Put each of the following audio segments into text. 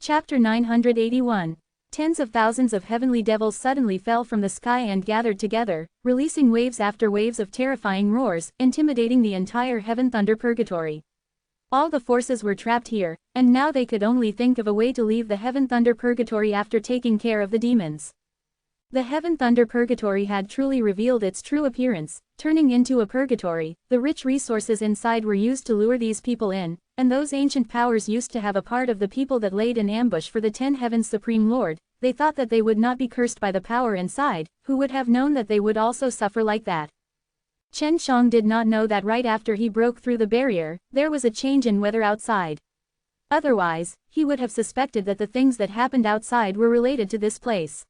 Chapter 981. Tens of thousands of heavenly devils suddenly fell from the sky and gathered together, releasing waves after waves of terrifying roars, intimidating the entire heaven thunder purgatory. All the forces were trapped here, and now they could only think of a way to leave the heaven thunder purgatory after taking care of the demons. The heaven thunder purgatory had truly revealed its true appearance, turning into a purgatory. The rich resources inside were used to lure these people in, and those ancient powers used to have a part of the people that laid in ambush for the 10 Heavens Supreme Lord. They thought that they would not be cursed by the power inside, who would have known that they would also suffer like that. Chen Shang did not know that right after he broke through the barrier, there was a change in weather outside. Otherwise, he would have suspected that the things that happened outside were related to this place.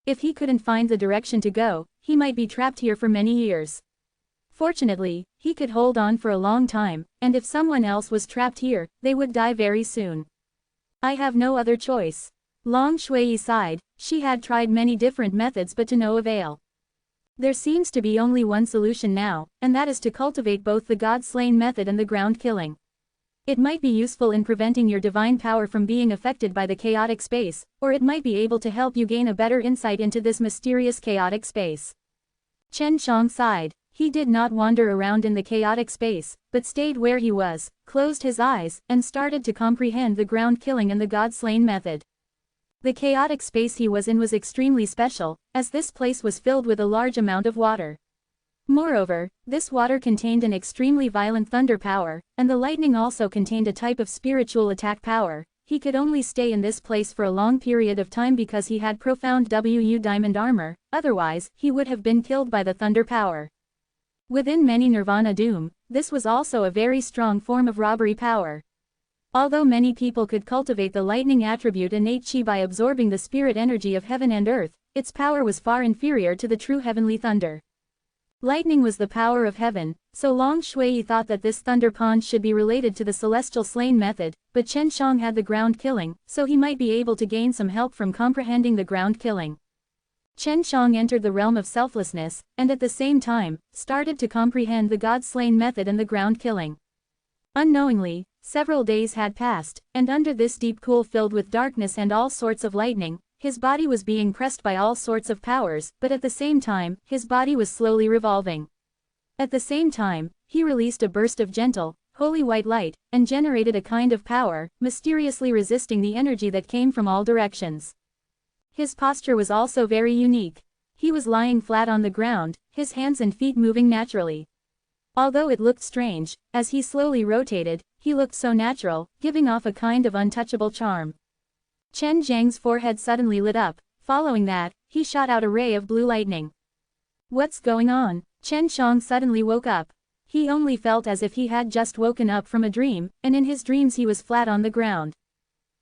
If he couldn't find the direction to go, he might be trapped here for many years. Fortunately, he could hold on for a long time, and if someone else was trapped here, they would die very soon. I have no other choice. Long Shui sighed. She had tried many different methods but to no avail. There seems to be only one solution now, and that is to cultivate both the God-slain method and the ground killing. It might be useful in preventing your divine power from being affected by the chaotic space, or it might be able to help you gain a better insight into this mysterious chaotic space. Chen Shang sighed. He did not wander around in the chaotic space, but stayed where he was, closed his eyes, and started to comprehend the ground killing and the God-slain method. The chaotic space he was in was extremely special, as this place was filled with a large amount of water. Moreover, this water contained an extremely violent thunder power, and the lightning also contained a type of spiritual attack power. He could only stay in this place for a long period of time because he had profound Wu diamond armor, otherwise, he would have been killed by the thunder power. Within many Nirvana Doom, this was also a very strong form of robbery power. Although many people could cultivate the lightning attribute innate chi by absorbing the spirit energy of heaven and earth, its power was far inferior to the true heavenly thunder. Lightning was the power of heaven, so Long Shui thought that this thunder pond should be related to the celestial slain method, but Chen Shang had the ground killing, so he might be able to gain some help from comprehending the ground killing. Chen Shang entered the realm of selflessness, and at the same time, started to comprehend the God-slain method and the ground killing. Unknowingly, several days had passed, and under this deep pool filled with darkness and all sorts of lightning, his body was being pressed by all sorts of powers, but at the same time, his body was slowly revolving. At the same time, he released a burst of gentle, holy white light, and generated a kind of power, mysteriously resisting the energy that came from all directions. His posture was also very unique. He was lying flat on the ground, his hands and feet moving naturally. Although it looked strange, as he slowly rotated, he looked so natural, giving off a kind of untouchable charm. Chen Zhang's forehead suddenly lit up. Following that, he shot out a ray of blue lightning. What's going on? Chen Shang suddenly woke up. He only felt as if he had just woken up from a dream, and in his dreams he was flat on the ground.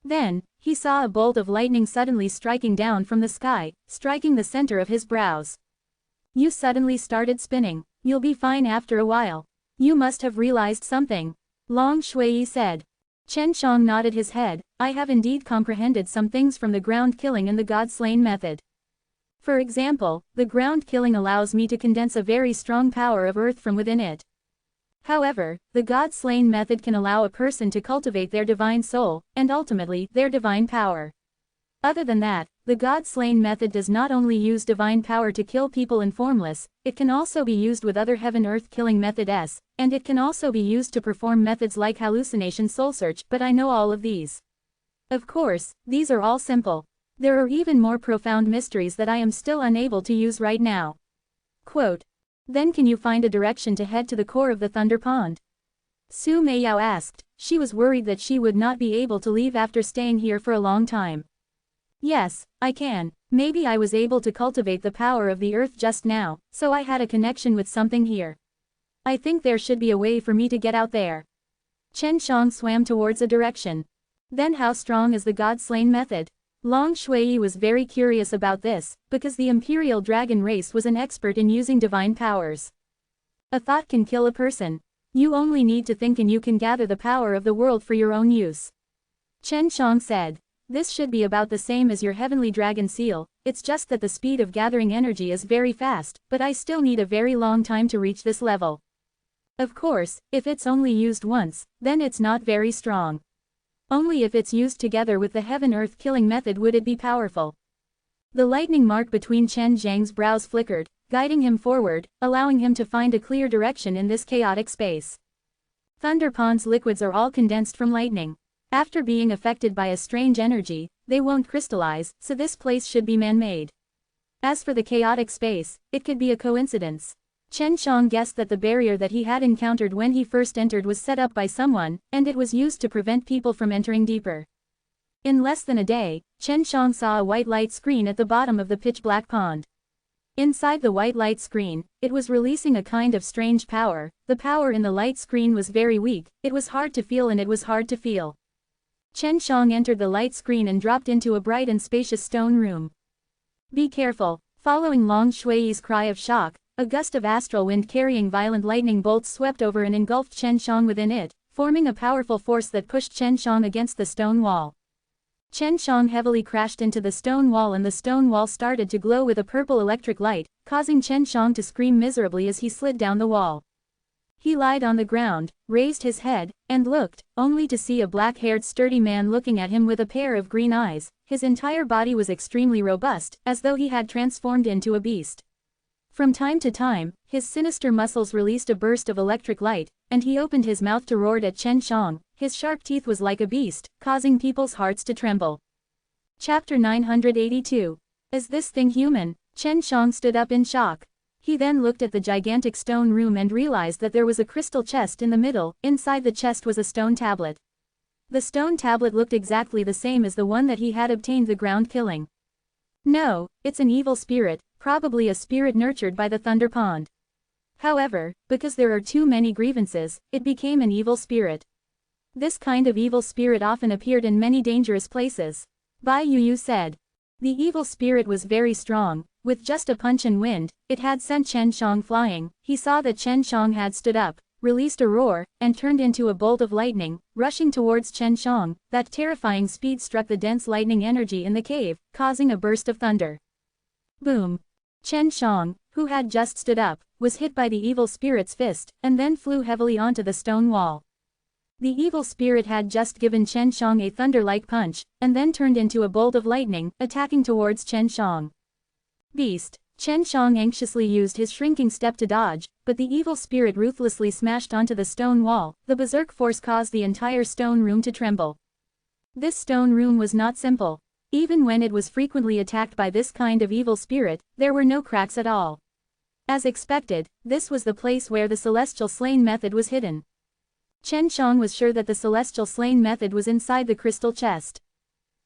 Then, he saw a bolt of lightning suddenly striking down from the sky, striking the center of his brows. You suddenly started spinning. You'll be fine after a while. You must have realized something. Long Shui said. Chen Shang nodded his head. I have indeed comprehended some things from the ground killing and the God-slain method. For example, the ground killing allows me to condense a very strong power of earth from within it. However, the God-slain method can allow a person to cultivate their divine soul, and ultimately, their divine power. Other than that, the God-slain method does not only use divine power to kill people in formless, it can also be used with other heaven-earth killing methods, and it can also be used to perform methods like hallucination soul search, but I know all of these. Of course, these are all simple. There are even more profound mysteries that I am still unable to use right now. Quote. Then can you find a direction to head to the core of the Thunder Pond? Su Meiyao asked. She was worried that she would not be able to leave after staying here for a long time. Yes, I can. Maybe I was able to cultivate the power of the earth just now, so I had a connection with something here. I think there should be a way for me to get out there. Chen Shang swam towards a direction. Then how strong is the God-slain method? Long Shui was very curious about this, because the Imperial Dragon race was an expert in using divine powers. A thought can kill a person. You only need to think and you can gather the power of the world for your own use. Chen Shang said. This should be about the same as your heavenly dragon seal, it's just that the speed of gathering energy is very fast, but I still need a very long time to reach this level. Of course, if it's only used once, then it's not very strong. Only if it's used together with the heaven-earth killing method would it be powerful. The lightning mark between Chen Zhang's brows flickered, guiding him forward, allowing him to find a clear direction in this chaotic space. Thunder Pond's liquids are all condensed from lightning. After being affected by a strange energy, they won't crystallize, so this place should be man-made. As for the chaotic space, it could be a coincidence. Chen Shang guessed that the barrier that he had encountered when he first entered was set up by someone, and it was used to prevent people from entering deeper. In less than a day, Chen Shang saw a white light screen at the bottom of the pitch-black pond. Inside the white light screen, it was releasing a kind of strange power. The power in the light screen was very weak, it was hard to feel and it was hard to feel. Chen Shang entered the light screen and dropped into a bright and spacious stone room. Be careful. Following Long Shui's cry of shock, a gust of astral wind carrying violent lightning bolts swept over and engulfed Chen Shang within it, forming a powerful force that pushed Chen Shang against the stone wall. Chen Shang heavily crashed into the stone wall and the stone wall started to glow with a purple electric light, causing Chen Shang to scream miserably as he slid down the wall. He lied on the ground, raised his head, and looked, only to see a black-haired sturdy man looking at him with a pair of green eyes. His entire body was extremely robust, as though he had transformed into a beast. From time to time, his sinister muscles released a burst of electric light, and he opened his mouth to roar at Chen Shang. His sharp teeth was like a beast, causing people's hearts to tremble. Chapter 982. Is this thing human? Chen Shang stood up in shock. He then looked at the gigantic stone room and realized that there was a crystal chest in the middle. Inside the chest was a stone tablet. The stone tablet looked exactly the same as the one that he had obtained the ground killing. No, it's an evil spirit, probably a spirit nurtured by the Thunder Pond. However, because there are too many grievances, it became an evil spirit. This kind of evil spirit often appeared in many dangerous places. Bai Yuyu said. The evil spirit was very strong. With just a punch and wind, it had sent Chen Shang flying. He saw that Chen Shang had stood up, released a roar, and turned into a bolt of lightning, rushing towards Chen Shang. That terrifying speed struck the dense lightning energy in the cave, causing a burst of thunder. Boom! Chen Shang, who had just stood up, was hit by the evil spirit's fist, and then flew heavily onto the stone wall. The evil spirit had just given Chen Shang a thunder-like punch, and then turned into a bolt of lightning, attacking towards Chen Shang. Beast! Chen Shang anxiously used his shrinking step to dodge, but the evil spirit ruthlessly smashed onto the stone wall. The berserk force caused the entire stone room to tremble. This stone room was not simple. Even when it was frequently attacked by this kind of evil spirit, there were no cracks at all. As expected, this was the place where the celestial slain method was hidden. Chen Shang was sure that the celestial slain method was inside the crystal chest.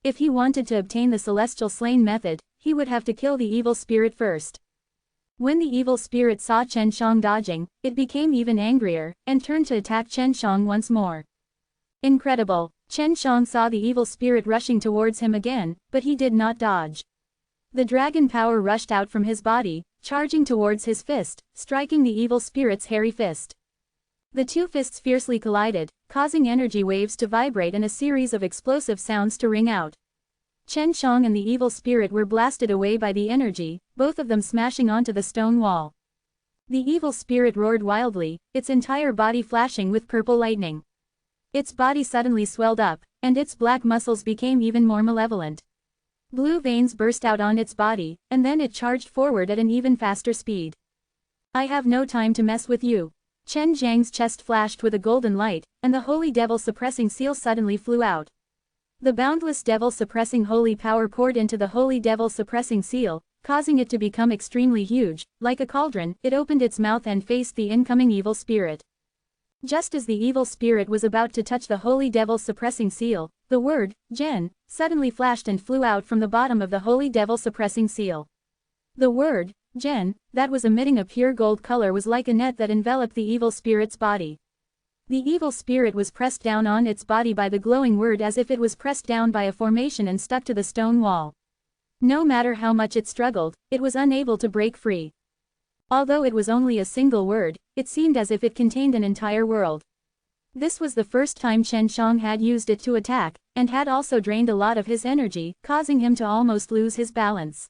If he wanted to obtain the celestial slain method, he would have to kill the evil spirit first. When the evil spirit saw Chen Shang dodging, it became even angrier, and turned to attack Chen Shang once more. Incredible! Chen Shang saw the evil spirit rushing towards him again, but he did not dodge. The dragon power rushed out from his body, charging towards his fist, striking the evil spirit's hairy fist. The two fists fiercely collided, causing energy waves to vibrate and a series of explosive sounds to ring out. Chen Shang and the evil spirit were blasted away by the energy, both of them smashing onto the stone wall. The evil spirit roared wildly, its entire body flashing with purple lightning. Its body suddenly swelled up, and its black muscles became even more malevolent. Blue veins burst out on its body, and then it charged forward at an even faster speed. I have no time to mess with you. Chen Zhang's chest flashed with a golden light, and the holy devil suppressing seal suddenly flew out. The boundless devil suppressing holy power poured into the holy devil suppressing seal, causing it to become extremely huge. Like a cauldron, it opened its mouth and faced the incoming evil spirit. Just as the evil spirit was about to touch the holy devil suppressing seal, the word, Zhen, suddenly flashed and flew out from the bottom of the holy devil suppressing seal. The word, Zhen, that was emitting a pure gold color was like a net that enveloped the evil spirit's body. The evil spirit was pressed down on its body by the glowing word as if it was pressed down by a formation and stuck to the stone wall. No matter how much it struggled, it was unable to break free. Although it was only a single word, it seemed as if it contained an entire world. This was the first time Chen Shang had used it to attack, and had also drained a lot of his energy, causing him to almost lose his balance.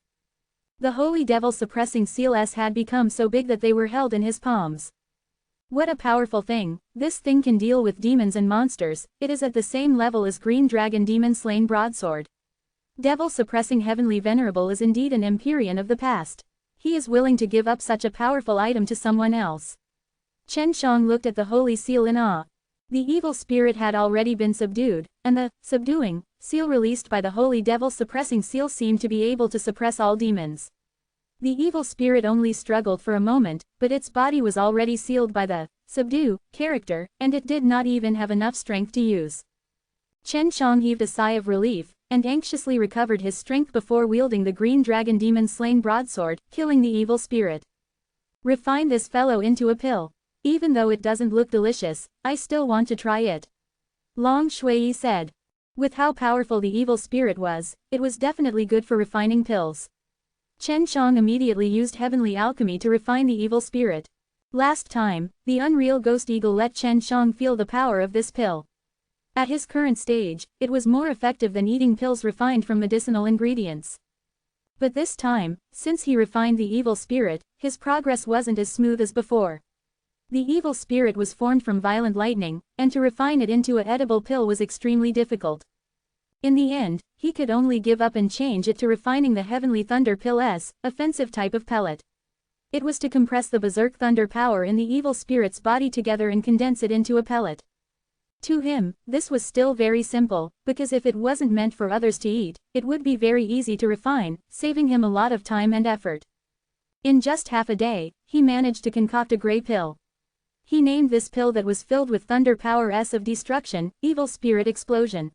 The holy devil suppressing seals had become so big that they were held in his palms. What a powerful thing, this thing can deal with demons and monsters, it is at the same level as Green Dragon Demon Slain Broadsword. Devil suppressing Heavenly Venerable is indeed an Empyrean of the past. He is willing to give up such a powerful item to someone else. Chen Shang looked at the holy seal in awe. The evil spirit had already been subdued, and the subduing seal released by the holy devil suppressing seal seemed to be able to suppress all demons. The evil spirit only struggled for a moment, but its body was already sealed by the subdue character, and it did not even have enough strength to use. Chen Shang heaved a sigh of relief, and anxiously recovered his strength before wielding the Green Dragon Demon Slain Broadsword, killing the evil spirit. Refine this fellow into a pill. Even though it doesn't look delicious, I still want to try it. Long Shui said. With how powerful the evil spirit was, it was definitely good for refining pills. Chen Shang immediately used heavenly alchemy to refine the evil spirit. Last time, the unreal ghost eagle let Chen Shang feel the power of this pill. At his current stage, it was more effective than eating pills refined from medicinal ingredients. But this time, since he refined the evil spirit, his progress wasn't as smooth as before. The evil spirit was formed from violent lightning, and to refine it into an edible pill was extremely difficult. In the end, he could only give up and change it to refining the Heavenly Thunder Pill's offensive type of pellet. It was to compress the berserk thunder power in the evil spirit's body together and condense it into a pellet. To him, this was still very simple, because if it wasn't meant for others to eat, it would be very easy to refine, saving him a lot of time and effort. In just half a day, he managed to concoct a gray pill. He named this pill that was filled with thunder power of destruction, Evil Spirit Explosion.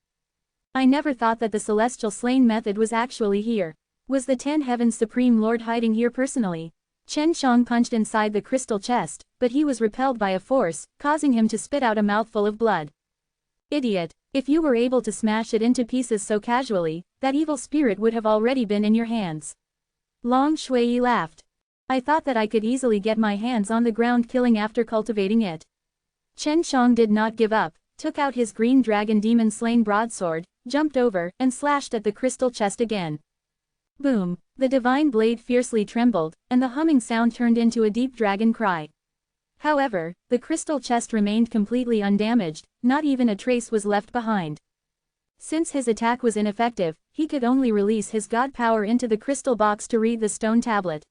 I never thought that the Celestial Slain method was actually here. Was the 10 Heavens Supreme Lord hiding here personally? Chen Shang punched inside the crystal chest, but he was repelled by a force, causing him to spit out a mouthful of blood. Idiot, if you were able to smash it into pieces so casually, that evil spirit would have already been in your hands. Long Shui laughed. I thought that I could easily get my hands on the ground killing after cultivating it. Chen Shang did not give up, took out his Green Dragon Demon Slain Broadsword, jumped over, and slashed at the crystal chest again. Boom! The divine blade fiercely trembled, and the humming sound turned into a deep dragon cry. However, the crystal chest remained completely undamaged, not even a trace was left behind. Since his attack was ineffective, he could only release his god power into the crystal box to read the stone tablet.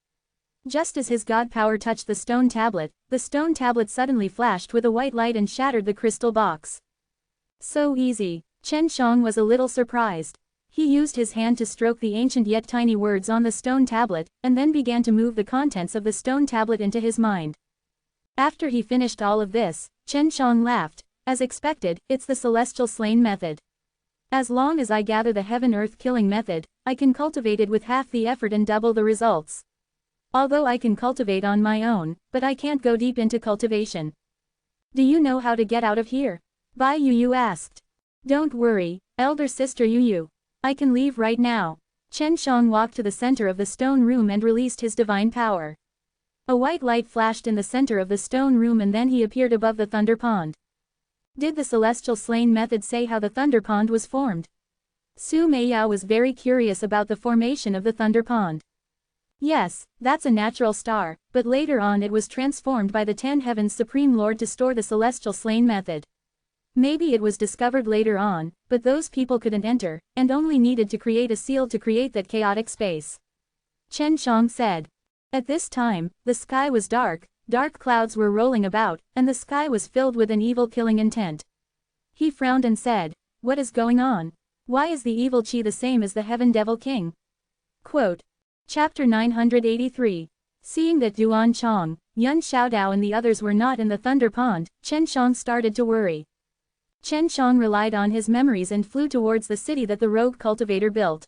Just as his god power touched the stone tablet suddenly flashed with a white light and shattered the crystal box. So easy. Chen Shang was a little surprised. He used his hand to stroke the ancient yet tiny words on the stone tablet, and then began to move the contents of the stone tablet into his mind. After he finished all of this, Chen Shang laughed. As expected, it's the Celestial Slain method. As long as I gather the Heaven-Earth killing method, I can cultivate it with half the effort and double the results. Although I can cultivate on my own, but I can't go deep into cultivation. Do you know how to get out of here? Bai Yu asked. Don't worry, elder sister Yu. I can leave right now. Chen Shang walked to the center of the stone room and released his divine power. A white light flashed in the center of the stone room and then he appeared above the thunder pond. Did the Celestial Slain method say how the thunder pond was formed? Su Meiyao was very curious about the formation of the thunder pond. Yes, that's a natural star, but later on it was transformed by the 10 Heavens Supreme Lord to store the Celestial Slain method. Maybe it was discovered later on, but those people couldn't enter, and only needed to create a seal to create that chaotic space. Chen Shang said. At this time, the sky was dark clouds were rolling about, and the sky was filled with an evil killing intent. He frowned and said, what is going on? Why is the evil Qi the same as the Heaven Devil King? Quote. Chapter 983. Seeing that Duan Chong, Yun Xiaodao and the others were not in the thunder pond, Chen Shang started to worry. Chen Shang relied on his memories and flew towards the city that the rogue cultivator built.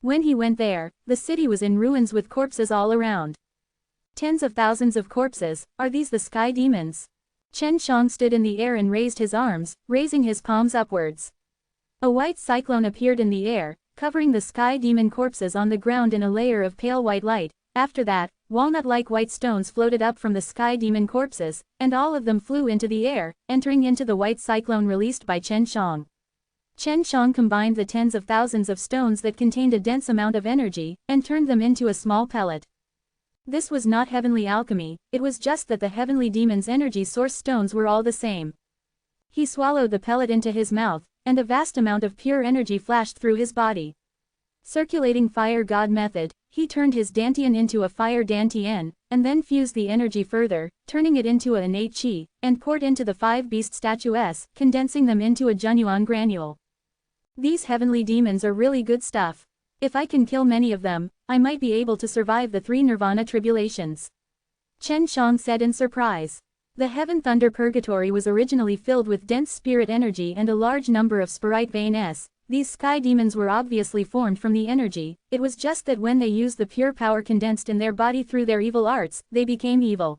When he went there, the city was in ruins with corpses all around. Tens of thousands of corpses, are these the sky demons? Chen Shang stood in the air and raised his arms, raising his palms upwards. A white cyclone appeared in the air, covering the sky demon corpses on the ground in a layer of pale white light. After that, walnut-like white stones floated up from the sky demon corpses, and all of them flew into the air, entering into the white cyclone released by Chen Shang. Chen Shang combined the tens of thousands of stones that contained a dense amount of energy, and turned them into a small pellet. This was not heavenly alchemy, it was just that the heavenly demon's energy source stones were all the same. He swallowed the pellet into his mouth, and a vast amount of pure energy flashed through his body. Circulating fire god method, he turned his dantian into a fire dantian, and then fused the energy further, turning it into a innate chi, and poured into the 5 beast statues, condensing them into a Junyuan granule. These heavenly demons are really good stuff. If I can kill many of them, I might be able to survive the 3 nirvana tribulations. Chen Shang said in surprise. The heaven thunder purgatory was originally filled with dense spirit energy and a large number of spirit vanes. These sky demons were obviously formed from the energy, it was just that when they used the pure power condensed in their body through their evil arts, they became evil.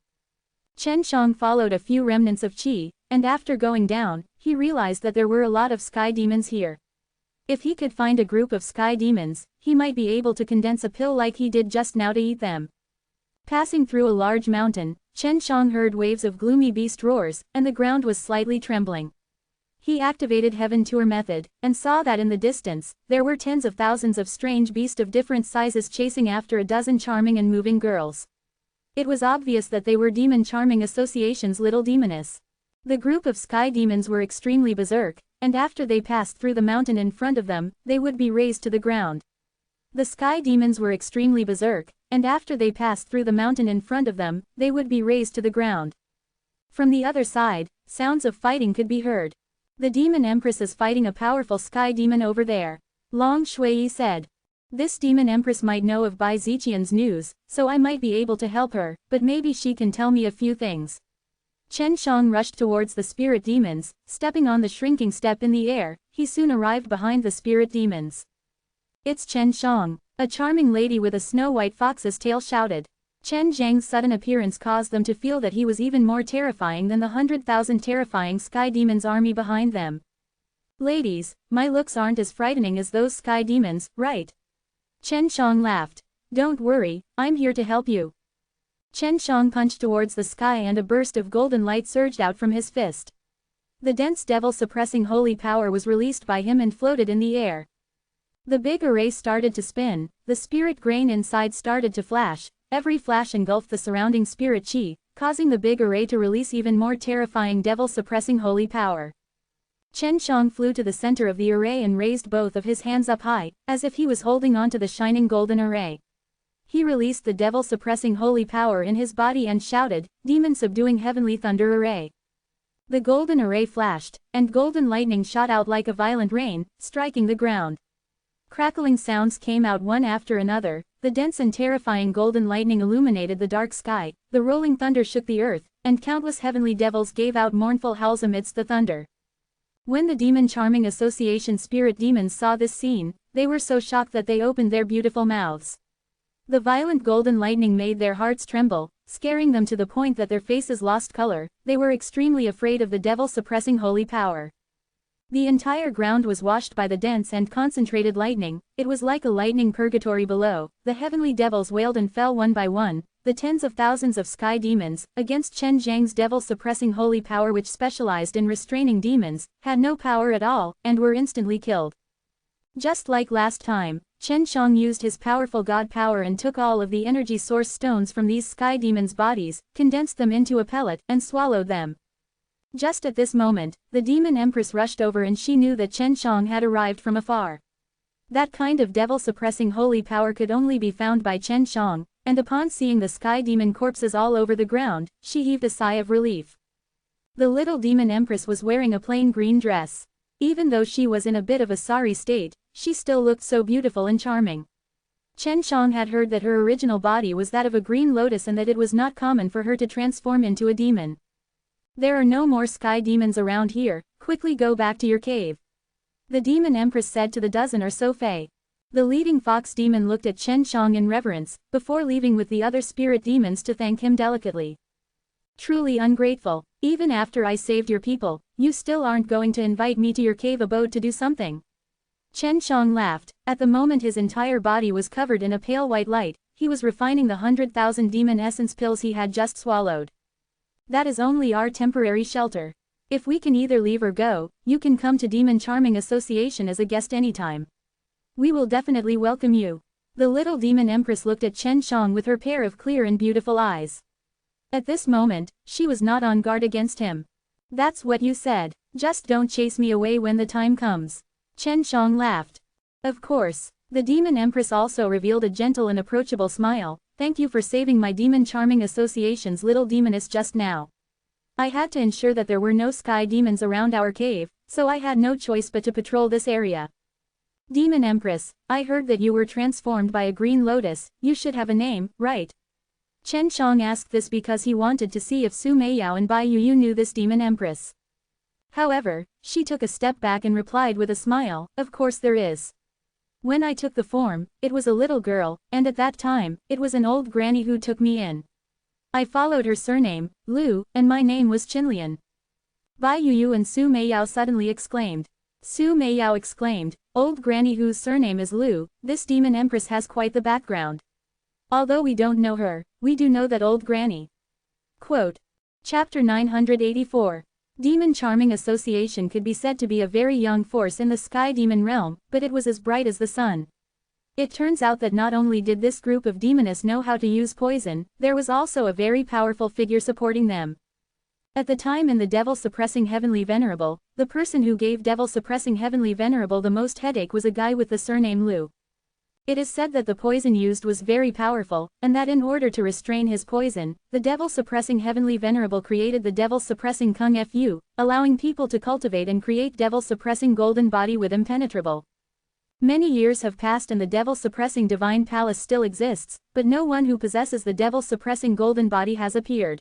Chen Shang followed a few remnants of qi, and after going down, he realized that there were a lot of sky demons here. If he could find a group of sky demons, he might be able to condense a pill like he did just now to eat them. Passing through a large mountain, Chen Shang heard waves of gloomy beast roars, and the ground was slightly trembling. He activated Heaven Tour method, and saw that in the distance, there were tens of thousands of strange beasts of different sizes chasing after a dozen charming and moving girls. It was obvious that they were Demon Charming Association's little demoness. The group of sky demons were extremely berserk, and after they passed through the mountain in front of them, they would be razed to the ground. The sky demons were extremely berserk, and after they passed through the mountain in front of them, they would be razed to the ground. From the other side, sounds of fighting could be heard. The demon empress is fighting a powerful sky demon over there. Long Shui said. This demon empress might know of Bai Ziqian's news, so I might be able to help her, but maybe she can tell me a few things. Chen Shang rushed towards the spirit demons, stepping on the shrinking step in the air, he soon arrived behind the spirit demons. It's Chen Shang, a charming lady with a snow-white fox's tail shouted. Chen Zhang's sudden appearance caused them to feel that he was even more terrifying than the 100,000 terrifying sky demons army behind them. Ladies, my looks aren't as frightening as those sky demons, right? Chen Shang laughed. Don't worry, I'm here to help you. Chen Shang punched towards the sky and a burst of golden light surged out from his fist. The dense devil-suppressing holy power was released by him and floated in the air. The big array started to spin, the spirit grain inside started to flash. Every flash engulfed the surrounding spirit chi, causing the big array to release even more terrifying devil-suppressing holy power. Chen Shang flew to the center of the array and raised both of his hands up high, as if he was holding onto the shining golden array. He released the devil-suppressing holy power in his body and shouted, demon-subduing heavenly thunder array. The golden array flashed, and golden lightning shot out like a violent rain, striking the ground. Crackling sounds came out one after another, the dense and terrifying golden lightning illuminated the dark sky, the rolling thunder shook the earth, and countless heavenly devils gave out mournful howls amidst the thunder. When the Demon Charming Association spirit demons saw this scene, they were so shocked that they opened their beautiful mouths. The violent golden lightning made their hearts tremble, scaring them to the point that their faces lost color. They were extremely afraid of the devil-suppressing holy power. The entire ground was washed by the dense and concentrated lightning, it was like a lightning purgatory below. The heavenly devils wailed and fell one by one, the tens of thousands of sky demons, against Chen Zhang's devil-suppressing holy power which specialized in restraining demons, had no power at all, and were instantly killed. Just like last time, Chen Shang used his powerful god power and took all of the energy source stones from these sky demons' bodies, condensed them into a pellet, and swallowed them. Just at this moment, the demon empress rushed over and she knew that Chen Shang had arrived from afar. That kind of devil-suppressing holy power could only be found by Chen Shang, and upon seeing the sky demon corpses all over the ground, she heaved a sigh of relief. The little demon empress was wearing a plain green dress. Even though she was in a bit of a sorry state, she still looked so beautiful and charming. Chen Shang had heard that her original body was that of a green lotus and that it was not common for her to transform into a demon. There are no more sky demons around here, quickly go back to your cave. The demon empress said to the dozen or so fae. The leading fox demon looked at Chen Shang in reverence, before leaving with the other spirit demons to thank him delicately. Truly ungrateful, even after I saved your people, you still aren't going to invite me to your cave abode to do something. Chen Shang laughed, at the moment his entire body was covered in a pale white light, he was refining the 100,000 demon essence pills he had just swallowed. That is only our temporary shelter. If we can either leave or go, you can come to Demon Charming Association as a guest anytime. We will definitely welcome you. The little demon empress looked at Chen Shang with her pair of clear and beautiful eyes. At this moment, she was not on guard against him. That's what you said. Just don't chase me away when the time comes. Chen Shang laughed. Of course. The demon empress also revealed a gentle and approachable smile. Thank you for saving my demon charming association's little demoness just now. I had to ensure that there were no sky demons around our cave, so I had no choice but to patrol this area. Demon Empress, I heard that you were transformed by a green lotus. You should have a name, right? Chen Shang asked this because he wanted to see if Su Meiyao and Bai Yuyu knew this demon empress. However, she took a step back and replied with a smile, of course there is. When I took the form, it was a little girl, and at that time, it was an old granny who took me in. I followed her surname, Liu, and my name was Qinlian. Bai Yuyu and Su Meiyao suddenly exclaimed. Su Meiyao exclaimed, old granny whose surname is Liu, this demon empress has quite the background. Although we don't know her, we do know that old granny. Quote. Chapter 984. Demon Charming Association could be said to be a very young force in the sky demon realm, but it was as bright as the sun. It turns out that not only did this group of demonists know how to use poison, there was also a very powerful figure supporting them. At the time in the Devil-Suppressing Heavenly Venerable, the person who gave Devil-Suppressing Heavenly Venerable the most headache was a guy with the surname Liu. It is said that the poison used was very powerful, and that in order to restrain his poison, the Devil-Suppressing Heavenly Venerable created the Devil-Suppressing Kung Fu, allowing people to cultivate and create Devil-Suppressing Golden Body with Impenetrable. Many years have passed and the Devil-Suppressing Divine Palace still exists, but no one who possesses the Devil-Suppressing Golden Body has appeared.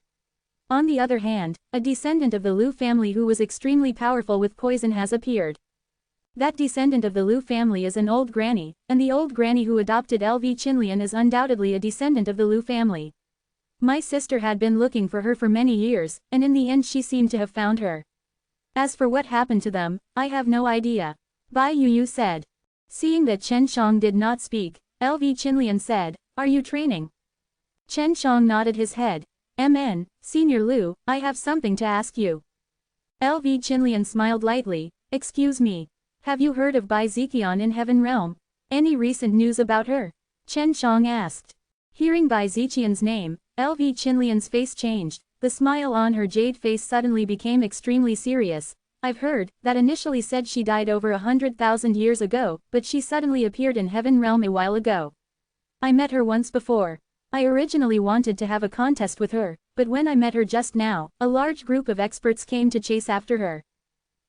On the other hand, a descendant of the Liu family who was extremely powerful with poison has appeared. That descendant of the Liu family is an old granny, and the old granny who adopted LV Qinlian is undoubtedly a descendant of the Liu family. My sister had been looking for her for many years, and in the end she seemed to have found her. As for what happened to them, I have no idea. Bai Yuyu said. Seeing that Chen Shang did not speak, LV Qinlian said, are you training? Chen Shang nodded his head. MN, Senior Liu, I have something to ask you. LV Qinlian smiled lightly, excuse me. Have you heard of Bai Ziqian in Heaven Realm? Any recent news about her? Chen Shang asked. Hearing Bai Ziqian's name, LV Qinlian's face changed, the smile on her jade face suddenly became extremely serious. I've heard, that initially said she died over 100,000 years ago, but she suddenly appeared in Heaven Realm a while ago. I met her once before. I originally wanted to have a contest with her, but when I met her just now, a large group of experts came to chase after her.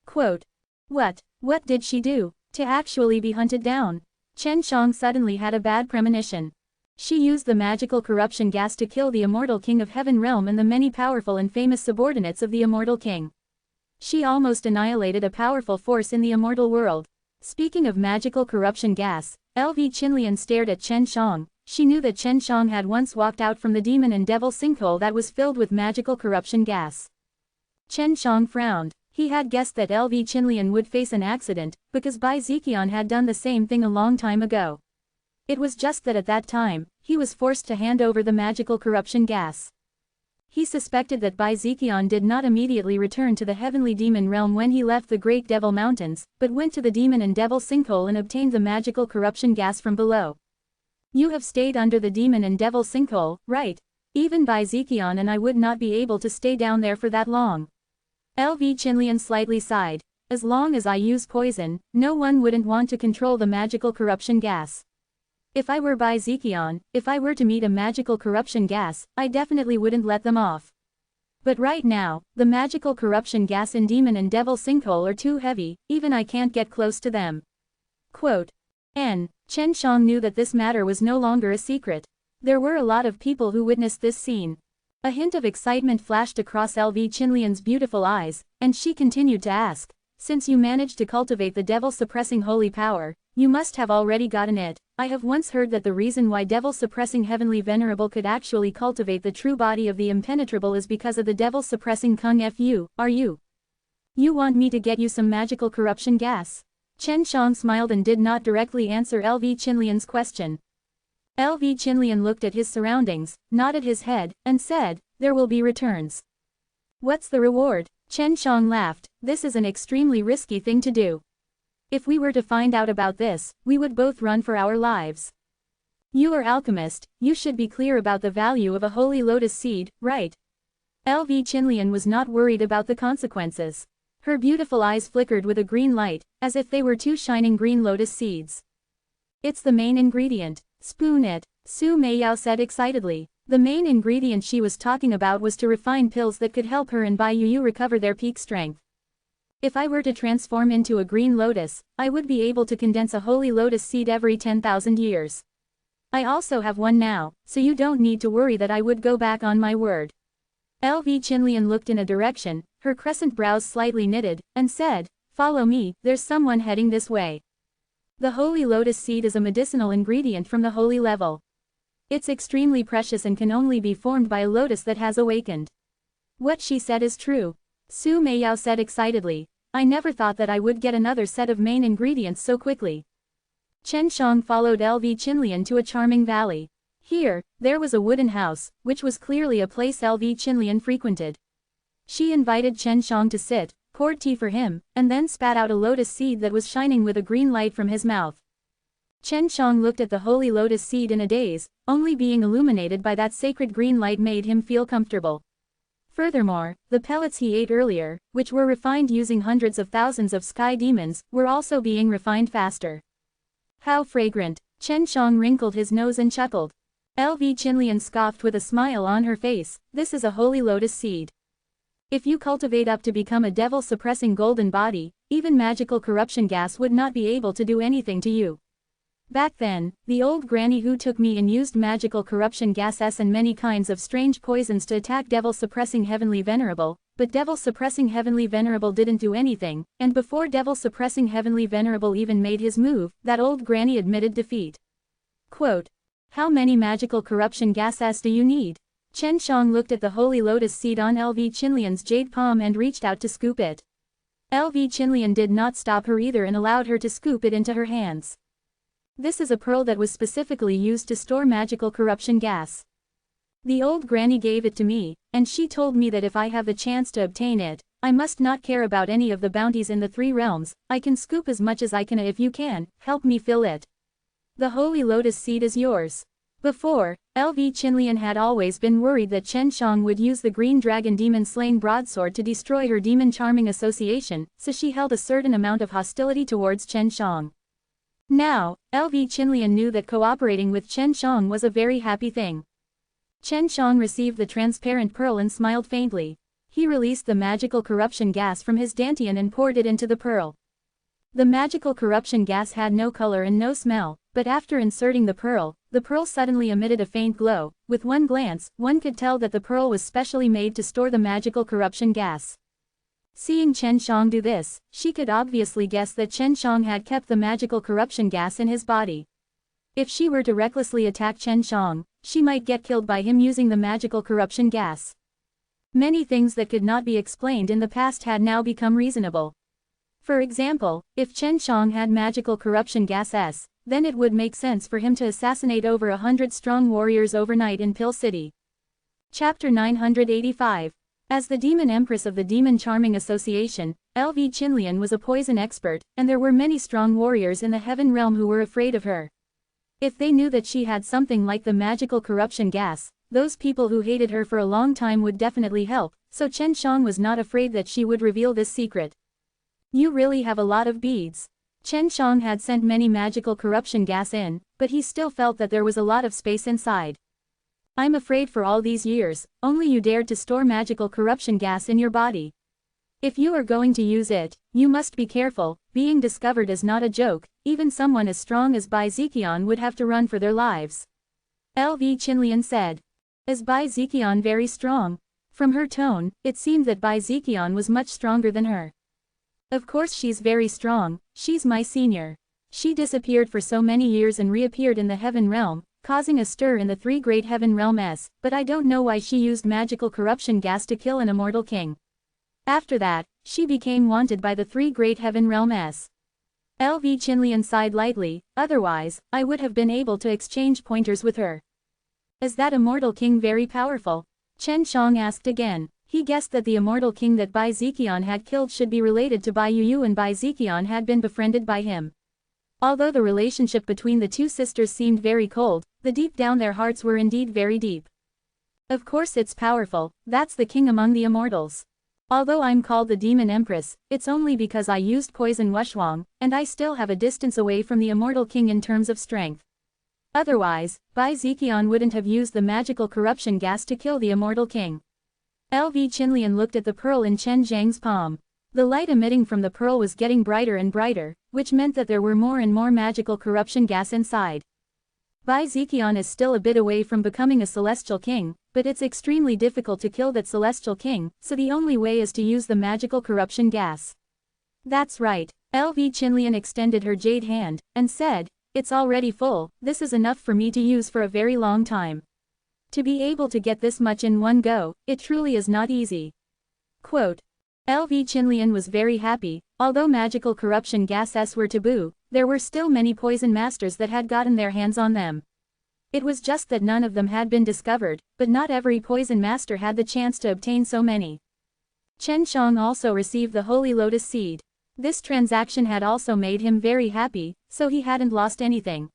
Quote. What did she do, to actually be hunted down? Chen Shang suddenly had a bad premonition. She used the magical corruption gas to kill the Immortal King of Heaven Realm and the many powerful and famous subordinates of the Immortal King. She almost annihilated a powerful force in the immortal world. Speaking of magical corruption gas, LV Qinlian stared at Chen Shang. She knew that Chen Shang had once walked out from the demon and devil sinkhole that was filled with magical corruption gas. Chen Shang frowned. He had guessed that LV Qinlian would face an accident, because Bai Ziqian had done the same thing a long time ago. It was just that at that time, he was forced to hand over the magical corruption gas. He suspected that Bai Ziqian did not immediately return to the heavenly demon realm when he left the Great Devil Mountains, but went to the demon and devil sinkhole and obtained the magical corruption gas from below. You have stayed under the demon and devil sinkhole, right? Even Bai Ziqian and I would not be able to stay down there for that long. LV Qinlian slightly sighed. As long as I use poison, no one wouldn't want to control the magical corruption gas. If I were Bai Ziqian, if I were to meet a magical corruption gas, I definitely wouldn't let them off. But right now, the magical corruption gas in demon and devil sinkhole are too heavy, even I can't get close to them. Quote. Chen Shang knew that this matter was no longer a secret. There were a lot of people who witnessed this scene. A hint of excitement flashed across LV Qinlian's beautiful eyes, and she continued to ask, since you managed to cultivate the devil-suppressing holy power, you must have already gotten it. I have once heard that the reason why devil-suppressing heavenly venerable could actually cultivate the true body of the impenetrable is because of the devil-suppressing Kung Fu. Are you? You want me to get you some magical corruption gas? Chen Shang smiled and did not directly answer LV Qinlian's question. LV Qinlian looked at his surroundings, nodded his head, and said, there will be returns. What's the reward? Chen Shang laughed. This is an extremely risky thing to do. If we were to find out about this, we would both run for our lives. You are alchemist, you should be clear about the value of a holy lotus seed, right? LV Chinlian was not worried about the consequences. Her beautiful eyes flickered with a green light, as if they were two shining green lotus seeds. It's the main ingredient. Spoon it, Su Meiyao said excitedly. The main ingredient she was talking about was to refine pills that could help her and Bai Yuyu recover their peak strength. If I were to transform into a green lotus, I would be able to condense a holy lotus seed every 10,000 years. I also have one now, so you don't need to worry that I would go back on my word. LV Chinlian looked in a direction, her crescent brows slightly knitted, and said, "Follow me, there's someone heading this way." The holy lotus seed is a medicinal ingredient from the holy level. It's extremely precious and can only be formed by a lotus that has awakened. What she said is true. Su Meiyao said excitedly. I never thought that I would get another set of main ingredients so quickly. Chen Shang followed LV Chinlian to a charming valley. Here, there was a wooden house, which was clearly a place LV Chinlian frequented. She invited Chen Shang to sit, poured tea for him, and then spat out a lotus seed that was shining with a green light from his mouth. Chen Shang looked at the holy lotus seed in a daze, only being illuminated by that sacred green light made him feel comfortable. Furthermore, the pellets he ate earlier, which were refined using hundreds of thousands of sky demons, were also being refined faster. How fragrant! Chen Shang wrinkled his nose and chuckled. LV Chinlian scoffed with a smile on her face, this is a holy lotus seed. If you cultivate up to become a devil-suppressing golden body, even magical corruption gas would not be able to do anything to you. Back then, the old granny who took me and used magical corruption gases and many kinds of strange poisons to attack devil-suppressing heavenly Venerable, but devil-suppressing heavenly Venerable didn't do anything, and before devil-suppressing heavenly Venerable even made his move, that old granny admitted defeat. Quote, how many magical corruption gases do you need? Chen Shang looked at the holy lotus seed on LV Chinlian's jade palm and reached out to scoop it. LV Chinlian did not stop her either and allowed her to scoop it into her hands. This is a pearl that was specifically used to store magical corruption gas. The old granny gave it to me, and she told me that if I have the chance to obtain it, I must not care about any of the bounties in the three realms. I can scoop as much as I can if you can, help me fill it. The holy lotus seed is yours. Before, LV Chinlian had always been worried that Chen Shang would use the green dragon demon-slaying broadsword to destroy her demon-charming association, so she held a certain amount of hostility towards Chen Shang. Now, LV Chinlian knew that cooperating with Chen Shang was a very happy thing. Chen Shang received the transparent pearl and smiled faintly. He released the magical corruption gas from his dantian and poured it into the pearl. The magical corruption gas had no color and no smell, but after inserting the pearl suddenly emitted a faint glow. With one glance, one could tell that the pearl was specially made to store the magical corruption gas. Seeing Chen Shang do this, she could obviously guess that Chen Shang had kept the magical corruption gas in his body. If she were to recklessly attack Chen Shang, she might get killed by him using the magical corruption gas. Many things that could not be explained in the past had now become reasonable. For example, if Chen Shang had magical corruption gases, then it would make sense for him to assassinate over 100 strong warriors overnight in Pill City. Chapter 985. As the Demon Empress of the Demon Charming Association, LV Chinlian was a poison expert, and there were many strong warriors in the heaven realm who were afraid of her. If they knew that she had something like the magical corruption gas, those people who hated her for a long time would definitely help, so Chen Shang was not afraid that she would reveal this secret. You really have a lot of beads. Chen Shang had sent many magical corruption gas in, but he still felt that there was a lot of space inside. I'm afraid for all these years, only you dared to store magical corruption gas in your body. If you are going to use it, you must be careful. Being discovered is not a joke, even someone as strong as Bai Ziqian would have to run for their lives. LV Chinlian said. Is Bai Ziqian very strong? From her tone, it seemed that Bai Ziqian was much stronger than her. Of course she's very strong, she's my senior. She disappeared for so many years and reappeared in the heaven realm, causing a stir in the three great heaven realms, but I don't know why she used magical corruption gas to kill an immortal king. After that, she became wanted by the three great heaven realms. LV Chinlian sighed lightly, otherwise, I would have been able to exchange pointers with her. Is that immortal king very powerful? Chen Shang asked again. He guessed that the immortal king that Bai Ziqian had killed should be related to Bai Yuyu and Bai Ziqian had been befriended by him. Although the relationship between the two sisters seemed very cold, the deep down their hearts were indeed very deep. Of course it's powerful, that's the king among the immortals. Although I'm called the Demon Empress, it's only because I used poison wushwang, and I still have a distance away from the immortal king in terms of strength. Otherwise, Bai Ziqian wouldn't have used the magical corruption gas to kill the immortal king. LV Qinlian looked at the pearl in Chen Zhang's palm. The light emitting from the pearl was getting brighter and brighter, which meant that there were more and more magical corruption gas inside. Bai Ziqian is still a bit away from becoming a celestial king, but it's extremely difficult to kill that celestial king, so the only way is to use the magical corruption gas. That's right. LV Qinlian extended her jade hand, and said, "It's already full, this is enough for me to use for a very long time. To be able to get this much in one go, it truly is not easy." Quote. LV Qinlian was very happy. Although magical corruption gases were taboo, there were still many poison masters that had gotten their hands on them. It was just that none of them had been discovered, but not every poison master had the chance to obtain so many. Chen Shang also received the Holy Lotus Seed. This transaction had also made him very happy, so he hadn't lost anything.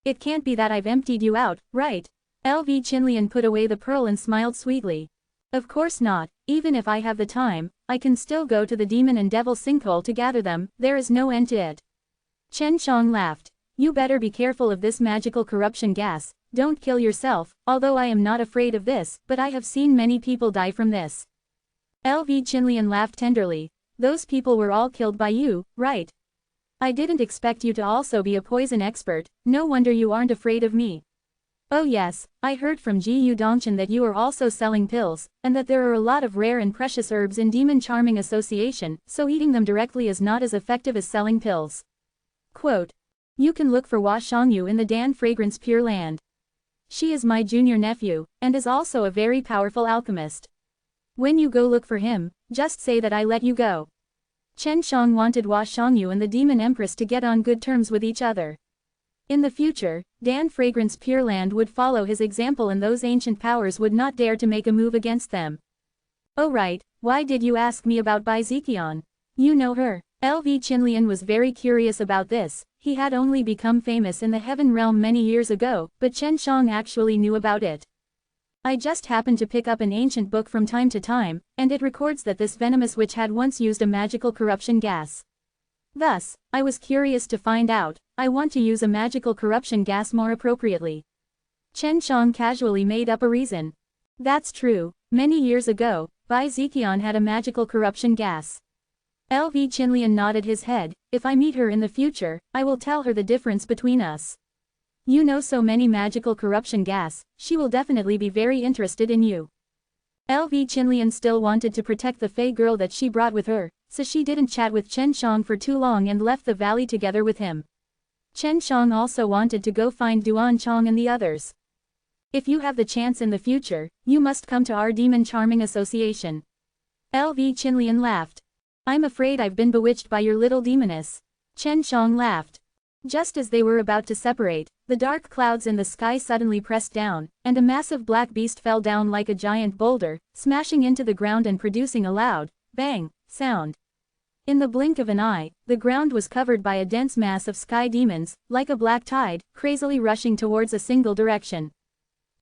"It can't be that I've emptied you out, right?" LV Qinlian put away the pearl and smiled sweetly. "Of course not, even if I have the time, I can still go to the demon and devil sinkhole to gather them, there is no end to it." Chen Shang laughed. "You better be careful of this magical corruption gas, don't kill yourself, although I am not afraid of this, but I have seen many people die from this." LV Qinlian laughed tenderly. "Those people were all killed by you, right? I didn't expect you to also be a poison expert, no wonder you aren't afraid of me." "Oh yes, I heard from Ji Dongshan that you are also selling pills, and that there are a lot of rare and precious herbs in Demon Charming Association, so eating them directly is not as effective as selling pills." Quote. "You can look for Hua Shangyu in the Dan Fragrance Pure Land. She is my junior nephew, and is also a very powerful alchemist. When you go look for him, just say that I let you go." Chen Shang wanted Hua Shangyu and the Demon Empress to get on good terms with each other. In the future, Dan Fragrance Pure Land would follow his example and those ancient powers would not dare to make a move against them. "Oh right, why did you ask me about Bai Ziqian? You know her?" LV Qinlian was very curious about this. He had only become famous in the heaven realm many years ago, but Chen Shang actually knew about it. "I just happened to pick up an ancient book from time to time, and it records that this venomous witch had once used a magical corruption gas. Thus, I was curious to find out, I want to use a magical corruption gas more appropriately." Chen Shang casually made up a reason. "That's true, many years ago, Bai Ziqian had a magical corruption gas." LV Qinlian nodded his head. "If I meet her in the future, I will tell her the difference between us. You know so many magical corruption gas, she will definitely be very interested in you." LV Qinlian still wanted to protect the Fey girl that she brought with her, so she didn't chat with Chen Shang for too long and left the valley together with him. Chen Shang also wanted to go find Duan Chong and the others. "If you have the chance in the future, you must come to our Demon Charming Association." LV Qinlian laughed. "I'm afraid I've been bewitched by your little demoness." Chen Shang laughed. Just as they were about to separate, the dark clouds in the sky suddenly pressed down, and a massive black beast fell down like a giant boulder, smashing into the ground and producing a loud, bang, sound. In the blink of an eye, the ground was covered by a dense mass of sky demons, like a black tide, crazily rushing towards a single direction.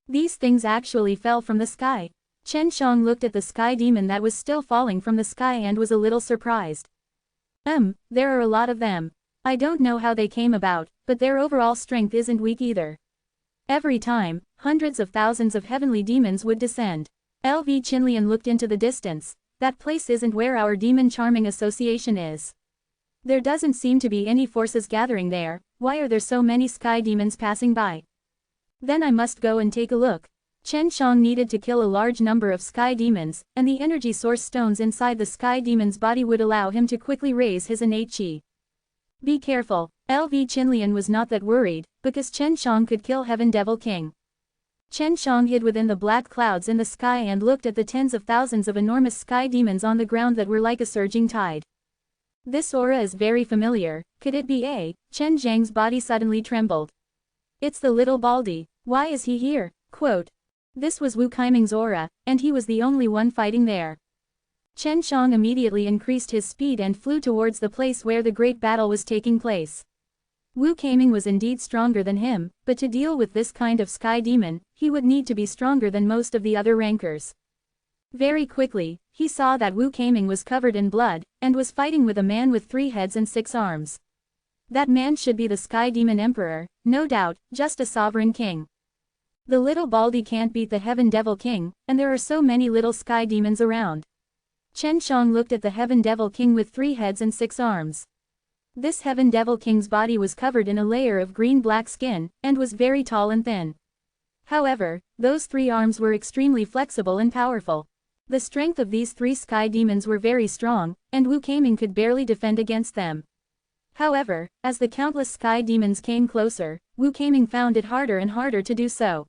These things actually fell from the sky. Chen Shang looked at the sky demon that was still falling from the sky and was a little surprised. There are a lot of them. I don't know how they came about, but their overall strength isn't weak either. Every time, hundreds of thousands of heavenly demons would descend. LV Qinlian looked into the distance. That place isn't where our Demon Charming Association is. There doesn't seem to be any forces gathering there. Why are there so many sky demons passing by? Then I must go and take a look. Chen Shang needed to kill a large number of sky demons, and the energy source stones inside the sky demon's body would allow him to quickly raise his innate chi. Be careful. LV Qinlian was not that worried, because Chen Shang could kill Heaven Devil King. Chen Shang hid within the black clouds in the sky and looked at the tens of thousands of enormous sky demons on the ground that were like a surging tide. This aura is very familiar. Could it be A? Chen Zhang's body suddenly trembled. It's the little Baldy. Why is he here? Quote. This was Wu Kaiming's aura, and he was the only one fighting there. Chen Shang immediately increased his speed and flew towards the place where the great battle was taking place. Wu Kaming was indeed stronger than him, but to deal with this kind of sky demon, he would need to be stronger than most of the other rankers. Very quickly, he saw that Wu Kaming was covered in blood, and was fighting with a man with 3 heads and 6 arms. That man should be the Sky Demon Emperor, no doubt, just a sovereign king. The little baldy can't beat the Heaven Devil King, and there are so many little sky demons around. Chen Shang looked at the Heaven Devil King with 3 heads and 6 arms. This Heaven Devil King's body was covered in a layer of green-black skin, and was very tall and thin. However, those 3 arms were extremely flexible and powerful. The strength of these 3 sky demons were very strong, and Wu Kaming could barely defend against them. However, as the countless sky demons came closer, Wu Kaming found it harder and harder to do so.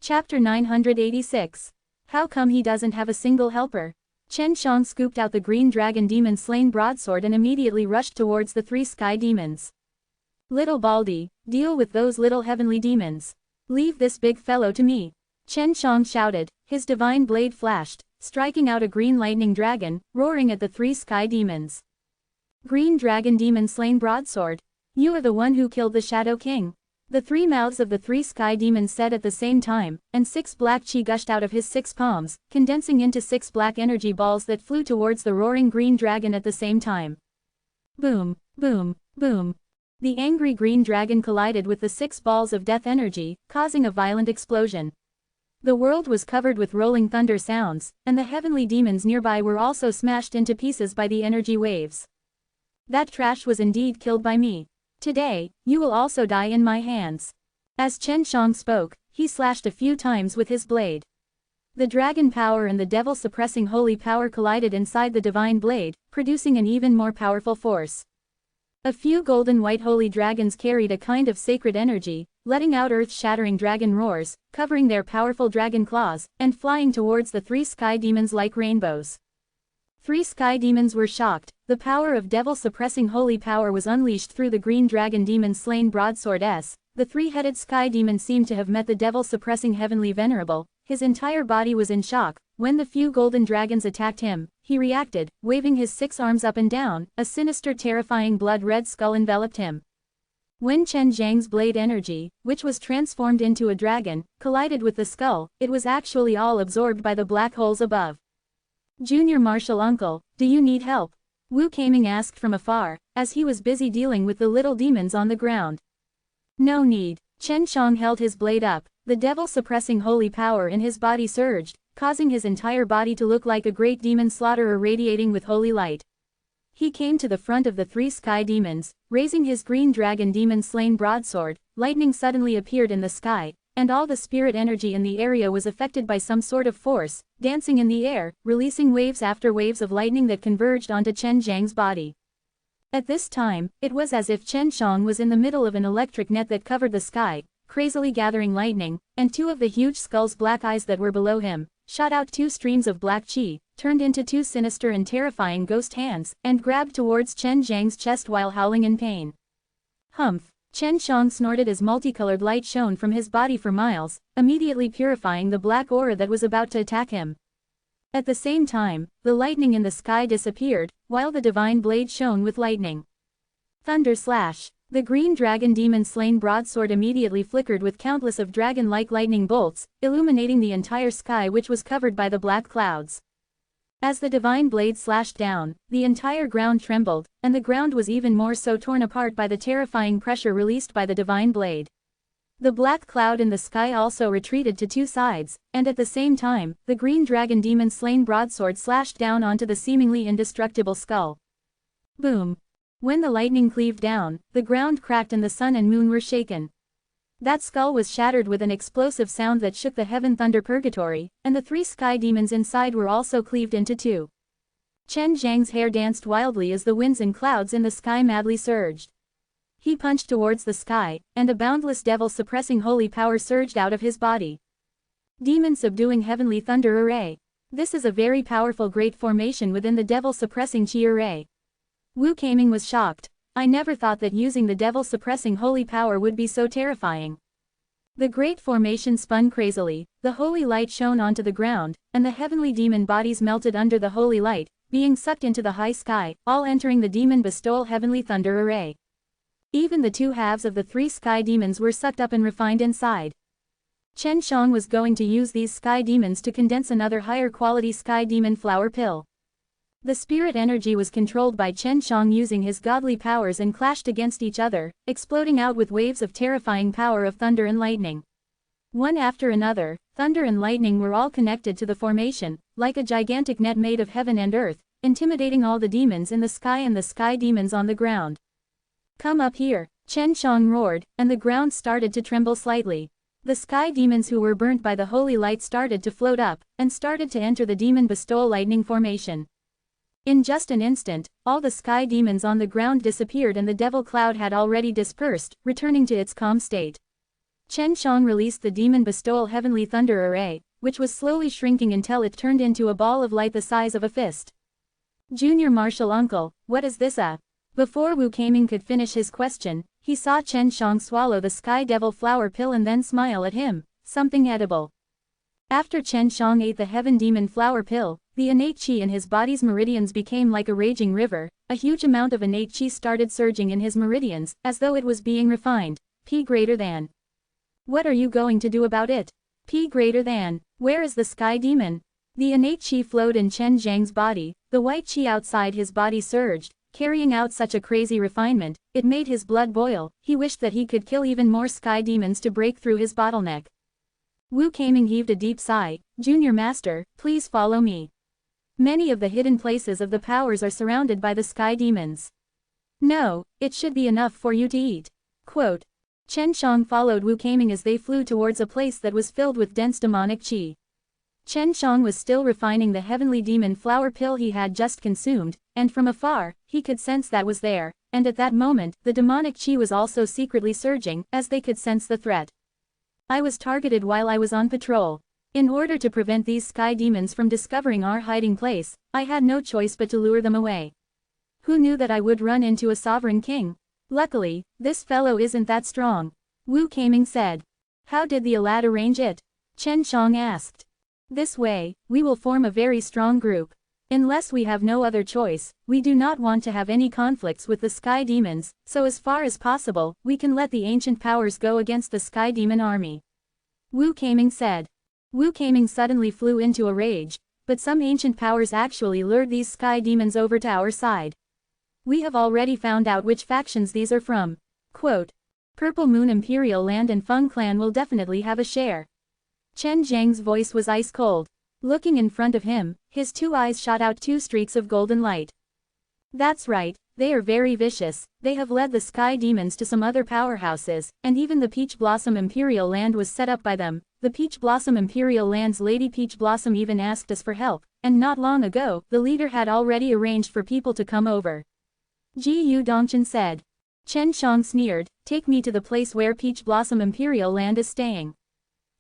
Chapter 986. How come he doesn't have a single helper? Chen Shang scooped out the green dragon demon-slain broadsword and immediately rushed towards the 3 sky demons. Little Baldy, deal with those little heavenly demons. Leave this big fellow to me. Chen Shang shouted, his divine blade flashed, striking out a green lightning dragon, roaring at the 3 sky demons. Green dragon demon-slain broadsword. You are the one who killed the Shadow King. The 3 mouths of the 3 sky demons said at the same time, and 6 black chi gushed out of his 6 palms, condensing into 6 black energy balls that flew towards the roaring green dragon at the same time. Boom, boom, boom. The angry green dragon collided with the 6 balls of death energy, causing a violent explosion. The world was covered with rolling thunder sounds, and the heavenly demons nearby were also smashed into pieces by the energy waves. That trash was indeed killed by me. Today, you will also die in my hands. As Chen Shang spoke, he slashed a few times with his blade. The dragon power and the devil-suppressing holy power collided inside the divine blade, producing an even more powerful force. A few golden white holy dragons carried a kind of sacred energy, letting out earth-shattering dragon roars, covering their powerful dragon claws, and flying towards the 3 sky demons like rainbows. 3 sky demons were shocked. The power of devil-suppressing holy power was unleashed through the green dragon demon-slain broadsword S. The 3-headed sky demon seemed to have met the devil-suppressing heavenly Venerable. His entire body was in shock. When the few golden dragons attacked him, he reacted, waving his 6 arms up and down. A sinister, terrifying blood-red skull enveloped him. When Chen Zhang's blade energy, which was transformed into a dragon, collided with the skull, it was actually all absorbed by the black holes above. Junior Martial Uncle, do you need help? Wu Kaming asked from afar, as he was busy dealing with the little demons on the ground. No need. Chen Shang held his blade up. The devil-suppressing holy power in his body surged, causing his entire body to look like a great demon slaughterer radiating with holy light. He came to the front of the 3 sky demons, raising his green dragon demon-slain broadsword. Lightning suddenly appeared in the sky, and all the spirit energy in the area was affected by some sort of force, dancing in the air, releasing waves after waves of lightning that converged onto Chen Zhang's body. At this time, it was as if Chen Shang was in the middle of an electric net that covered the sky, crazily gathering lightning, and 2 of the huge skull's black eyes that were below him, shot out 2 streams of black chi, turned into 2 sinister and terrifying ghost hands, and grabbed towards Chen Zhang's chest while howling in pain. Humph! Chen Shang snorted as multicolored light shone from his body for miles, immediately purifying the black aura that was about to attack him. At the same time, the lightning in the sky disappeared, while the divine blade shone with lightning. Thunder slash! The green dragon demon-slain broadsword immediately flickered with countless of dragon-like lightning bolts, illuminating the entire sky which was covered by the black clouds. As the divine blade slashed down, the entire ground trembled, and the ground was even more so torn apart by the terrifying pressure released by the divine blade. The black cloud in the sky also retreated to 2 sides, and at the same time, the green dragon demon-slain broadsword slashed down onto the seemingly indestructible skull. Boom! When the lightning cleaved down, the ground cracked and the sun and moon were shaken. That skull was shattered with an explosive sound that shook the heaven thunder purgatory, and the 3 sky demons inside were also cleaved into 2. Chen Zhang's hair danced wildly as the winds and clouds in the sky madly surged. He punched towards the sky, and a boundless devil-suppressing holy power surged out of his body. Demon subduing heavenly thunder array. This is a very powerful great formation within the devil-suppressing chi array. Wu Kaming was shocked. I never thought that using the devil-suppressing holy power would be so terrifying. The great formation spun crazily, the holy light shone onto the ground, and the heavenly demon bodies melted under the holy light, being sucked into the high sky, all entering the demon bestowal heavenly thunder array. Even the two halves of the three sky demons were sucked up and refined inside. Chen Shang was going to use these sky demons to condense another higher quality sky demon flower pill. The spirit energy was controlled by Chen Shang using his godly powers and clashed against each other, exploding out with waves of terrifying power of thunder and lightning. One after another, thunder and lightning were all connected to the formation, like a gigantic net made of heaven and earth, intimidating all the demons in the sky and the sky demons on the ground. "Come up here," Chen Shang roared, and the ground started to tremble slightly. The sky demons who were burnt by the holy light started to float up, and started to enter the demon bestowal lightning formation. In just an instant, all the sky demons on the ground disappeared and the devil cloud had already dispersed, returning to its calm state. Chen Shang released the demon bestowal heavenly thunder array, which was slowly shrinking until it turned into a ball of light the size of a fist. "Junior Martial Uncle, what is this Before Wu Kaming could finish his question, he saw Chen Shang swallow the sky devil flower pill and then smile at him, something edible. After Chen Shang ate the heaven demon flower pill, the innate qi in his body's meridians became like a raging river. A huge amount of innate qi started surging in his meridians, as though it was being refined. P greater than. What are you going to do about it? P greater than. Where is the sky demon? The innate qi flowed in Chen Zhang's body. The white qi outside his body surged, carrying out such a crazy refinement, it made his blood boil. He wished that he could kill even more sky demons to break through his bottleneck. Wu Kaming heaved a deep sigh. "Junior Master, please follow me. Many of the hidden places of the powers are surrounded by the sky demons. No, it should be enough for you to eat." Quote. Chen Shang followed Wu Kaming as they flew towards a place that was filled with dense demonic qi. Chen Shang was still refining the heavenly demon flower pill he had just consumed, and from afar, he could sense that was there, and at that moment, the demonic qi was also secretly surging, as they could sense the threat. "I was targeted while I was on patrol. In order to prevent these sky demons from discovering our hiding place, I had no choice but to lure them away. Who knew that I would run into a sovereign king? Luckily, this fellow isn't that strong," Wu Kaming said. "How did the Alad arrange it?" Chen Shang asked. "This way, we will form a very strong group. Unless we have no other choice, we do not want to have any conflicts with the sky demons, so as far as possible, we can let the ancient powers go against the sky demon army," Wu Kaming said. Wu Kaming suddenly flew into a rage, but some ancient powers actually lured these sky demons over to our side. "We have already found out which factions these are from." Quote. "Purple Moon Imperial Land and Feng Clan will definitely have a share." Chen Zhang's voice was ice cold. Looking in front of him, his two eyes shot out two streaks of golden light. "That's right, they are very vicious. They have led the sky demons to some other powerhouses, and even the Peach Blossom Imperial Land was set up by them. The Peach Blossom Imperial Land's Lady Peach Blossom even asked us for help, and not long ago, the leader had already arranged for people to come over," Gu Dongchen said. Chen Shang sneered, "Take me to the place where Peach Blossom Imperial Land is staying.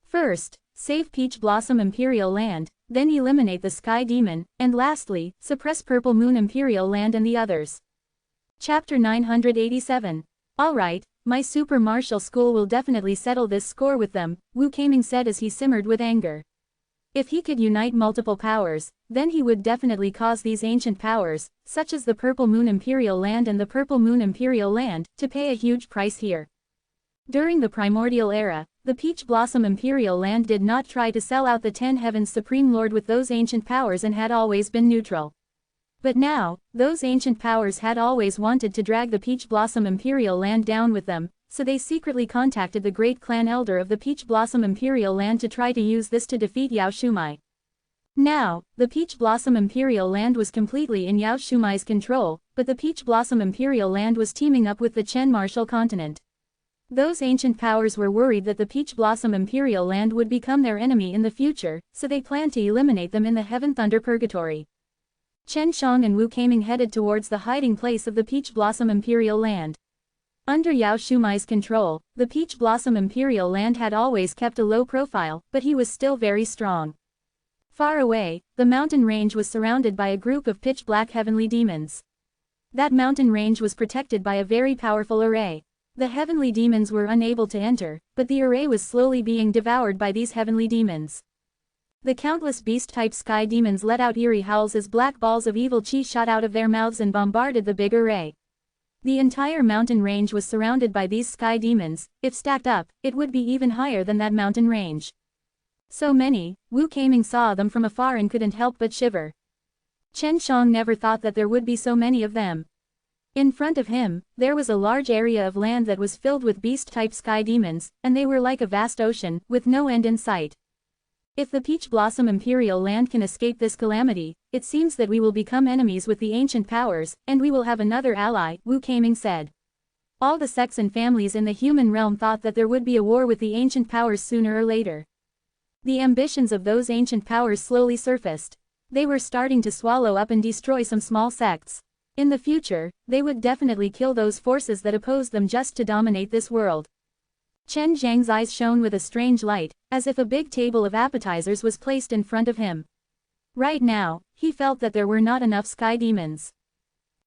First, save Peach Blossom Imperial Land, then eliminate the Sky Demon, and lastly, suppress Purple Moon Imperial Land and the others." Chapter 987. "Alright, my super martial school will definitely settle this score with them," Wu Kaming said as he simmered with anger. If he could unite multiple powers, then he would definitely cause these ancient powers, such as the Purple Moon Imperial Land and the Purple Moon Imperial Land, to pay a huge price here. During the primordial era, the Peach Blossom Imperial Land did not try to sell out the Ten Heavens Supreme Lord with those ancient powers and had always been neutral. But now, those ancient powers had always wanted to drag the Peach Blossom Imperial Land down with them, so they secretly contacted the great clan elder of the Peach Blossom Imperial Land to try to use this to defeat Yao Shumai. Now, the Peach Blossom Imperial Land was completely in Yao Shumai's control, but the Peach Blossom Imperial Land was teaming up with the Chen Martial Continent. Those ancient powers were worried that the Peach Blossom Imperial Land would become their enemy in the future, so they planned to eliminate them in the Heaven Thunder Purgatory. Chen Shang and Wu Kaming headed towards the hiding place of the Peach Blossom Imperial Land. Under Yao Shumai's control, the Peach Blossom Imperial Land had always kept a low profile, but he was still very strong. Far away, the mountain range was surrounded by a group of pitch-black heavenly demons. That mountain range was protected by a very powerful array. The heavenly demons were unable to enter, but the array was slowly being devoured by these heavenly demons. The countless beast-type sky demons let out eerie howls as black balls of evil chi shot out of their mouths and bombarded the big array. The entire mountain range was surrounded by these sky demons. If stacked up, it would be even higher than that mountain range. So many, Wu Kaming saw them from afar and couldn't help but shiver. Chen Shang never thought that there would be so many of them. In front of him, there was a large area of land that was filled with beast-type sky demons, and they were like a vast ocean, with no end in sight. If the Peach Blossom Imperial Land can escape this calamity, it seems that we will become enemies with the ancient powers, and we will have another ally, Wu Kaming said. All the sects and families in the human realm thought that there would be a war with the ancient powers sooner or later. The ambitions of those ancient powers slowly surfaced. They were starting to swallow up and destroy some small sects. In the future, they would definitely kill those forces that opposed them just to dominate this world. Chen Zhang's eyes shone with a strange light, as if a big table of appetizers was placed in front of him. Right now, he felt that there were not enough sky demons.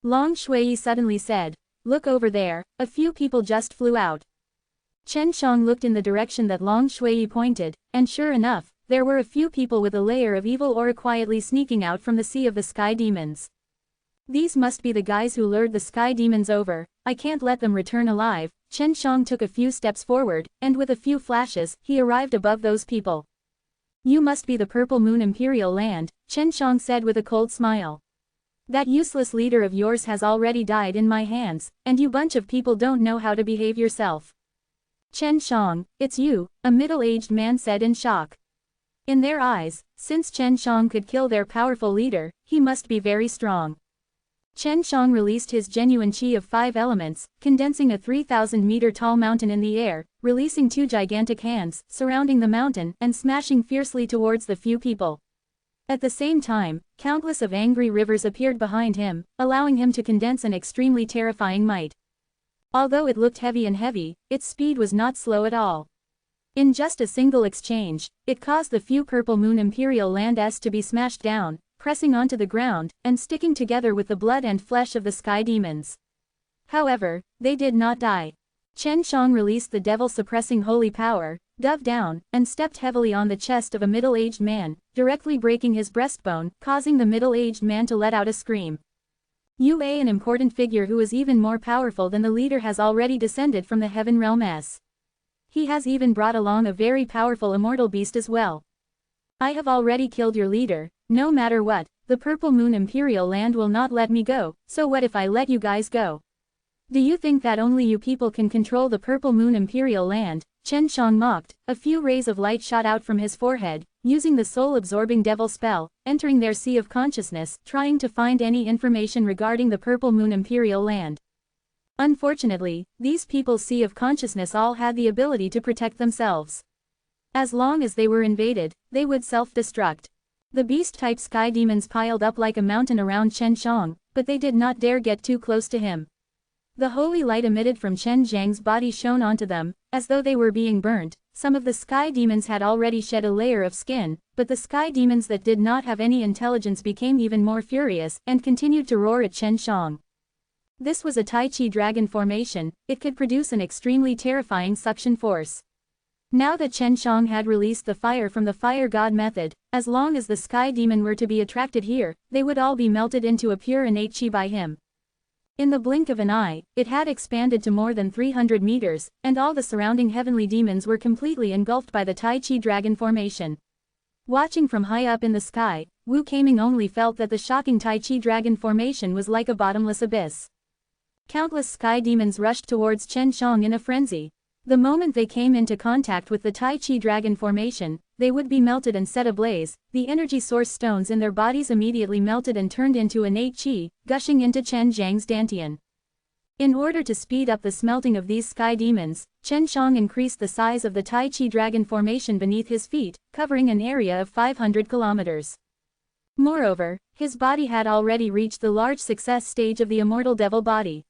Long Shui suddenly said, "Look over there, a few people just flew out." Chen Shang looked in the direction that Long Shui pointed, and sure enough, there were a few people with a layer of evil aura quietly sneaking out from the sea of the sky demons. These must be the guys who lured the sky demons over. I can't let them return alive. Chen Shang took a few steps forward, and with a few flashes, he arrived above those people. You must be the Purple Moon Imperial Land, Chen Shang said with a cold smile. That useless leader of yours has already died in my hands, and you bunch of people don't know how to behave yourself. Chen Shang, it's you, a middle-aged man said in shock. In their eyes, since Chen Shang could kill their powerful leader, he must be very strong. Chen Shang released his genuine chi of 5 elements, condensing a 3,000-meter-tall mountain in the air, releasing 2 gigantic hands, surrounding the mountain, and smashing fiercely towards the few people. At the same time, countless of angry rivers appeared behind him, allowing him to condense an extremely terrifying might. Although it looked heavy, its speed was not slow at all. In just a single exchange, it caused the few Purple Moon Imperial Lands to be smashed down, pressing onto the ground, and sticking together with the blood and flesh of the sky demons. However, they did not die. Chen Shang released the devil-suppressing holy power, dove down, and stepped heavily on the chest of a middle-aged man, directly breaking his breastbone, causing the middle-aged man to let out a scream. Yue, an important figure who is even more powerful than the leader, has already descended from the heaven realm S. He has even brought along a very powerful immortal beast as well. I have already killed your leader. No matter what, the Purple Moon Imperial Land will not let me go, so what if I let you guys go? Do you think that only you people can control the Purple Moon Imperial Land? Chen Shang mocked. A few rays of light shot out from his forehead, using the soul-absorbing devil spell, entering their sea of consciousness, trying to find any information regarding the Purple Moon Imperial Land. Unfortunately, these people's sea of consciousness all had the ability to protect themselves. As long as they were invaded, they would self-destruct. The beast-type sky demons piled up like a mountain around Chen Shang, but they did not dare get too close to him. The holy light emitted from Chen Zhang's body shone onto them, as though they were being burnt. Some of the sky demons had already shed a layer of skin, but the sky demons that did not have any intelligence became even more furious, and continued to roar at Chen Shang. This was a Tai Chi dragon formation. It could produce an extremely terrifying suction force. Now that Chen Shang had released the fire from the fire god method, as long as the sky demon were to be attracted here, they would all be melted into a pure innate chi by him. In the blink of an eye, it had expanded to more than 300 meters, and all the surrounding heavenly demons were completely engulfed by the Tai Chi dragon formation. Watching from high up in the sky, Wu Kaming only felt that the shocking Tai Chi dragon formation was like a bottomless abyss. Countless sky demons rushed towards Chen Shang in a frenzy. The moment they came into contact with the Tai Chi dragon formation, they would be melted and set ablaze. The energy source stones in their bodies immediately melted and turned into innate chi, gushing into Chen Zhang's dantian. In order to speed up the smelting of these sky demons, Chen Shang increased the size of the Tai Chi dragon formation beneath his feet, covering an area of 500 kilometers. Moreover, his body had already reached the large success stage of the immortal devil body.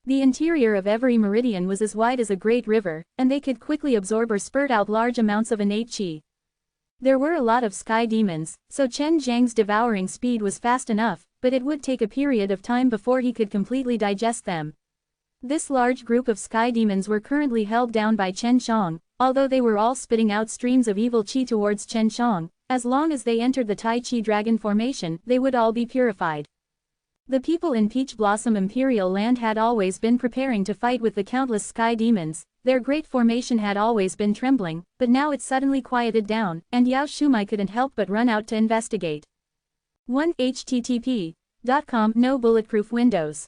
The interior of every meridian was as wide as a great river, and they could quickly absorb or spurt out large amounts of innate chi. There were a lot of sky demons, so Chen Zhang's devouring speed was fast enough, but it would take a period of time before he could completely digest them. This large group of sky demons were currently held down by Chen Shang, although they were all spitting out streams of evil chi towards Chen Shang. As long as they entered the Tai Chi dragon formation, they would all be purified. The people in Peach Blossom Imperial Land had always been preparing to fight with the countless sky demons. Their great formation had always been trembling, but now it suddenly quieted down, and Yao Shumai couldn't help but run out to investigate. 1 http://.com No Bulletproof Windows.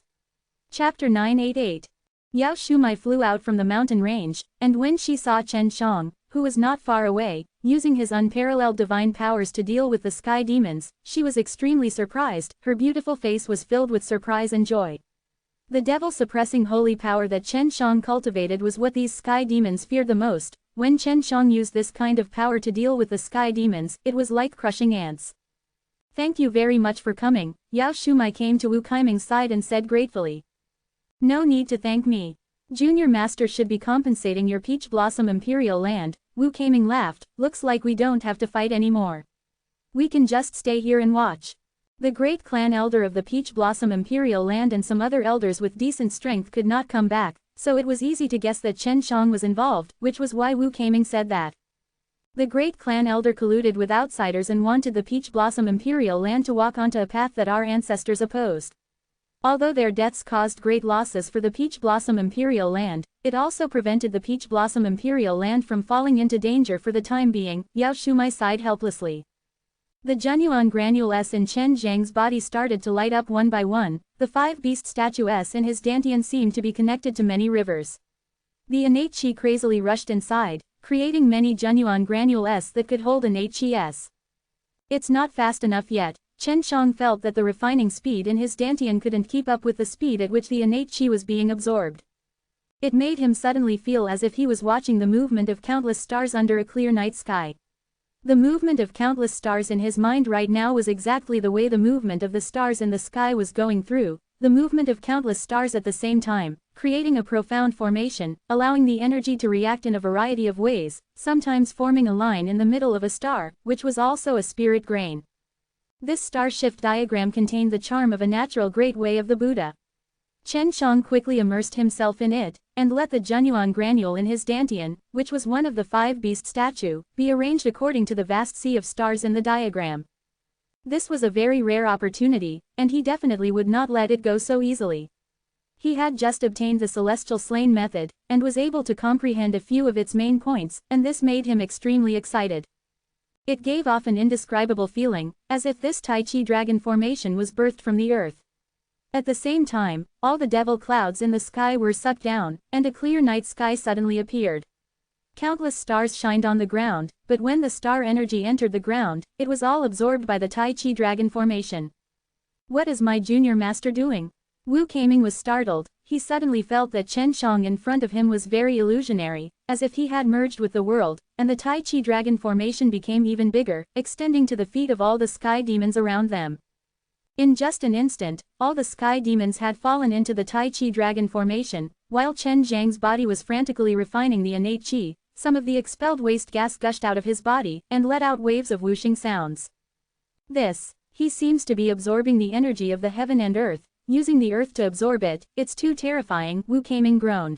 Chapter 988. Yao Shumai flew out from the mountain range, and when she saw Chen Shang, who was not far away, using his unparalleled divine powers to deal with the sky demons, she was extremely surprised. Her beautiful face was filled with surprise and joy. The devil-suppressing holy power that Chen Shang cultivated was what these sky demons feared the most. When Chen Shang used this kind of power to deal with the sky demons, it was like crushing ants. Thank you very much for coming. Yao Shumai came to Wu Kaiming's side and said gratefully. No need to thank me. Junior Master should be compensating your Peach Blossom Imperial Land. Wu Kaiming laughed. Looks like we don't have to fight anymore. We can just stay here and watch. The great clan elder of the Peach Blossom Imperial Land and some other elders with decent strength could not come back, so it was easy to guess that Chen Shang was involved, which was why Wu Kaiming said that. The great clan elder colluded with outsiders and wanted the Peach Blossom Imperial Land to walk onto a path that our ancestors opposed. Although their deaths caused great losses for the Peach Blossom Imperial Land, it also prevented the Peach Blossom Imperial Land from falling into danger for the time being. Yao Shumai sighed helplessly. The Genuine Granules in Chen Zhang's body started to light up one by one. The 5 beast statues in his dantian seemed to be connected to many rivers. The innate chi crazily rushed inside, creating many genuine granules that could hold innate chi-s. It's not fast enough yet. Chen Shang felt that the refining speed in his dantian couldn't keep up with the speed at which the innate chi was being absorbed. It made him suddenly feel as if he was watching the movement of countless stars under a clear night sky. The movement of countless stars in his mind right now was exactly the way the movement of the stars in the sky was going through, the movement of countless stars at the same time, creating a profound formation, allowing the energy to react in a variety of ways, sometimes forming a line in the middle of a star, which was also a spirit grain. This star shift diagram contained the charm of a natural great way of the Buddha. Chen Shang quickly immersed himself in it, and let the genuine granule in his dantian, which was one of the 5 beast statue, be arranged according to the vast sea of stars in the diagram. This was a very rare opportunity, and he definitely would not let it go so easily. He had just obtained the celestial slain method, and was able to comprehend a few of its main points, and this made him extremely excited. It gave off an indescribable feeling, as if this Tai Chi dragon formation was birthed from the earth. At the same time, all the devil clouds in the sky were sucked down, and a clear night sky suddenly appeared. Countless stars shined on the ground, but when the star energy entered the ground, it was all absorbed by the Tai Chi dragon formation. What is my junior master doing? Wu Kaiming was startled. He suddenly felt that Chen Shang in front of him was very illusionary, as if he had merged with the world, and the Tai Chi dragon formation became even bigger, extending to the feet of all the sky demons around them. In just an instant, all the sky demons had fallen into the Tai Chi dragon formation, while Chen Zhang's body was frantically refining the innate chi. Some of the expelled waste gas gushed out of his body, and let out waves of whooshing sounds. He seems to be absorbing the energy of the heaven and earth, using the earth to absorb it. It's too terrifying, Wu Kaiming groaned.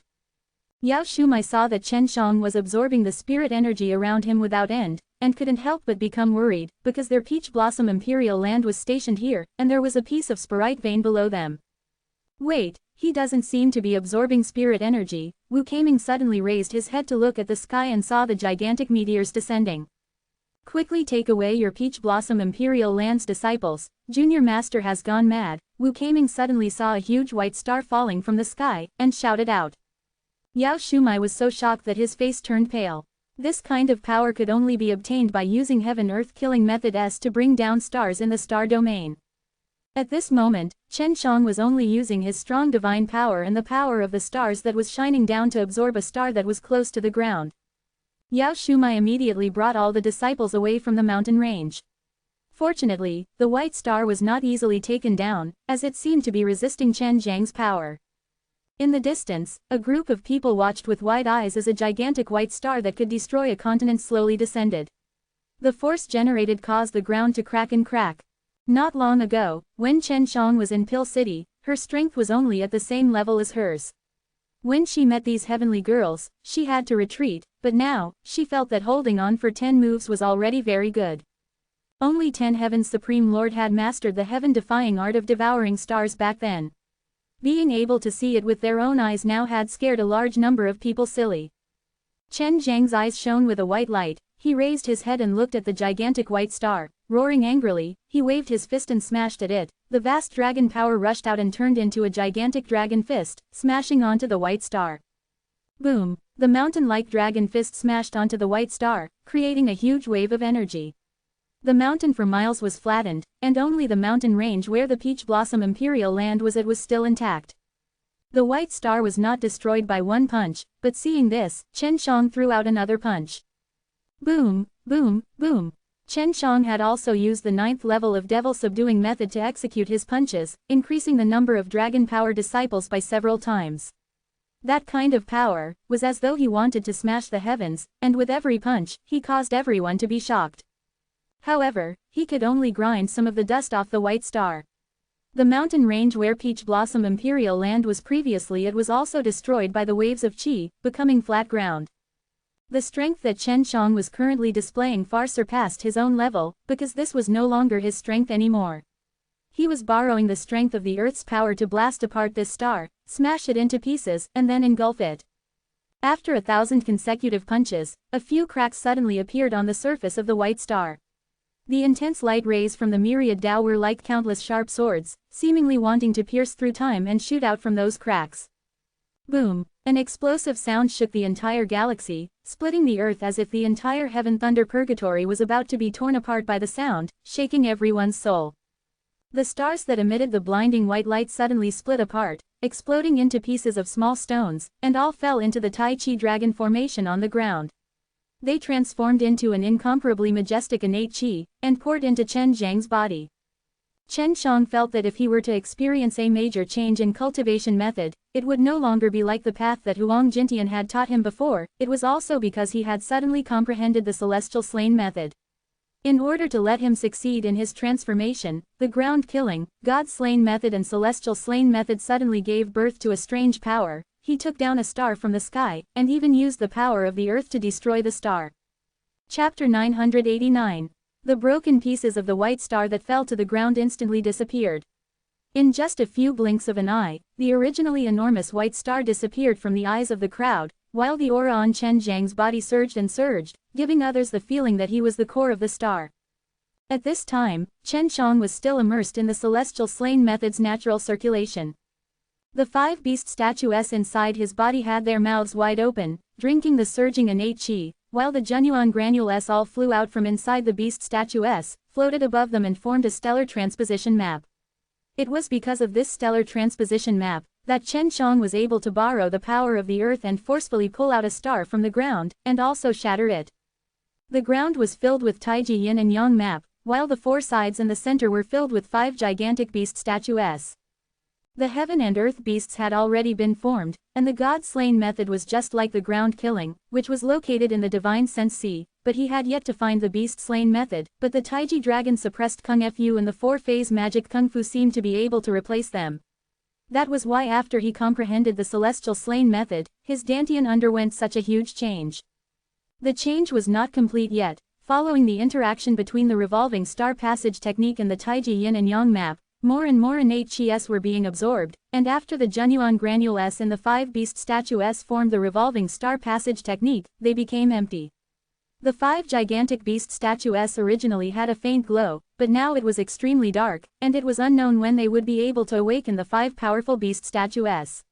Yao Shumai saw that Chen Shang was absorbing the spirit energy around him without end, and couldn't help but become worried, because their Peach Blossom Imperial Land was stationed here, and there was a piece of sporite vein below them. Wait, he doesn't seem to be absorbing spirit energy. Wu Kaiming suddenly raised his head to look at the sky and saw the gigantic meteors descending. Quickly take away your Peach Blossom Imperial Land's disciples, Junior Master has gone mad. Wu Kaiming suddenly saw a huge white star falling from the sky, and shouted out. Yao Shumai was so shocked that his face turned pale. This kind of power could only be obtained by using heaven-earth killing method S to bring down stars in the star domain. At this moment, Chen Shang was only using his strong divine power and the power of the stars that was shining down to absorb a star that was close to the ground. Yao Shumai immediately brought all the disciples away from the mountain range. Fortunately, the white star was not easily taken down, as it seemed to be resisting Chen Zhang's power. In the distance, a group of people watched with wide eyes as a gigantic white star that could destroy a continent slowly descended. The force generated caused the ground to crack and crack. Not long ago, when Chen Shang was in Pill City, her strength was only at the same level as hers. When she met these heavenly girls, she had to retreat, but now, she felt that holding on for 10 moves was already very good. Only 10 Heaven's Supreme Lord had mastered the heaven-defying art of devouring stars back then. Being able to see it with their own eyes now had scared a large number of people silly. Chen Zhang's eyes shone with a white light. He raised his head and looked at the gigantic white star. Roaring angrily, he waved his fist and smashed at it. The vast dragon power rushed out and turned into a gigantic dragon fist, smashing onto the white star. Boom! The mountain-like dragon fist smashed onto the white star, creating a huge wave of energy. The mountain for miles was flattened, and only the mountain range where the Peach Blossom Imperial Land was still intact. The white star was not destroyed by one punch, but seeing this, Chen Shang threw out another punch. Boom, boom, boom. Chen Shang had also used the 9th level of Devil Subduing method to execute his punches, increasing the number of dragon power disciples by several times. That kind of power was as though he wanted to smash the heavens, and with every punch, he caused everyone to be shocked. However, he could only grind some of the dust off the white star. The mountain range where Peach Blossom Imperial Land was previously it was also destroyed by the waves of qi, becoming flat ground. The strength that Chen Shang was currently displaying far surpassed his own level, because this was no longer his strength anymore. He was borrowing the strength of the Earth's power to blast apart this star, smash it into pieces, and then engulf it. After 1,000 consecutive punches, a few cracks suddenly appeared on the surface of the white star. The intense light rays from the myriad Dao were like countless sharp swords, seemingly wanting to pierce through time and shoot out from those cracks. Boom! An explosive sound shook the entire galaxy, splitting the earth as if the entire heaven thunder purgatory was about to be torn apart by the sound, shaking everyone's soul. The stars that emitted the blinding white light suddenly split apart, exploding into pieces of small stones, and all fell into the Tai Chi dragon formation on the ground. They transformed into an incomparably majestic innate qi, and poured into Chen Zhang's body. Chen Shang felt that if he were to experience a major change in cultivation method, it would no longer be like the path that Huang Jintian had taught him before. It was also because he had suddenly comprehended the celestial slain method. In order to let him succeed in his transformation, the ground-killing, God-slain method and celestial slain method suddenly gave birth to a strange power. He took down a star from the sky, and even used the power of the earth to destroy the star. Chapter 989. The broken pieces of the white star that fell to the ground instantly disappeared. In just a few blinks of an eye, the originally enormous white star disappeared from the eyes of the crowd, while the aura on Chen Zhang's body surged and surged, giving others the feeling that he was the core of the star. At this time, Chen Shang was still immersed in the celestial slain method's natural circulation. The 5 beast statues inside his body had their mouths wide open, drinking the surging innate qi, while the genuine granules all flew out from inside the beast statues, floated above them and formed a stellar transposition map. It was because of this stellar transposition map that Chen Shang was able to borrow the power of the earth and forcefully pull out a star from the ground, and also shatter it. The ground was filled with Taiji Yin and Yang map, while the 4 sides and the center were filled with 5 gigantic beast statues. The heaven and earth beasts had already been formed, and the god-slain method was just like the ground-killing, which was located in the divine sense sea, but he had yet to find the beast-slain method, but the Taiji dragon suppressed Kung Fu and the 4-phase magic Kung Fu seemed to be able to replace them. That was why after he comprehended the celestial slain method, his Dantian underwent such a huge change. The change was not complete yet. Following the interaction between the revolving star passage technique and the Taiji Yin and Yang map, more and more innate qis were being absorbed, and after the genuine granules in the 5 beast statues formed the revolving star passage technique, they became empty. The 5 gigantic beast statues originally had a faint glow, but now it was extremely dark, and it was unknown when they would be able to awaken the 5 powerful beast statues.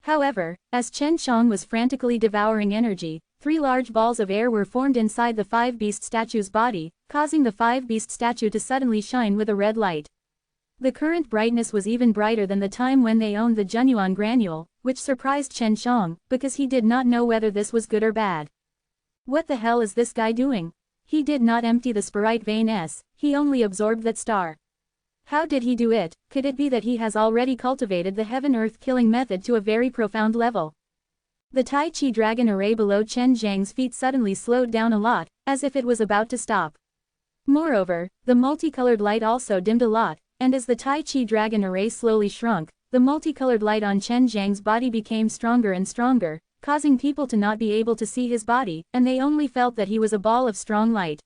However, as Chen Shang was frantically devouring energy, 3 large balls of air were formed inside the 5 beast statue's body, causing the 5 beast statue to suddenly shine with a red light. The current brightness was even brighter than the time when they owned the genuine granule, which surprised Chen Shang, because he did not know whether this was good or bad. What the hell is this guy doing? He did not empty the Spirite Vein S, he only absorbed that star. How did he do it? Could it be that he has already cultivated the heaven-earth killing method to a very profound level? The Tai Chi dragon array below Chen Zhang's feet suddenly slowed down a lot, as if it was about to stop. Moreover, the multicolored light also dimmed a lot, and as the Tai Chi dragon array slowly shrunk, the multicolored light on Chen Zhang's body became stronger and stronger, causing people to not be able to see his body, and they only felt that he was a ball of strong light.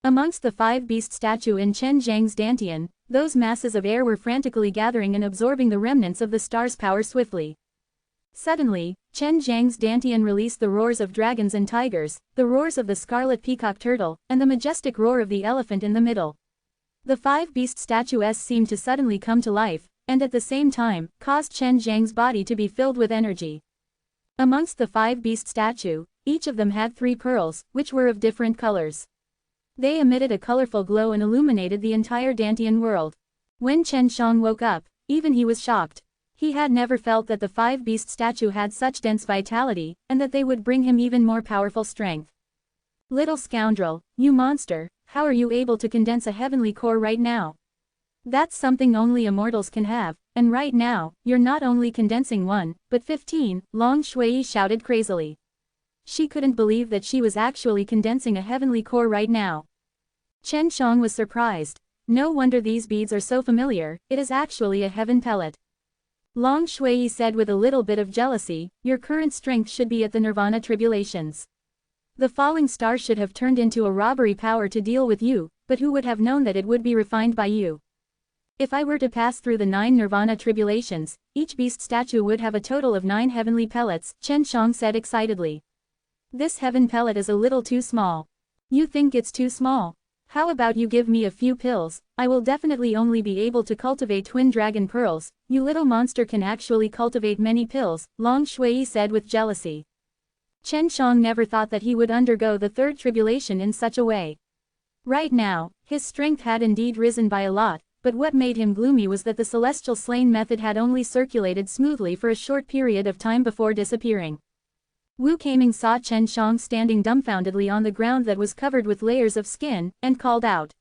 Amongst the five-beast statue in Chen Zhang's dantian, those masses of air were frantically gathering and absorbing the remnants of the star's power swiftly. Suddenly, Chen Zhang's dantian released the roars of dragons and tigers, the roars of the scarlet peacock turtle, and the majestic roar of the elephant in the middle. The five-beast statues seemed to suddenly come to life, and at the same time, caused Chen Zhang's body to be filled with energy. Amongst the five-beast statue, each of them had 3 pearls, which were of different colors. They emitted a colorful glow and illuminated the entire dantian world. When Chen Shang woke up, even he was shocked. He had never felt that the five-beast statue had such dense vitality, and that they would bring him even more powerful strength. Little scoundrel, you monster, how are you able to condense a heavenly core right now? That's something only immortals can have, and right now, you're not only condensing 1, but 15, Long Shui shouted crazily. She couldn't believe that she was actually condensing a heavenly core right now. Chen Shang was surprised. No wonder these beads are so familiar, it is actually a heaven pellet. Long Shui said with a little bit of jealousy, your current strength should be at the nirvana tribulations. The falling star should have turned into a robbery power to deal with you, but who would have known that it would be refined by you? If I were to pass through the 9 nirvana tribulations, each beast statue would have a total of 9 heavenly pellets, Chen Shang said excitedly. This heaven pellet is a little too small. You think it's too small? How about you give me a few pills? I will definitely only be able to cultivate twin dragon pearls. You little monster can actually cultivate many pills, Long Shui said with jealousy. Chen Shang never thought that he would undergo the 3rd tribulation in such a way. Right now, his strength had indeed risen by a lot, but what made him gloomy was that the celestial slain method had only circulated smoothly for a short period of time before disappearing. Wu Keiming saw Chen Shang standing dumbfoundedly on the ground that was covered with layers of skin, and called out.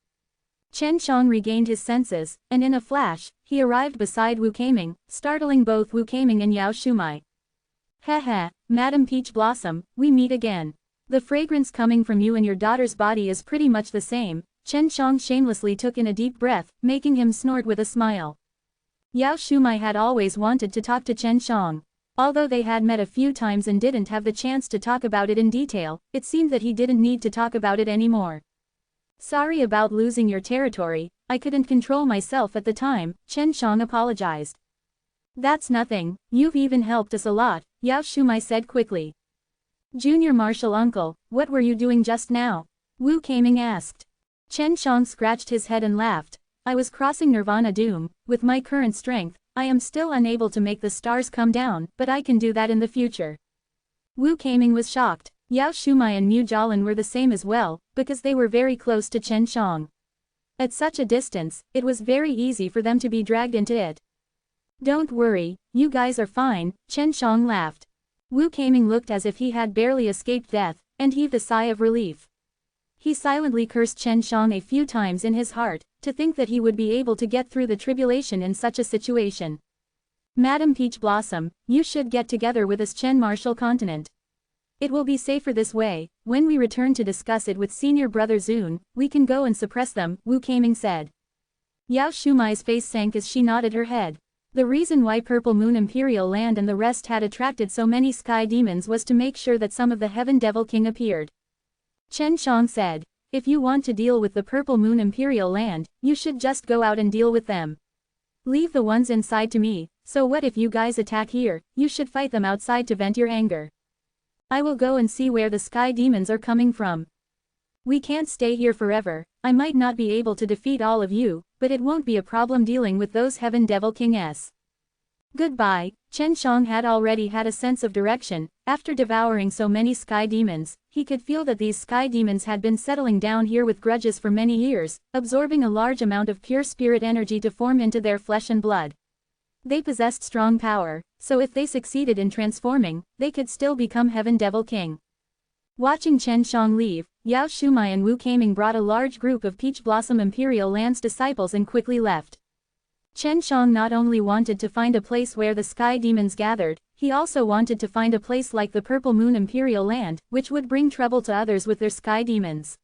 Chen Shang regained his senses, and in a flash, he arrived beside Wu Keiming, startling both Wu Keiming and Yao Shumai. Heh, Madam Peach Blossom, we meet again. The fragrance coming from you and your daughter's body is pretty much the same. Chen Shang shamelessly took in a deep breath, making him snort with a smile. Yao Shumai had always wanted to talk to Chen Shang. Although they had met a few times and didn't have the chance to talk about it in detail, it seemed that he didn't need to talk about it anymore. Sorry about losing your territory, I couldn't control myself at the time, Chen Shang apologized. That's nothing, you've even helped us a lot, Yao Shumai said quickly. Junior Marshal Uncle, what were you doing just now? Wu Keiming asked. Chen Shang scratched his head and laughed. I was crossing Nirvana Doom. With my current strength, I am still unable to make the stars come down, but I can do that in the future. Wu Keiming was shocked. Yao Shumai and Mu Jialin were the same as well, because they were very close to Chen Shang. At such a distance, it was very easy for them to be dragged into it. Don't worry, you guys are fine, Chen Shang laughed. Wu Keiming looked as if he had barely escaped death, and heaved a sigh of relief. He silently cursed Chen Shang a few times in his heart, to think that he would be able to get through the tribulation in such a situation. Madam Peach Blossom, you should get together with us Chen Marshal Continent. It will be safer this way. When we return to discuss it with senior brother Zun, we can go and suppress them, Wu Keiming said. Yao Shumai's face sank as she nodded her head. The reason why Purple Moon Imperial Land and the rest had attracted so many sky demons was to make sure that some of the Heaven Devil King appeared. Chen Shang said, if you want to deal with the Purple Moon Imperial Land, you should just go out and deal with them. Leave the ones inside to me, so what if you guys attack here, you should fight them outside to vent your anger. I will go and see where the sky demons are coming from. We can't stay here forever. I might not be able to defeat all of you, but it won't be a problem dealing with those Heaven Devil Kings. Goodbye. Chen Shang had already had a sense of direction. After devouring so many sky demons, he could feel that these sky demons had been settling down here with grudges for many years, absorbing a large amount of pure spirit energy to form into their flesh and blood. They possessed strong power, so if they succeeded in transforming, they could still become Heaven Devil King. Watching Chen Shang leave, Yao Shumai and Wu Keiming brought a large group of Peach Blossom Imperial Land's disciples and quickly left. Chen Shang not only wanted to find a place where the sky demons gathered, he also wanted to find a place like the Purple Moon Imperial Land, which would bring trouble to others with their sky demons.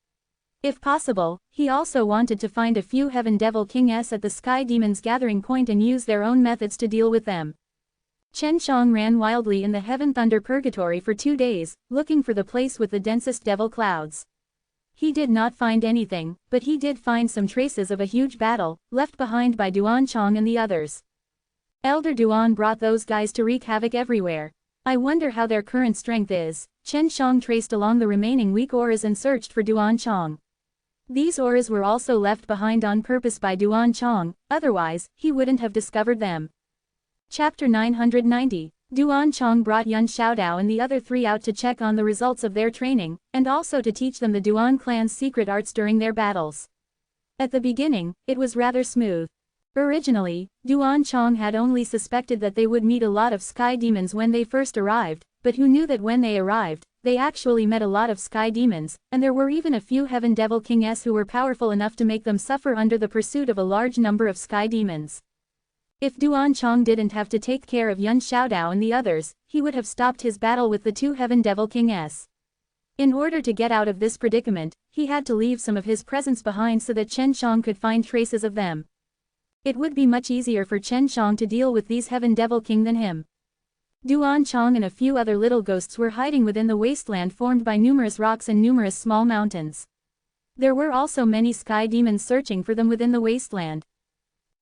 If possible, he also wanted to find a few Heaven Devil Kings at the sky demons gathering point and use their own methods to deal with them. Chen Shang ran wildly in the Heaven Thunder Purgatory for 2 days, looking for the place with the densest devil clouds. He did not find anything, but he did find some traces of a huge battle, left behind by Duan Chong and the others. Elder Duan brought those guys to wreak havoc everywhere. I wonder how their current strength is. Chen Shang traced along the remaining weak auras and searched for Duan Chong. These auras were also left behind on purpose by Duan Chong, otherwise, he wouldn't have discovered them. Chapter 990. Duan Chong brought Yun Xiaodao and the other three out to check on the results of their training, and also to teach them the Duan clan's secret arts during their battles. At the beginning, it was rather smooth. Originally, Duan Chong had only suspected that they would meet a lot of sky demons when they first arrived, but who knew that when they arrived, they actually met a lot of sky demons, and there were even a few Heaven Devil Kings who were powerful enough to make them suffer under the pursuit of a large number of sky demons. If Duan Chong didn't have to take care of Yun Xiaodao and the others, he would have stopped his battle with the two Heaven Devil Kings. In order to get out of this predicament, he had to leave some of his presence behind so that Chen Shang could find traces of them. It would be much easier for Chen Shang to deal with these Heaven Devil King than him. Duan Chong and a few other little ghosts were hiding within the wasteland formed by numerous rocks and numerous small mountains. There were also many sky demons searching for them within the wasteland.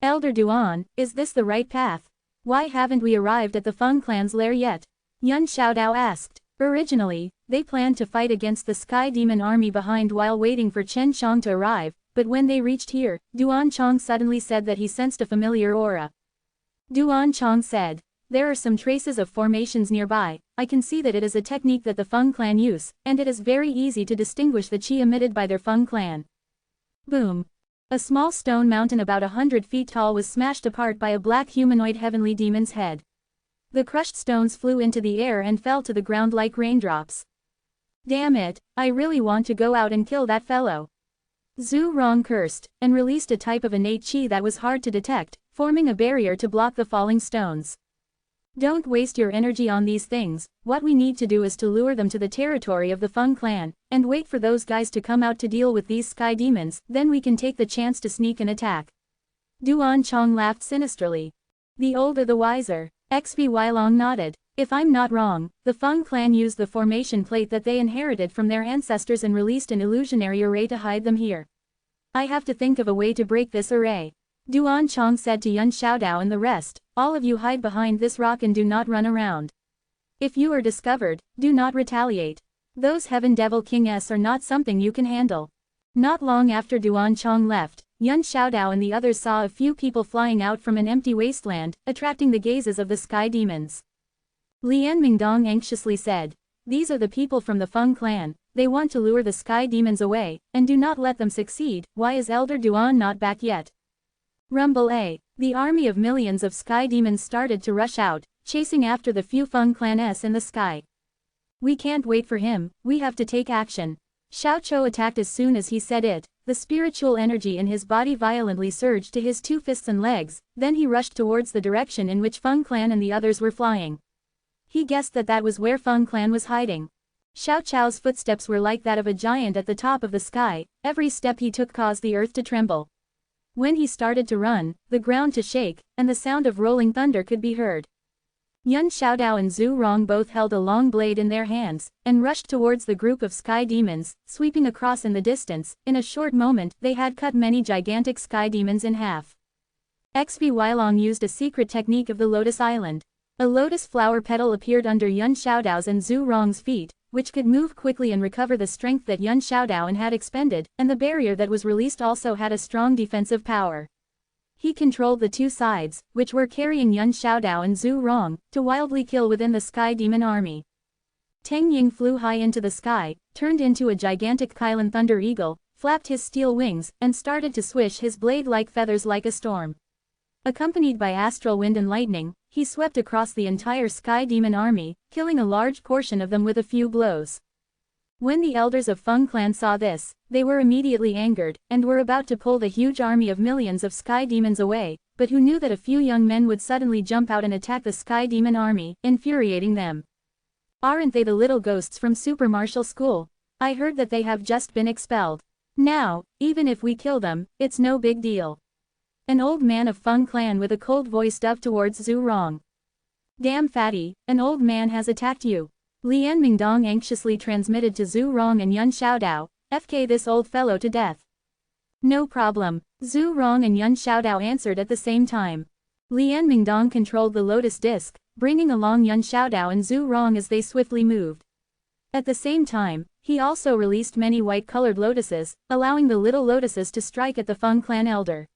Elder Duan, is this the right path? Why haven't we arrived at the Feng clan's lair yet? Yun Xiaodao asked. Originally, they planned to fight against the sky demon army behind while waiting for Chen Shang to arrive, but when they reached here, Duan Chong suddenly said that he sensed a familiar aura. Duan Chong said, "There are some traces of formations nearby. I can see that it is a technique that the Feng clan use, and it is very easy to distinguish the qi emitted by their Feng clan." Boom. A small stone mountain about 100 feet tall was smashed apart by a black humanoid heavenly demon's head. The crushed stones flew into the air and fell to the ground like raindrops. Damn it, I really want to go out and kill that fellow. Zhu Rong cursed, and released a type of innate qi that was hard to detect, forming a barrier to block the falling stones. Don't waste your energy on these things. What we need to do is to lure them to the territory of the Feng clan, and wait for those guys to come out to deal with these sky demons, then we can take the chance to sneak and attack. Duan Chong laughed sinisterly. The older the wiser. XV Weilong nodded. If I'm not wrong, the Feng clan used the formation plate that they inherited from their ancestors and released an illusionary array to hide them here. I have to think of a way to break this array. Duan Chong said to Yun Xiaodao and the rest, all of you hide behind this rock and do not run around. If you are discovered, do not retaliate. Those Heaven Devil Kings are not something you can handle. Not long after Duan Chong left, Yun Xiaodao and the others saw a few people flying out from an empty wasteland, attracting the gazes of the sky demons. Lian Mingdong anxiously said, "These are the people from the Feng clan. They want to lure the sky demons away, and do not let them succeed. Why is Elder Duan not back yet?" Rumble A. The army of millions of sky demons started to rush out, chasing after the few Feng clans in the sky. We can't wait for him, we have to take action. Xiao Chou attacked as soon as he said it. The spiritual energy in his body violently surged to his 2 fists and legs, then he rushed towards the direction in which Feng clan and the others were flying. He guessed that that was where Feng clan was hiding. Xiao Chou's footsteps were like that of a giant at the top of the sky. Every step he took caused the earth to tremble. When he started to run, the ground to shake, and the sound of rolling thunder could be heard. Yun Xiaodao and Zhu Rong both held a long blade in their hands, and rushed towards the group of sky demons, sweeping across in the distance. In a short moment, they had cut many gigantic sky demons in half. XV Weilong used a secret technique of the Lotus Island. A lotus flower petal appeared under Yun Xiaodao's and Zhu Rong's feet, which could move quickly and recover the strength that Yun Xiaodao had expended, and the barrier that was released also had a strong defensive power. He controlled the two sides, which were carrying Yun Xiaodao and Zhu Rong, to wildly kill within the sky demon army. Teng Ying flew high into the sky, turned into a gigantic Kylan thunder eagle, flapped his steel wings, and started to swish his blade-like feathers like a storm. Accompanied by astral wind and lightning, he swept across the entire sky demon army, killing a large portion of them with a few blows. When the elders of Feng clan saw this, they were immediately angered, and were about to pull the huge army of millions of sky demons away, but who knew that a few young men would suddenly jump out and attack the sky demon army, infuriating them. Aren't they the little ghosts from Super Martial School? I heard that they have just been expelled. Now, even if we kill them, it's no big deal. An old man of Feng clan with a cold voice dove towards Zhu Rong. Damn fatty, an old man has attacked you. Lian Mingdong anxiously transmitted to Zhu Rong and Yun Xiaodao, FK this old fellow to death. No problem, Zhu Rong and Yun Xiaodao answered at the same time. Lian Mingdong controlled the lotus disc, bringing along Yun Xiaodao and Zhu Rong as they swiftly moved. At the same time, he also released many white-colored lotuses, allowing the little lotuses to strike at the Feng clan elder.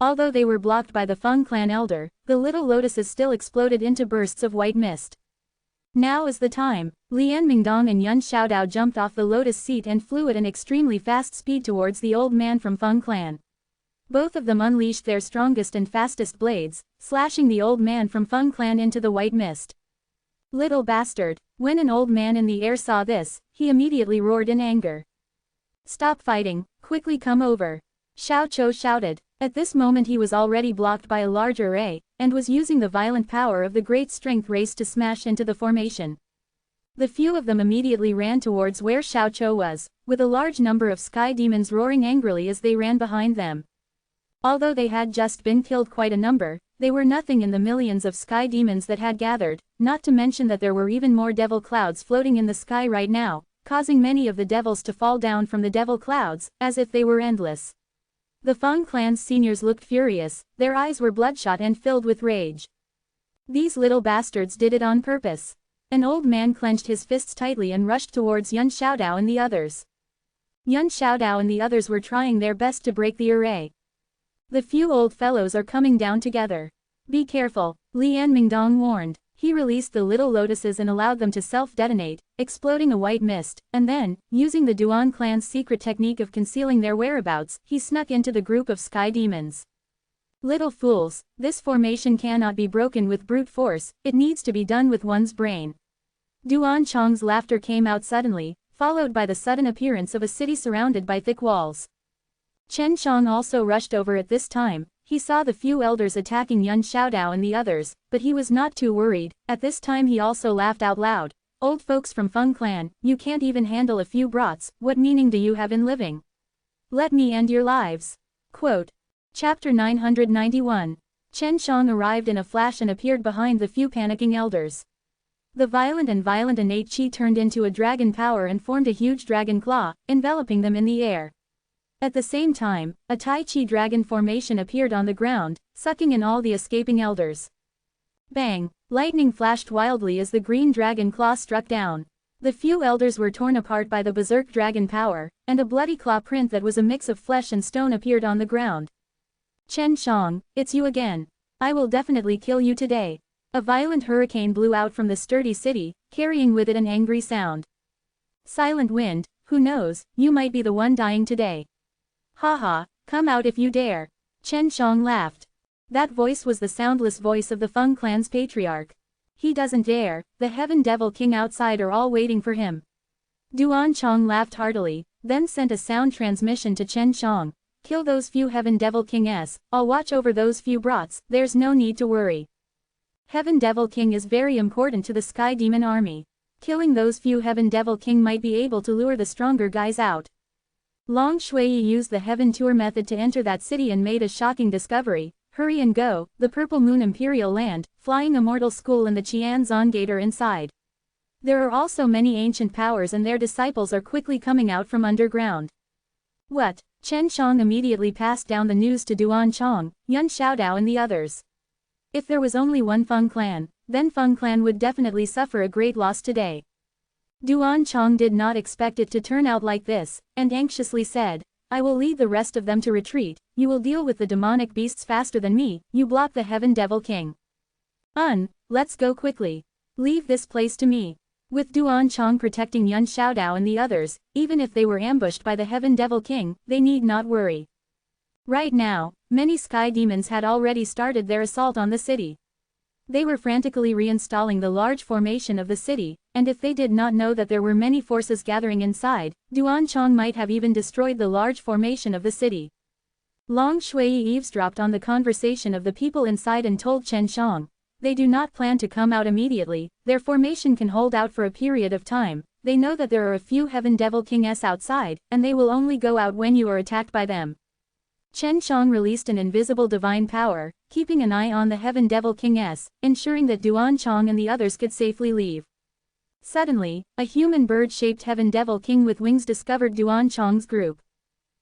Although they were blocked by the Feng clan elder, the little lotuses still exploded into bursts of white mist. Now is the time. Lian Mingdong and Yun Xiaodao jumped off the lotus seat and flew at an extremely fast speed towards the old man from Feng clan. Both of them unleashed their strongest and fastest blades, slashing the old man from Feng clan into the white mist. Little bastard! When an old man in the air saw this, he immediately roared in anger. Stop fighting, quickly come over! Xiao Chou shouted. At this moment he was already blocked by a large array, and was using the violent power of the great strength race to smash into the formation. The few of them immediately ran towards where Xiao Chou was, with a large number of sky demons roaring angrily as they ran behind them. Although they had just been killed quite a number, they were nothing in the millions of sky demons that had gathered, not to mention that there were even more devil clouds floating in the sky right now, causing many of the devils to fall down from the devil clouds, as if they were endless. The Feng clan's seniors looked furious, their eyes were bloodshot and filled with rage. These little bastards did it on purpose. An old man clenched his fists tightly and rushed towards Yun Xiaodao and the others. Yun Xiaodao and the others were trying their best to break the array. The few old fellows are coming down together. Be careful, Lian Mingdong warned. He released the little lotuses and allowed them to self-detonate, exploding a white mist, and then, using the Duan clan's secret technique of concealing their whereabouts, he snuck into the group of sky demons. Little fools, this formation cannot be broken with brute force, it needs to be done with one's brain. Duan Chong's laughter came out suddenly, followed by the sudden appearance of a city surrounded by thick walls. Chen Chong also rushed over at this time. He saw the few elders attacking Yun Xiaodao and the others, but he was not too worried. At this time he also laughed out loud. Old folks from Feng clan, you can't even handle a few brats, what meaning do you have in living? Let me end your lives. Quote. Chapter 991. Chen Chong arrived in a flash and appeared behind the few panicking elders. The violent innate chi turned into a dragon power and formed a huge dragon claw, enveloping them in the air. At the same time, a Tai Chi dragon formation appeared on the ground, sucking in all the escaping elders. Bang! Lightning flashed wildly as the green dragon claw struck down. The few elders were torn apart by the berserk dragon power, and a bloody claw print that was a mix of flesh and stone appeared on the ground. Chen Chong, it's you again. I will definitely kill you today. A violent hurricane blew out from the sturdy city, carrying with it an angry sound. Silent wind, who knows, you might be the one dying today. Haha, come out if you dare. Chen Chong laughed. That voice was the soundless voice of the Feng clan's patriarch. He doesn't dare, the Heaven Devil King outside are all waiting for him. Duan Chong laughed heartily, then sent a sound transmission to Chen Chong. Kill those few Heaven Devil Kings, I'll watch over those few brats, there's no need to worry. Heaven Devil King is very important to the Sky Demon army. Killing those few Heaven Devil King might be able to lure the stronger guys out. Long Shui used the Heaven Tour method to enter that city and made a shocking discovery. Hurry and go, the Purple Moon Imperial Land, Flying Immortal School and the Qianzan Gate are inside. There are also many ancient powers and their disciples are quickly coming out from underground. What? Chen Chong immediately passed down the news to Duan Chong, Yun Xiaodao and the others. If there was only one Feng clan, then Feng clan would definitely suffer a great loss today. Duan Chong did not expect it to turn out like this, and anxiously said, I will lead the rest of them to retreat, you will deal with the demonic beasts faster than me, you block the Heaven Devil King. Let's go quickly. Leave this place to me. With Duan Chong protecting Yun Xiaodao and the others, even if they were ambushed by the Heaven Devil King, they need not worry. Right now, many sky demons had already started their assault on the city. They were frantically reinstalling the large formation of the city, and if they did not know that there were many forces gathering inside, Duan Chong might have even destroyed the large formation of the city. Long Shui eavesdropped on the conversation of the people inside and told Chen Chong, they do not plan to come out immediately, their formation can hold out for a period of time, they know that there are a few Heaven Devil Kings outside, and they will only go out when you are attacked by them. Chen Chong released an invisible divine power, keeping an eye on the Heaven Devil Kings, ensuring that Duan Chong and the others could safely leave. Suddenly, a human bird-shaped Heaven Devil King with wings discovered Duan Chong's group.